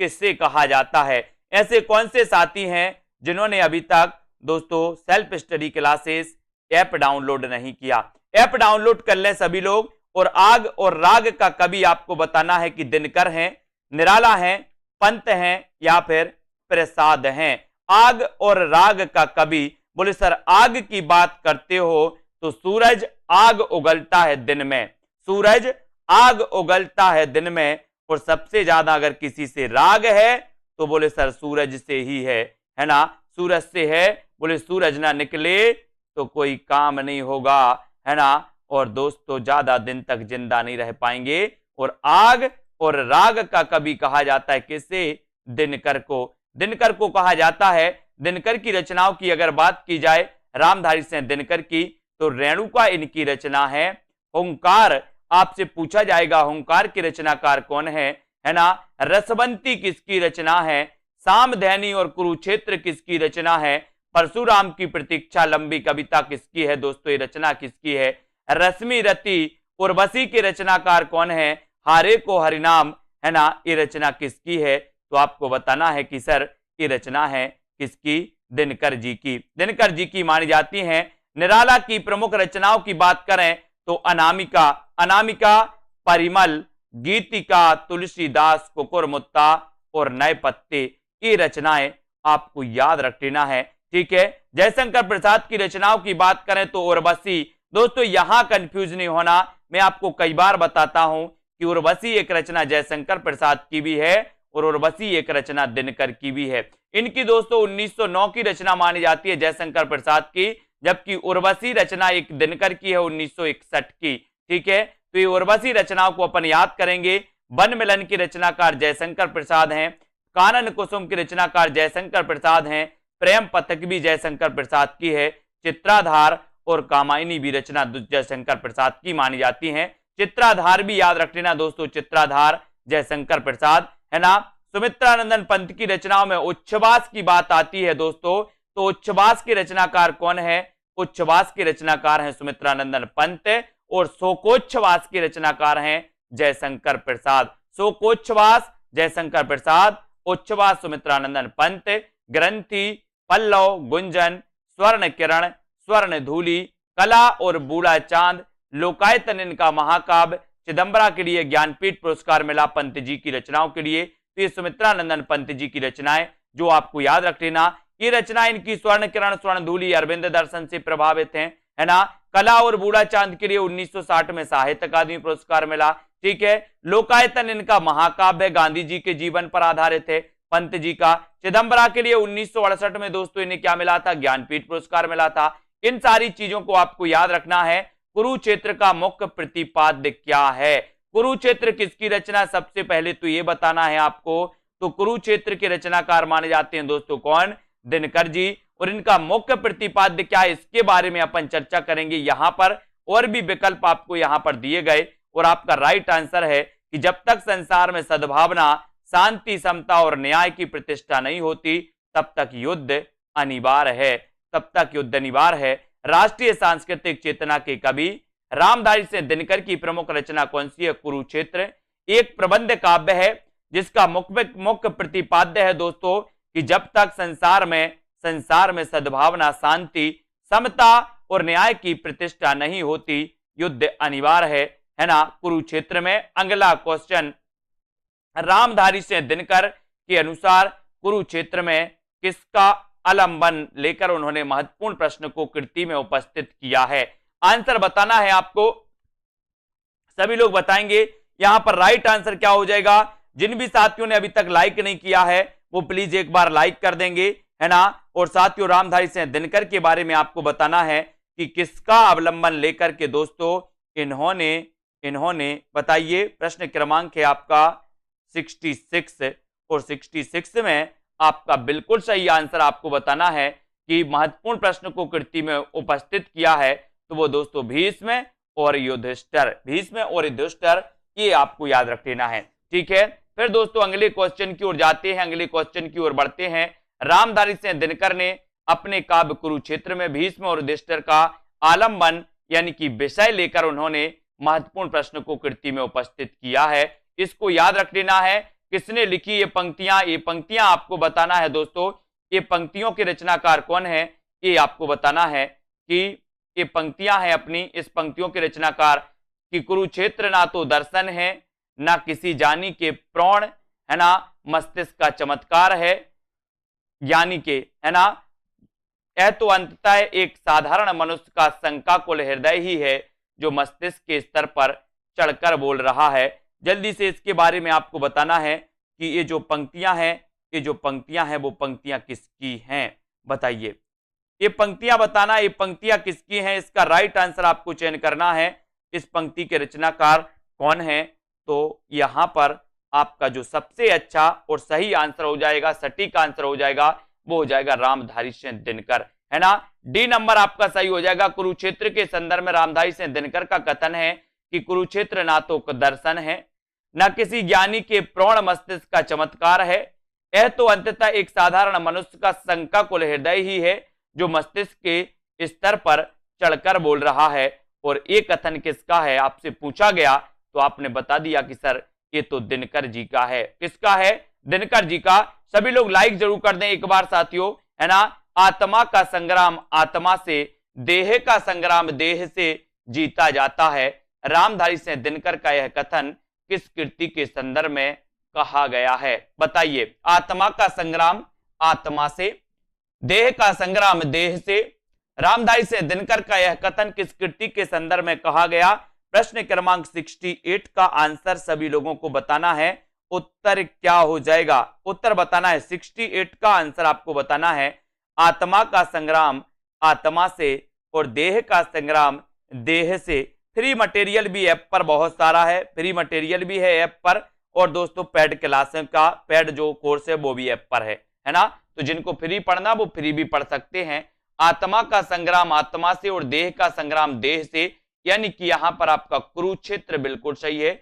किससे कहा जाता है? ऐसे कौन से साथी हैं जिन्होंने अभी तक दोस्तों self study classes app download नहीं किया? ऐप डाउनलोड कर लें सभी लोग। और आग और राग का कवि आपको बताना है कि दिनकर हैं, निराला हैं, पंत हैं या फिर प्रसाद हैं। आग और राग का कवि, बोले सर आग की बात करते हो तो सूरज आग उगलता है दिन में, सूरज आग उगलता है दिन में। और सबसे ज्यादा अगर किसी से राग है तो बोले सर सूरज से ही है ना, सूरज से है। बोले सूरज ना निकले तो कोई काम नहीं होगा, है ना। और दोस्तों ज्यादा दिन तक जिंदा नहीं रह पाएंगे। और आग और राग का कवि कहा जाता है किसे? दिनकर को। दिनकर को कहा जाता है। दिनकर की रचनाओं की अगर बात की जाए रामधारी सिंह दिनकर की, तो रेणुका इनकी रचना है। हुंकार आपसे पूछा जाएगा हुंकार के रचनाकार कौन है ना। रसवंती किसकी रचना है? सामधैनी और कुरुक्षेत्र किसकी रचना है? परशुराम की प्रतीक्षा लंबी कविता किसकी है? दोस्तों ये रचना किसकी है? रश्मि रति उर्वशी के रचनाकार कौन है? हारे को हरिनाम, है ना, ये रचना किसकी है? तो आपको बताना है कि सर ये रचना है किसकी? दिनकर जी की। दिनकर जी की मानी जाती है। निराला की प्रमुख रचनाओं की बात करें तो अनामिका, अनामिका, परिमल, गीतिका, तुलसीदास, कुकुरमुत्ता और नए पत्ते, ये रचनाएं आपको याद रख लेना है। ठीक है, जयशंकर प्रसाद की रचनाओं की बात करें तो उर्वशी। दोस्तों यहां कंफ्यूज नहीं होना, मैं आपको कई बार बताता हूं कि उर्वशी एक रचना जयशंकर प्रसाद की भी है और उर्वशी एक रचना दिनकर की भी है। इनकी दोस्तों 1909 की रचना मानी जाती है जयशंकर प्रसाद की, जबकि उर्वशी रचना एक दिनकर की है 1961 की। ठीक है, तो ये उर्वशी रचनाओं को अपन याद करेंगे। वन मिलन की रचनाकार जयशंकर प्रसाद हैं, कानन कुसुम की रचनाकार जयशंकर प्रसाद हैं, प्रेम पथक भी जयशंकर प्रसाद की है, चित्राधार और कामायनी भी रचना जयशंकर प्रसाद की मानी जाती है। चित्राधार भी याद रख लेना दोस्तों, चित्राधार जयशंकर प्रसाद, है ना। सुमित्रानंदन पंत की रचनाओं में उच्छ्वास की बात आती है दोस्तों, तो उच्छ्वास के रचनाकार कौन है? उच्छ्वास के रचनाकार हैं सुमित्रानंदन पंत और शोकोच्छ्वास के रचनाकार हैं जयशंकर प्रसाद। शोकोच्छ्वास जयशंकर प्रसाद, उच्छ्वास सुमित्रानंदन पंत, ग्रंथि, पल्लव, गुंजन, स्वर्ण किरण, स्वर्ण धूलि, कला और बूढ़ा चांद, लोकायतन इनका महाकाव्य, चिदंबरा के लिए ज्ञानपीठ पुरस्कार मिला पंत जी की रचनाओं के लिए। तो ये सुमित्रानंदन पंत जी की रचनाएं जो आपको याद रख लेना। ये रचना इनकी स्वर्ण किरण, स्वर्ण धूलि, अरविंद दर्शन से प्रभावित है ना। कला और बूढ़ा चांद के लिए 1960 में साहित्य अकादमी पुरस्कार मिला। ठीक है, लोकायतन इनका महाकाव्य गांधी जी के जीवन पर आधारित है पंत जी का। चिदंबरा के लिए 1968 में दोस्तों इन्हें क्या मिला था? ज्ञानपीठ पुरस्कार मिला था। इन सारी चीजों को आपको याद रखना है। कुरुक्षेत्र का मुख्य प्रतिपाद्य क्या है? कुरुक्षेत्र किसकी रचना? सबसे पहले तो ये बताना है आपको। तो कुरुक्षेत्र के रचनाकार माने जाते हैं दोस्तों कौन? दिनकर जी। और इनका मुख्य प्रतिपाद्य क्या है, इसके बारे में अपन चर्चा करेंगे यहां पर। और भी विकल्प आपको यहां पर दिए गए और आपका राइट आंसर है कि जब तक संसार में सद्भावना, शांति, समता और न्याय की प्रतिष्ठा नहीं होती तब तक युद्ध अनिवार्य है, तब तक युद्ध अनिवार्य है। राष्ट्रीय सांस्कृतिक चेतना के कवि रामधारी सिंह दिनकर की प्रमुख रचना कौन सी है? कुरुक्षेत्र। एक प्रबंध काव्य है जिसका मुख्य प्रतिपाद्य है दोस्तों कि जब तक संसार में सद्भावना, शांति, समता और न्याय की प्रतिष्ठा नहीं होती युद्ध अनिवार्य है ना। कुरुक्षेत्र में अगला क्वेश्चन, रामधारी सिंह दिनकर के अनुसार कुरुक्षेत्र में किसका आलंबन लेकर उन्होंने महत्वपूर्ण प्रश्न को कृति में उपस्थित किया है? आंसर बताना है आपको, सभी लोग बताएंगे। यहां पर राइट आंसर क्या हो जाएगा? जिन भी साथियों ने अभी तक लाइक नहीं किया है वो प्लीज एक बार लाइक कर देंगे, है ना। और साथियों रामधारी सिंह दिनकर के बारे में आपको बताना है कि किसका अवलंबन लेकर के दोस्तों इन्होंने बताइए। प्रश्न क्रमांक है आपका 66 और 66 में आपका बिल्कुल सही आंसर आपको बताना है कि महत्वपूर्ण प्रश्न को कृति में उपस्थित किया है तो वो दोस्तों भीष्म और युधिष्ठिर, भीष्म और युधिष्ठिर, ये आपको याद रख लेना है। ठीक है, फिर दोस्तों अगले क्वेश्चन की ओर जाते हैं, अगले क्वेश्चन की ओर बढ़ते हैं। रामधारी सिंह दिनकर ने अपने काव्य कुरुक्षेत्र में भीष्म और युधिष्ठिर का आलंबन यानी कि विषय लेकर उन्होंने महत्वपूर्ण प्रश्न को कृति में उपस्थित किया है। इसको याद रख लेना है। किसने लिखी ये पंक्तियां? ये पंक्तियां आपको बताना है दोस्तों, ये पंक्तियों के रचनाकार कौन है ये आपको बताना है कि ये पंक्तियां हैं अपनी। इस पंक्तियों के रचनाकार कि कुरुक्षेत्र ना तो दर्शन है, ना किसी जानी के प्राण, है ना, मस्तिष्क का चमत्कार है, यानी के, है ना, यह तो अंततः एक साधारण मनुष्य का शंकाकुल हृदय ही है जो मस्तिष्क के स्तर पर चढ़कर बोल रहा है। जल्दी से इसके बारे में आपको बताना है कि ये जो पंक्तियां हैं वो पंक्तियां किसकी हैं, बताइए। ये पंक्तियां बताना, ये पंक्तियां किसकी हैं, इसका राइट आंसर आपको चयन करना है। इस पंक्ति के रचनाकार कौन है? तो यहां पर आपका जो सबसे अच्छा और सही आंसर हो जाएगा, सटीक आंसर हो जाएगा, वो हो जाएगा रामधारी सिंह दिनकर, है ना। डी नंबर आपका सही हो जाएगा। कुरुक्षेत्र के संदर्भ में रामधारी सिंह दिनकर का कथन है कि कुरुक्षेत्र ना तो दर्शन है, ना किसी ज्ञानी के प्रौढ़ मस्तिष्क का चमत्कार है, यह तो अंततः एक साधारण मनुष्य का शंकाकुल हृदय ही है जो मस्तिष्क के स्तर पर चढ़कर बोल रहा है। और ये कथन किसका है आपसे पूछा गया तो आपने बता दिया कि सर ये तो दिनकर जी का है। किसका है? दिनकर जी का। सभी लोग लाइक जरूर कर दें एक बार साथियों, है ना। आत्मा का संग्राम आत्मा से, देह का संग्राम देह से जीता जाता है। रामधारी सिंह दिनकर का यह कथन किस कृति के संदर्भ में कहा गया है? बताइए। आत्मा का संग्राम आत्मा से, देह का संग्राम देह से, रामधारी सिंह दिनकर का यह कथन किस कृति के संदर्भ में कहा गया? प्रश्न क्रमांक 68 का आंसर सभी लोगों को बताना है। उत्तर क्या हो जाएगा? उत्तर बताना है। 68 का आंसर आपको बताना है। आत्मा का संग्राम आत्मा से और देह का संग्राम देह से। फ्री मटेरियल भी ऐप पर बहुत सारा है, फ्री मटेरियल भी है ऐप पर, और दोस्तों पेड क्लासेस का पेड जो कोर्स है वो भी ऐप पर है ना। तो जिनको फ्री पढ़ना वो फ्री भी पढ़ सकते हैं। आत्मा का संग्राम आत्मा से और देह का संग्राम देह से, यानी कि यहां पर आपका कुरुक्षेत्र बिल्कुल सही है।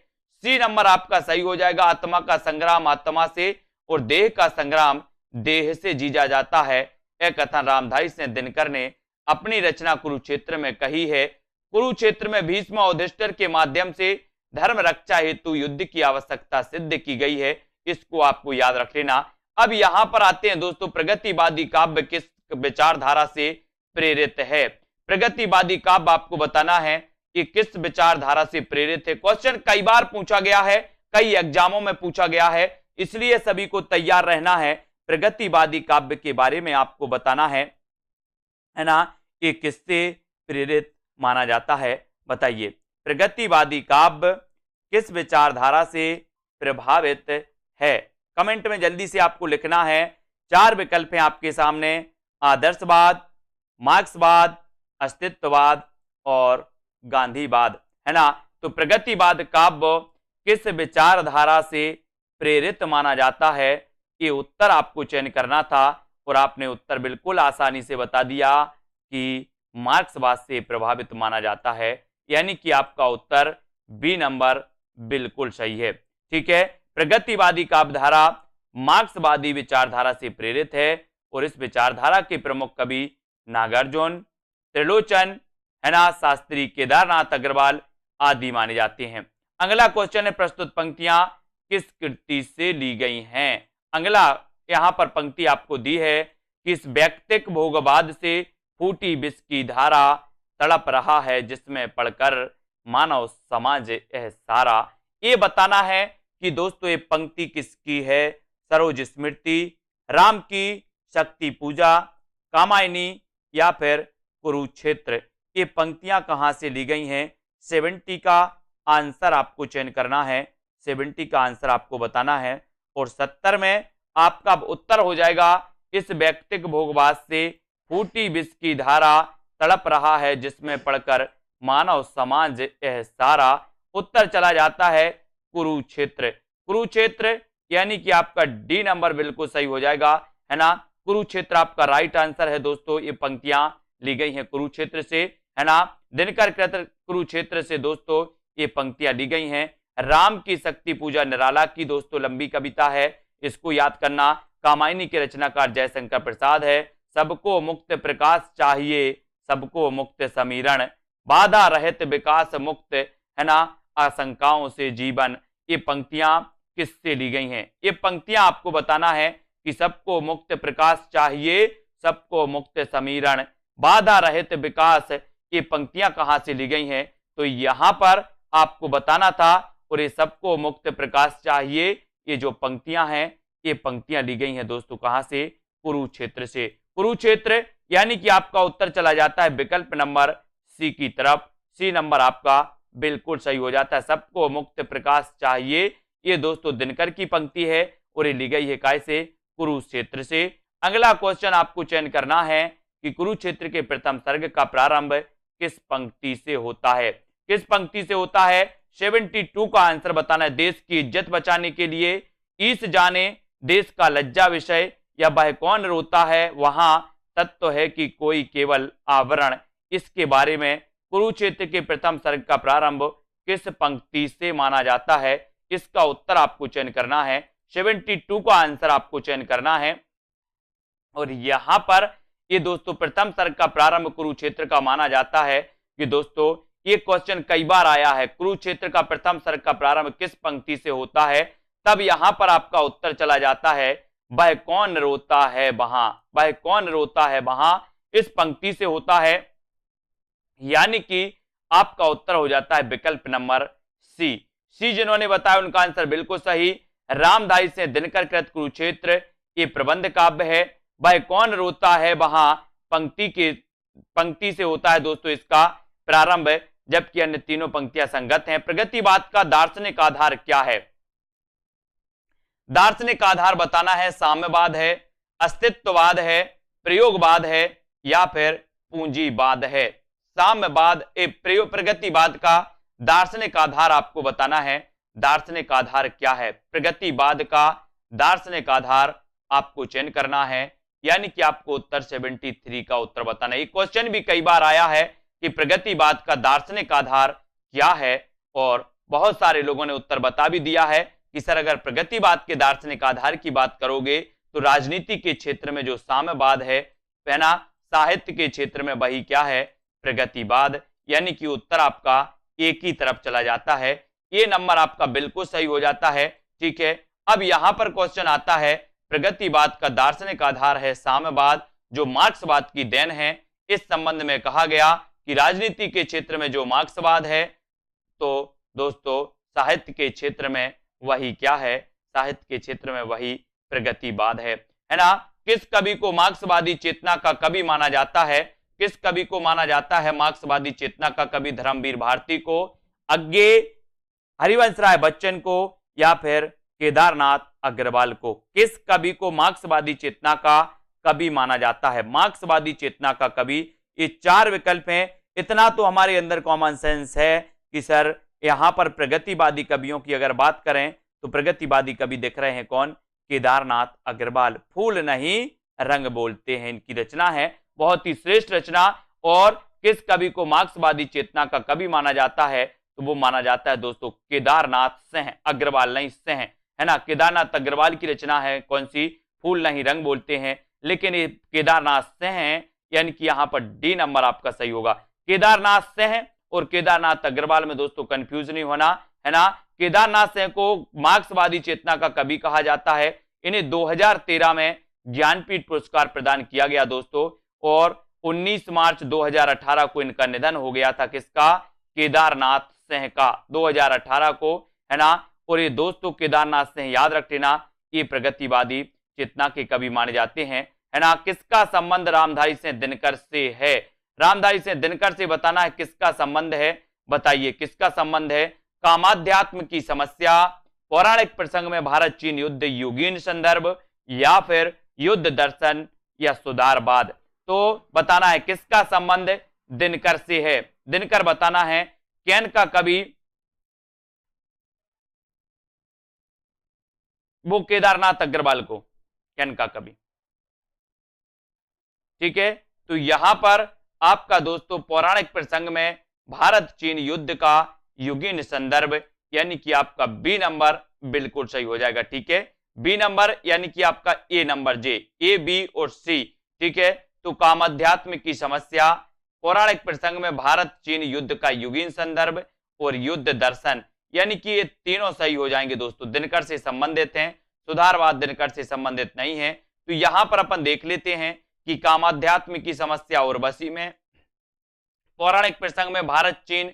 सी नंबर आपका सही हो जाएगा। आत्मा का संग्राम आत्मा से और देह का संग्राम देह से जीता जाता है। यह कथन रामधारी सिंह दिनकर ने अपनी रचना कुरुक्षेत्र में कही है। कुरुक्षेत्र में भीष्म और युधिष्ठिर के माध्यम से धर्म रक्षा हेतु युद्ध की आवश्यकता सिद्ध की गई है। इसको आपको याद रख लेना। अब यहां पर आते हैं दोस्तों, प्रगतिवादी काव्य किस विचारधारा से प्रेरित है? प्रगतिवादी काव्य आपको बताना है कि किस विचारधारा से प्रेरित है। क्वेश्चन कई बार पूछा गया है, कई एग्जामों में पूछा गया है, इसलिए सभी को तैयार रहना है। प्रगतिवादी काव्य के बारे में आपको बताना है ना, कि किससे प्रेरित माना जाता है? बताइए। प्रगतिवादी काव्य किस विचारधारा से प्रभावित है? कमेंट में जल्दी से आपको लिखना है। 4 विकल्प हैं आपके सामने, आदर्शवाद, मार्क्सवाद, अस्तित्ववाद और गांधीवाद, है ना। तो प्रगतिवाद काव्य किस विचारधारा से प्रेरित माना जाता है? ये उत्तर आपको चयन करना था और आपने उत्तर बिल्कुल आसानी से बता दिया कि मार्क्सवाद से प्रभावित माना जाता है, यानी कि आपका उत्तर बी नंबर बिल्कुल सही है। ठीक है। प्रगतिवादी काव्यधारा मार्क्सवादी विचारधारा से प्रेरित है और इस विचारधारा के प्रमुख कवि नागार्जुन, त्रिलोचन, है ना, शास्त्री केदारनाथ अग्रवाल आदि माने जाते हैं। अगला क्वेश्चन है, प्रस्तुत पंक्तियां किस कृति से ली गई हैं? अगला यहां पर पंक्ति आपको दी है कि इस वैयक्तिक भोगवाद से फूटी विष की धारा, तड़प रहा है जिसमें पढ़कर मानव समाज यह सारा। ये बताना है कि दोस्तों ये पंक्ति किसकी है? सरोज स्मृति, राम की शक्ति पूजा, कामायनी या फिर कुरुक्षेत्र। ये पंक्तियां कहां से ली गई हैं? 70 का आंसर आपको चयन करना है। 70 का आंसर आपको बताना है और 70 में आपका उत्तर हो जाएगा, इस वैयक्तिक भोगवाद से फूटी विष की धारा, तड़प रहा है जिसमें पढ़कर मानव समाज यह सारा। उत्तर चला जाता है कुरुक्षेत्र। कुरुक्षेत्र यानी कि आपका डी नंबर बिल्कुल सही हो जाएगा, है ना। कुरुक्षेत्र आपका राइट आंसर है दोस्तों। ये पंक्तियां ली गई हैं कुरुक्षेत्र से, है ना। दिनकर कृत कुरुक्षेत्र से दोस्तों ये पंक्तियां ली गई हैं। राम की शक्ति पूजा निराला की दोस्तों लंबी कविता है, इसको याद करना। कामायनी के रचनाकार जयशंकर प्रसाद है। सबको मुक्त प्रकाश चाहिए, सबको मुक्त समीरण, बाधा रहित विकास मुक्त, है ना, आशंकाओं से जीवन। ये पंक्तियां किससे ली गई हैं? ये पंक्तियां आपको बताना है कि सबको मुक्त प्रकाश चाहिए, सबको मुक्त समीरण, बाधा रहित विकास। ये पंक्तियां कहां से ली गई हैं? तो यहां पर आपको बताना था। और ये सबको मुक्त प्रकाश चाहिए, ये जो पंक्तियां हैं ये पंक्तियां ली गई हैं दोस्तों कहां से? कुरुक्षेत्र से। कुरुक्षेत्र यानी कि आपका उत्तर चला जाता है विकल्प नंबर सी की तरफ। सी नंबर आपका बिल्कुल सही हो जाता है। सबको मुक्त प्रकाश चाहिए, ये दोस्तों दिनकर की पंक्ति है और ये ली गई है काय से? कुरुक्षेत्र से। अगला क्वेश्चन आपको चयन करना है कि कुरुक्षेत्र के प्रथम सर्ग का प्रारंभ किस पंक्ति से होता है? किस पंक्ति से होता है? 72 का आंसर बताना है। देश की इज्जत बचाने के लिए ईश जाने देश का लज्जा विषय, या वह कौन रोता है वहां तत्व है कि कोई केवल आवरण। इसके बारे में कुरुक्षेत्र के प्रथम सर्ग का प्रारंभ किस पंक्ति से माना जाता है? इसका उत्तर आपको चयन करना है। 72 का आंसर आपको चयन करना है। और यहां पर ये दोस्तों प्रथम सर्ग का प्रारंभ कुरुक्षेत्र का माना जाता है कि दोस्तों ये क्वेश्चन कई बार आया है, कुरुक्षेत्र का प्रथम सर्ग का प्रारंभ किस पंक्ति से होता है, तब यहां पर आपका उत्तर चला जाता है वह कौन रोता है वहां, वह कौन रोता है वहां, इस पंक्ति से होता है। यानी कि आपका उत्तर हो जाता है विकल्प नंबर सी। जिन्होंने बताया उनका आंसर बिल्कुल सही। रामधारी से दिनकर कृत कुरुक्षेत्र ये प्रबंध काव्य है। वह कौन रोता है वहां पंक्ति से होता है दोस्तों इसका प्रारंभ, जबकि अन्य तीनों पंक्तियां संगत हैं। प्रगतिवाद का दार्शनिक आधार क्या है? दार्शनिक आधार बताना है, साम्यवाद है, अस्तित्ववाद है, प्रयोगवाद है या फिर पूंजीवाद है। साम्यवाद प्रगतिवाद का दार्शनिक आधार आपको बताना है। दार्शनिक आधार क्या है? प्रगतिवाद का दार्शनिक आधार आपको चयन करना है, यानी कि आपको उत्तर 73 का उत्तर बताना है। ये क्वेश्चन भी कई बार आया है कि प्रगतिवाद का दार्शनिक आधार क्या है, और बहुत सारे लोगों ने उत्तर बता भी दिया है कि सर अगर प्रगतिवाद के दार्शनिक आधार की बात करोगे तो राजनीति के क्षेत्र में जो साम्यवाद है ना, साहित्य के क्षेत्र में वही क्या है? प्रगतिवाद। यानी कि उत्तर आपका एक ही तरफ चला जाता है। ये नंबर आपका बिल्कुल सही हो जाता है। ठीक है, अब यहां पर क्वेश्चन आता है प्रगतिवाद का दार्शनिक आधार है साम्यवाद, जो मार्क्सवाद की देन है। इस संबंध में कहा गया कि राजनीति के क्षेत्र में जो मार्क्सवाद है, तो दोस्तों साहित्य के क्षेत्र में वही क्या है? साहित्य के क्षेत्र में वही प्रगतिवाद है ना। किस कवि को मार्क्सवादी चेतना का कवि माना जाता है? किस कवि को माना जाता है मार्क्सवादी चेतना का कवि? धर्मवीर भारती को, अज्ञे हरिवंश राय बच्चन को या फिर केदारनाथ अग्रवाल को? किस कवि को मार्क्सवादी चेतना का कवि माना जाता है? मार्क्सवादी चेतना का कवि। ये चार विकल्प हैं। इतना तो हमारे अंदर कॉमन सेंस है कि सर यहां पर प्रगतिवादी कवियों की अगर बात करें तो प्रगतिवादी कवि दिख रहे हैं कौन? केदारनाथ अग्रवाल। फूल नहीं रंग बोलते हैं इनकी रचना है, बहुत ही श्रेष्ठ रचना। और किस कवि को मार्क्सवादी चेतना का कवि माना जाता है? तो वो माना जाता है दोस्तों केदारनाथ सिंह अग्रवाल, नहीं सिंह है ना। केदारनाथ अग्रवाल की रचना है कौन सी? फूल नहीं रंग बोलते हैं। लेकिन ये केदारनाथ सिंह है, यानी कि यहां पर डी नंबर आपका सही होगा। केदारनाथ सिंह और केदारनाथ अग्रवाल में दोस्तों कंफ्यूज नहीं होना, है ना। केदारनाथ सिंह को मार्क्सवादी चेतना का कवि कहा जाता है। इन्हें 2013 में ज्ञानपीठ पुरस्कार प्रदान किया गया दोस्तों, और 19 मार्च 2018 को इनका निधन हो गया था। किसका? केदारनाथ सिंह का, 2018 को, है ना। और ये दोस्तों केदारनाथ सिंह याद रख लेना, ये प्रगतिवादी चेतना के कवि माने जाते हैं, है ना। किसका संबंध रामधारी सिंह दिनकर से है? रामधारी सिंह दिनकर से बताना है किसका संबंध है, बताइए किसका संबंध है? कामाध्यात्म की समस्या, पौराणिक प्रसंग में भारत चीन युद्ध, युगीन संदर्भ या फिर युद्ध दर्शन या सुधारवाद? तो बताना है किसका संबंध दिनकर से है। दिनकर बताना है कैन का कवि, वो केदारनाथ अग्रवाल को कैन का कवि। ठीक है, तो यहां पर आपका दोस्तों पौराणिक प्रसंग में भारत चीन युद्ध का युगीन संदर्भ, यानी कि आपका बी नंबर बिल्कुल सही हो जाएगा। ठीक है, बी नंबर यानी कि आपका ए नंबर जे, ए बी और सी। ठीक है, तो कामाध्यात्म की समस्या, पौराणिक प्रसंग में भारत चीन युद्ध का युगीन संदर्भ और युद्ध दर्शन, यानी कि ये तीनों सही हो जाएंगे दोस्तों। दिनकर से संबंधित हैं, सुधारवाद दिनकर से संबंधित नहीं है। तो यहां पर अपन देख लेते हैं कि कामाध्यात्म की समस्या उर्वशी में, पौराणिक प्रसंग में भारत चीन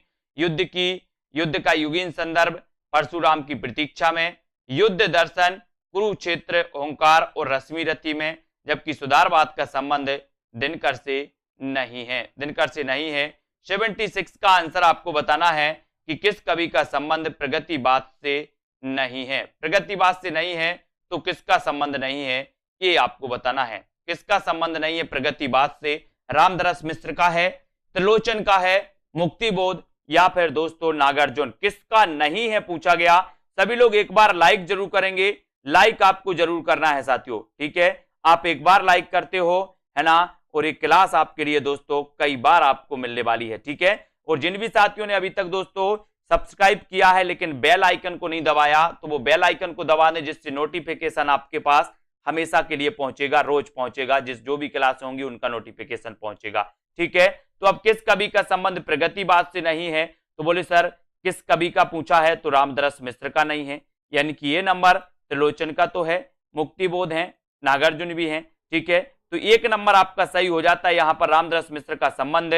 युद्ध का युगीन संदर्भ परशुराम की प्रतीक्षा में, युद्ध दर्शन कुरुक्षेत्र ओंकार और रश्मि रथी में, जबकि सुधारवाद का संबंध दिनकर से नहीं है, दिनकर से नहीं है। 76 का आंसर आपको बताना है कि किस कवि का संबंध प्रगतिवाद से नहीं है। प्रगतिवाद से नहीं है तो किसका संबंध नहीं है, ये आपको बताना है। किसका संबंध नहीं है प्रगतिवाद से? रामधरस मिश्र का है, त्रिलोचन का है, मुक्तिबोध या फिर दोस्तों नागार्जुन? किसका नहीं है पूछा गया। सभी लोग एक बार लाइक जरूर करेंगे, लाइक आपको जरूर करना है साथियों। ठीक है, आप एक बार लाइक करते हो, है ना, और एक क्लास आपके लिए दोस्तों कई बार आपको मिलने वाली है। ठीक है, और जिन भी साथियों ने अभी तक दोस्तों सब्सक्राइब किया है लेकिन बेल आइकन को नहीं दबाया, तो वो बेल आइकन को दबा दें, जिससे नोटिफिकेशन आपके पास हमेशा के लिए पहुंचेगा, रोज पहुंचेगा। जो भी क्लास होंगी उनका नोटिफिकेशन पहुंचेगा। ठीक है, तो अब किस कवि का संबंध प्रगतिवाद से नहीं है, तो बोले सर किस कवि का पूछा है, तो रामदरस मिश्र का नहीं है, यानी कि ये नंबर त्रिलोचन का तो है, मुक्तिबोध है, नागार्जुन भी है, ठीक है। तो एक नंबर आपका सही हो जाता है। यहां पर रामदरस मिश्र का संबंध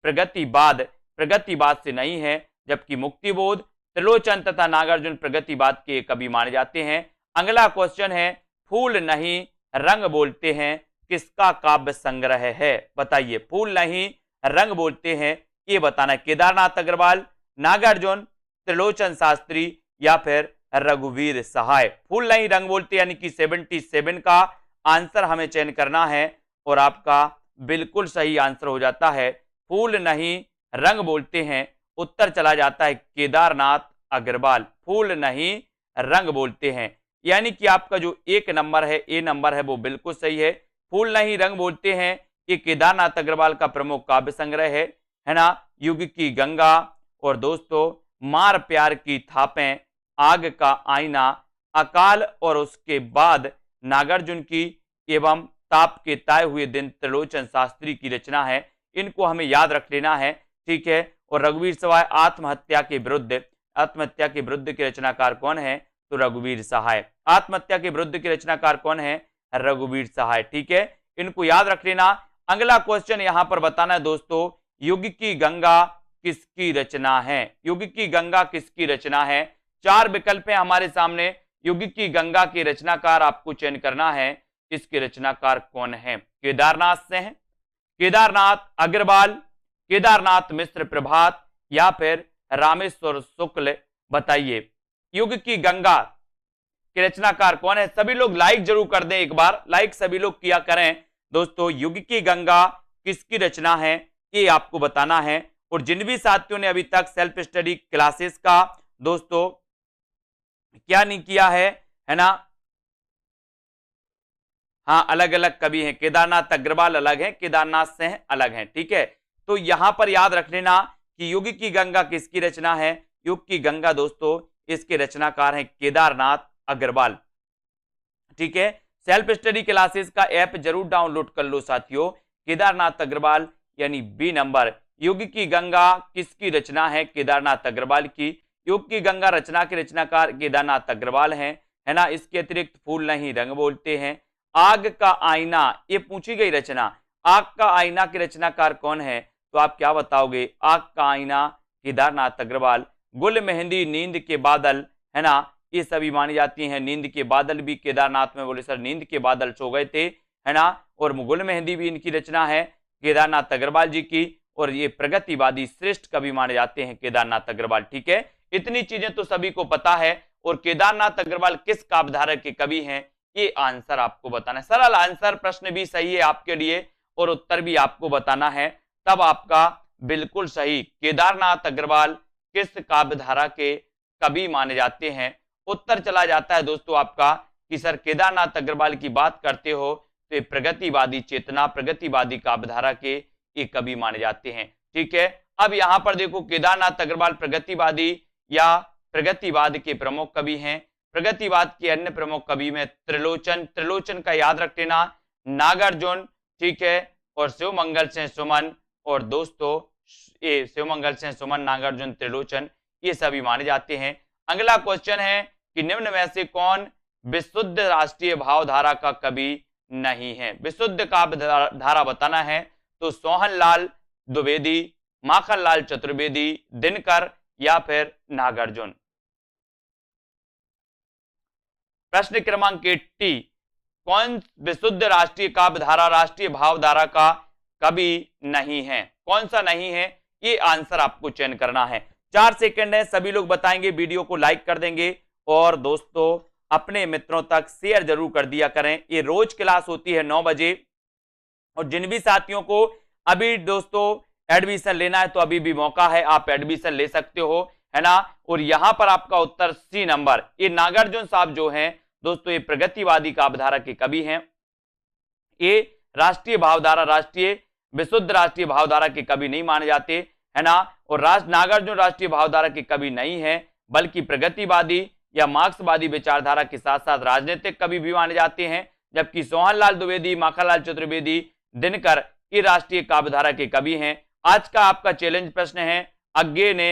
प्रगतिवाद से नहीं है, जबकि मुक्तिबोध, त्रिलोचन तथा नागार्जुन प्रगतिवाद के कवि माने जाते हैं। अगला क्वेश्चन है, फूल नहीं रंग बोलते हैं किसका काव्य संग्रह है, बताइए। फूल नहीं रंग बोलते हैं, ये बताना है। केदारनाथ अग्रवाल, नागार्जुन, त्रिलोचन शास्त्री या फिर रघुवीर सहाय। फूल नहीं रंग बोलते यानी कि 77 का आंसर हमें चयन करना है और आपका बिल्कुल सही आंसर हो जाता है फूल नहीं रंग बोलते हैं। उत्तर चला जाता है केदारनाथ अग्रवाल, फूल नहीं रंग बोलते हैं, यानी कि आपका जो एक नंबर है, ए नंबर है, वो बिल्कुल सही है। फूल नहीं रंग बोलते हैं ये केदारनाथ अग्रवाल का प्रमुख काव्य संग्रह है ना। युग की गंगा और दोस्तों मार प्यार की थापें, आग का आईना, अकाल और उसके बाद नागार्जुन की एवं ताप के ताए हुए दिन त्रिलोचन शास्त्री की रचना है। इनको हमें याद रख लेना है, ठीक है। और रघुवीर सहाय आत्महत्या के विरुद्ध के रचनाकार कौन है, तो रघुवीर सहाय। आत्महत्या के विरुद्ध के रचनाकार कौन है, रघुवीर सहाय, ठीक है। इनको याद रख लेना। अगला क्वेश्चन यहां पर बताना है दोस्तों, युग की गंगा किसकी रचना है, युग की गंगा किसकी रचना है। चार विकल्प हैं हमारे सामने, युग की गंगा के रचनाकार आपको चयन करना है। इसके रचनाकार कौन है, केदारनाथ से हैं, केदारनाथ अग्रवाल, केदारनाथ मिश्र प्रभात या फिर रामेश्वर शुक्ल, बताइए युग की गंगा के रचनाकार कौन है। सभी लोग लाइक जरूर कर दें, एक बार लाइक सभी लोग किया करें दोस्तों। युग की गंगा किसकी रचना है ये आपको बताना है। और जिन भी साथियों ने अभी तक सेल्फ स्टडी क्लासेस का दोस्तों क्या नहीं किया है ना, हाँ अलग अलग कवि हैं, केदारनाथ अग्रवाल अलग हैं, केदारनाथ से हैं अलग हैं, ठीक है। तो यहां पर याद रख लेना कि युग की गंगा किसकी रचना है। युग की गंगा दोस्तों इसके रचनाकार हैं केदारनाथ अग्रवाल, ठीक है। सेल्फ स्टडी क्लासेस का ऐप जरूर डाउनलोड कर लो साथियों। केदारनाथ अग्रवाल यानी बी नंबर। युग की गंगा किसकी रचना है, केदारनाथ अग्रवाल की। युग की गंगा रचना के रचनाकार केदारनाथ अग्रवाल हैं, है ना। इसके अतिरिक्त फूल नहीं रंग बोलते हैं, आग का आईना ये पूछी गई रचना, आग का आईना के रचनाकार कौन है, तो आप क्या बताओगे। आग का आईना केदारनाथ अग्रवाल। गुल मेहंदी, नींद के बादल, है ना, ये सभी मानी जाती हैं। नींद के बादल भी केदारनाथ में, बोले सर नींद के बादल सो गए थे, है ना। और गुल मेहंदी भी इनकी रचना है केदारनाथ अग्रवाल जी की। और ये प्रगतिवादी श्रेष्ठ कवि माने जाते हैं केदारनाथ अग्रवाल, ठीक है। इतनी चीजें तो सभी को पता है। और केदारनाथ अग्रवाल किस काव्यधारा के कवि हैं ये आंसर आपको बताना है। सरल आंसर, प्रश्न भी सही है आपके लिए और उत्तर भी आपको बताना है, तब आपका बिल्कुल सही। केदारनाथ अग्रवाल किस काव्यधारा के कवि माने जाते हैं। उत्तर चला जाता है दोस्तों आपका कि सर केदारनाथ अग्रवाल की बात करते हो तो ये प्रगतिवादी चेतना, प्रगतिवादी काव्यधारा के ये कवि माने जाते हैं, ठीक है। अब यहां पर देखो केदारनाथ अग्रवाल प्रगतिवादी या प्रगतिवाद के प्रमुख कवि हैं। प्रगतिवाद के अन्य प्रमुख कवि में त्रिलोचन का याद रख लेना, नागार्जुन, ठीक है, और शिवमंगल सिंह सुमन। और दोस्तों ये शिवमंगल सिंह सुमन, नागार्जुन, त्रिलोचन ये सभी माने जाते हैं। अगला क्वेश्चन है कि निम्न में से कौन विशुद्ध राष्ट्रीय भावधारा का कवि नहीं है। विशुद्ध काव्य धारा बताना है तो सोहनलाल द्विवेदी, माखनलाल चतुर्वेदी, दिनकर या फिर नागार्जुन। प्रश्न क्रमांक 80, कौन विशुद्ध राष्ट्रीय काव्य धारा, राष्ट्रीय भावधारा का कवि नहीं है, कौन सा नहीं है ये आंसर आपको चयन करना है। 4 सेकंड है, सभी लोग बताएंगे, वीडियो को लाइक कर देंगे और दोस्तों अपने मित्रों तक शेयर जरूर कर दिया करें। ये रोज क्लास होती है 9 बजे। और जिन भी साथियों को अभी दोस्तों एडमिशन लेना है तो अभी भी मौका है, आप एडमिशन ले सकते हो, है ना। और यहां पर आपका उत्तर सी नंबर, ये नागार्जुन साहब जो हैं दोस्तों ये प्रगतिवादी काव्यधारा के कवि हैं। ये राष्ट्रीय भावधारा, राष्ट्रीय विशुद्ध राष्ट्रीय भावधारा के कवि नहीं माने जाते, है ना। और नागार्जुन राष्ट्रीय भावधारा के कवि नहीं है, बल्कि प्रगतिवादी या मार्क्सवादी विचारधारा के साथ साथ राजनीतिक कवि भी माने जाते हैं। जबकि सोहनलाल द्विवेदी, माखनलाल चतुर्वेदी, दिनकर ये राष्ट्रीय काव्यधारा के कवि हैं। आज का आपका चैलेंज प्रश्न है, अज्ञे ने